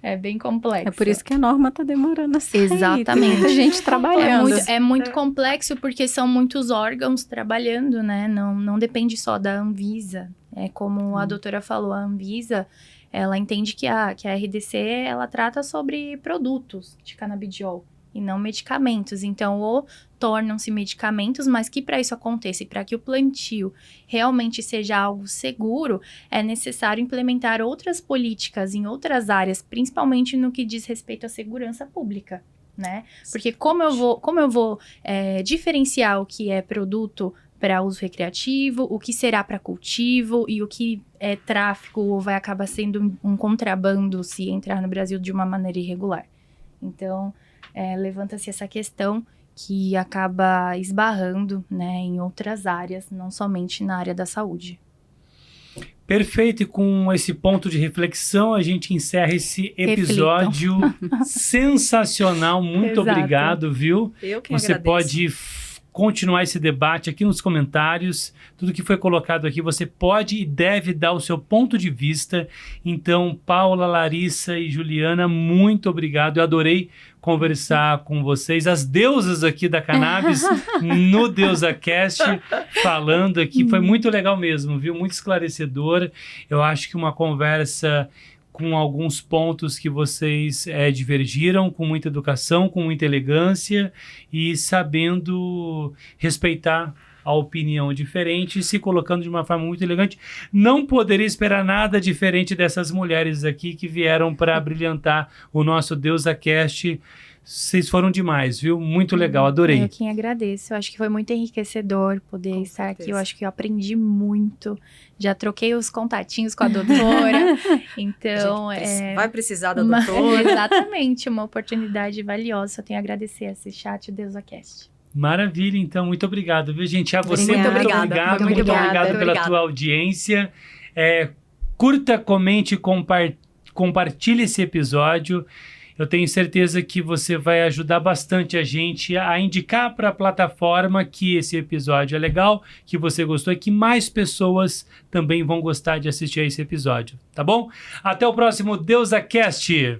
É bem complexo. É por isso que a norma está demorando a sair. Exatamente. Tem muita gente trabalhando. É muito complexo porque são muitos órgãos trabalhando, né? Não depende só da Anvisa. É como a doutora falou, a Anvisa, ela entende que a RDC, ela trata sobre produtos de canabidiol e não medicamentos. Então, ou tornam-se medicamentos, mas que para isso aconteça e para que o plantio realmente seja algo seguro, é necessário implementar outras políticas em outras áreas, principalmente no que diz respeito à segurança pública, né? Porque como eu vou diferenciar o que é produto para uso recreativo, o que será para cultivo e o que é tráfico ou vai acabar sendo um contrabando se entrar no Brasil de uma maneira irregular. Então, levanta-se essa questão que acaba esbarrando, né, em outras áreas, não somente na área da saúde. Perfeito, e com esse ponto de reflexão, a gente encerra esse episódio sensacional. Muito Exato. Obrigado, viu? Eu que Você agradeço. pode continuar esse debate aqui nos comentários. Tudo que foi colocado aqui, você pode e deve dar o seu ponto de vista. Então, Paula, Larissa e Juliana, muito obrigado. Eu adorei conversar com vocês, as deusas aqui da Cannabis, no DeusaCast, falando aqui. Foi muito legal mesmo, viu? Muito esclarecedor. Eu acho que uma conversa com alguns pontos que vocês divergiram, com muita educação, com muita elegância e sabendo respeitar a opinião diferente e se colocando de uma forma muito elegante. Não poderia esperar nada diferente dessas mulheres aqui que vieram para brilhantar o nosso DeusaCast. Vocês foram demais, viu? Muito legal, adorei. Eu quem agradeço. Eu acho que foi muito enriquecedor poder Com estar certeza. aqui. Eu acho que eu aprendi muito. Já troquei os contatinhos com a doutora. Então, Vai precisar da uma- doutora. Exatamente, uma oportunidade valiosa. Eu tenho a agradecer esse chat, o DeusaCast. Maravilha, então, muito obrigado, viu, gente? A você, Obrigada. muito Obrigada. obrigado, Foi muito muito bom. obrigado Muito pela obrigada. tua audiência. Curta, comente, compartilhe esse episódio. Eu tenho certeza que você vai ajudar bastante a gente a indicar para a plataforma que esse episódio é legal, que você gostou e que mais pessoas também vão gostar de assistir a esse episódio, tá bom? Até o próximo DeusaCast!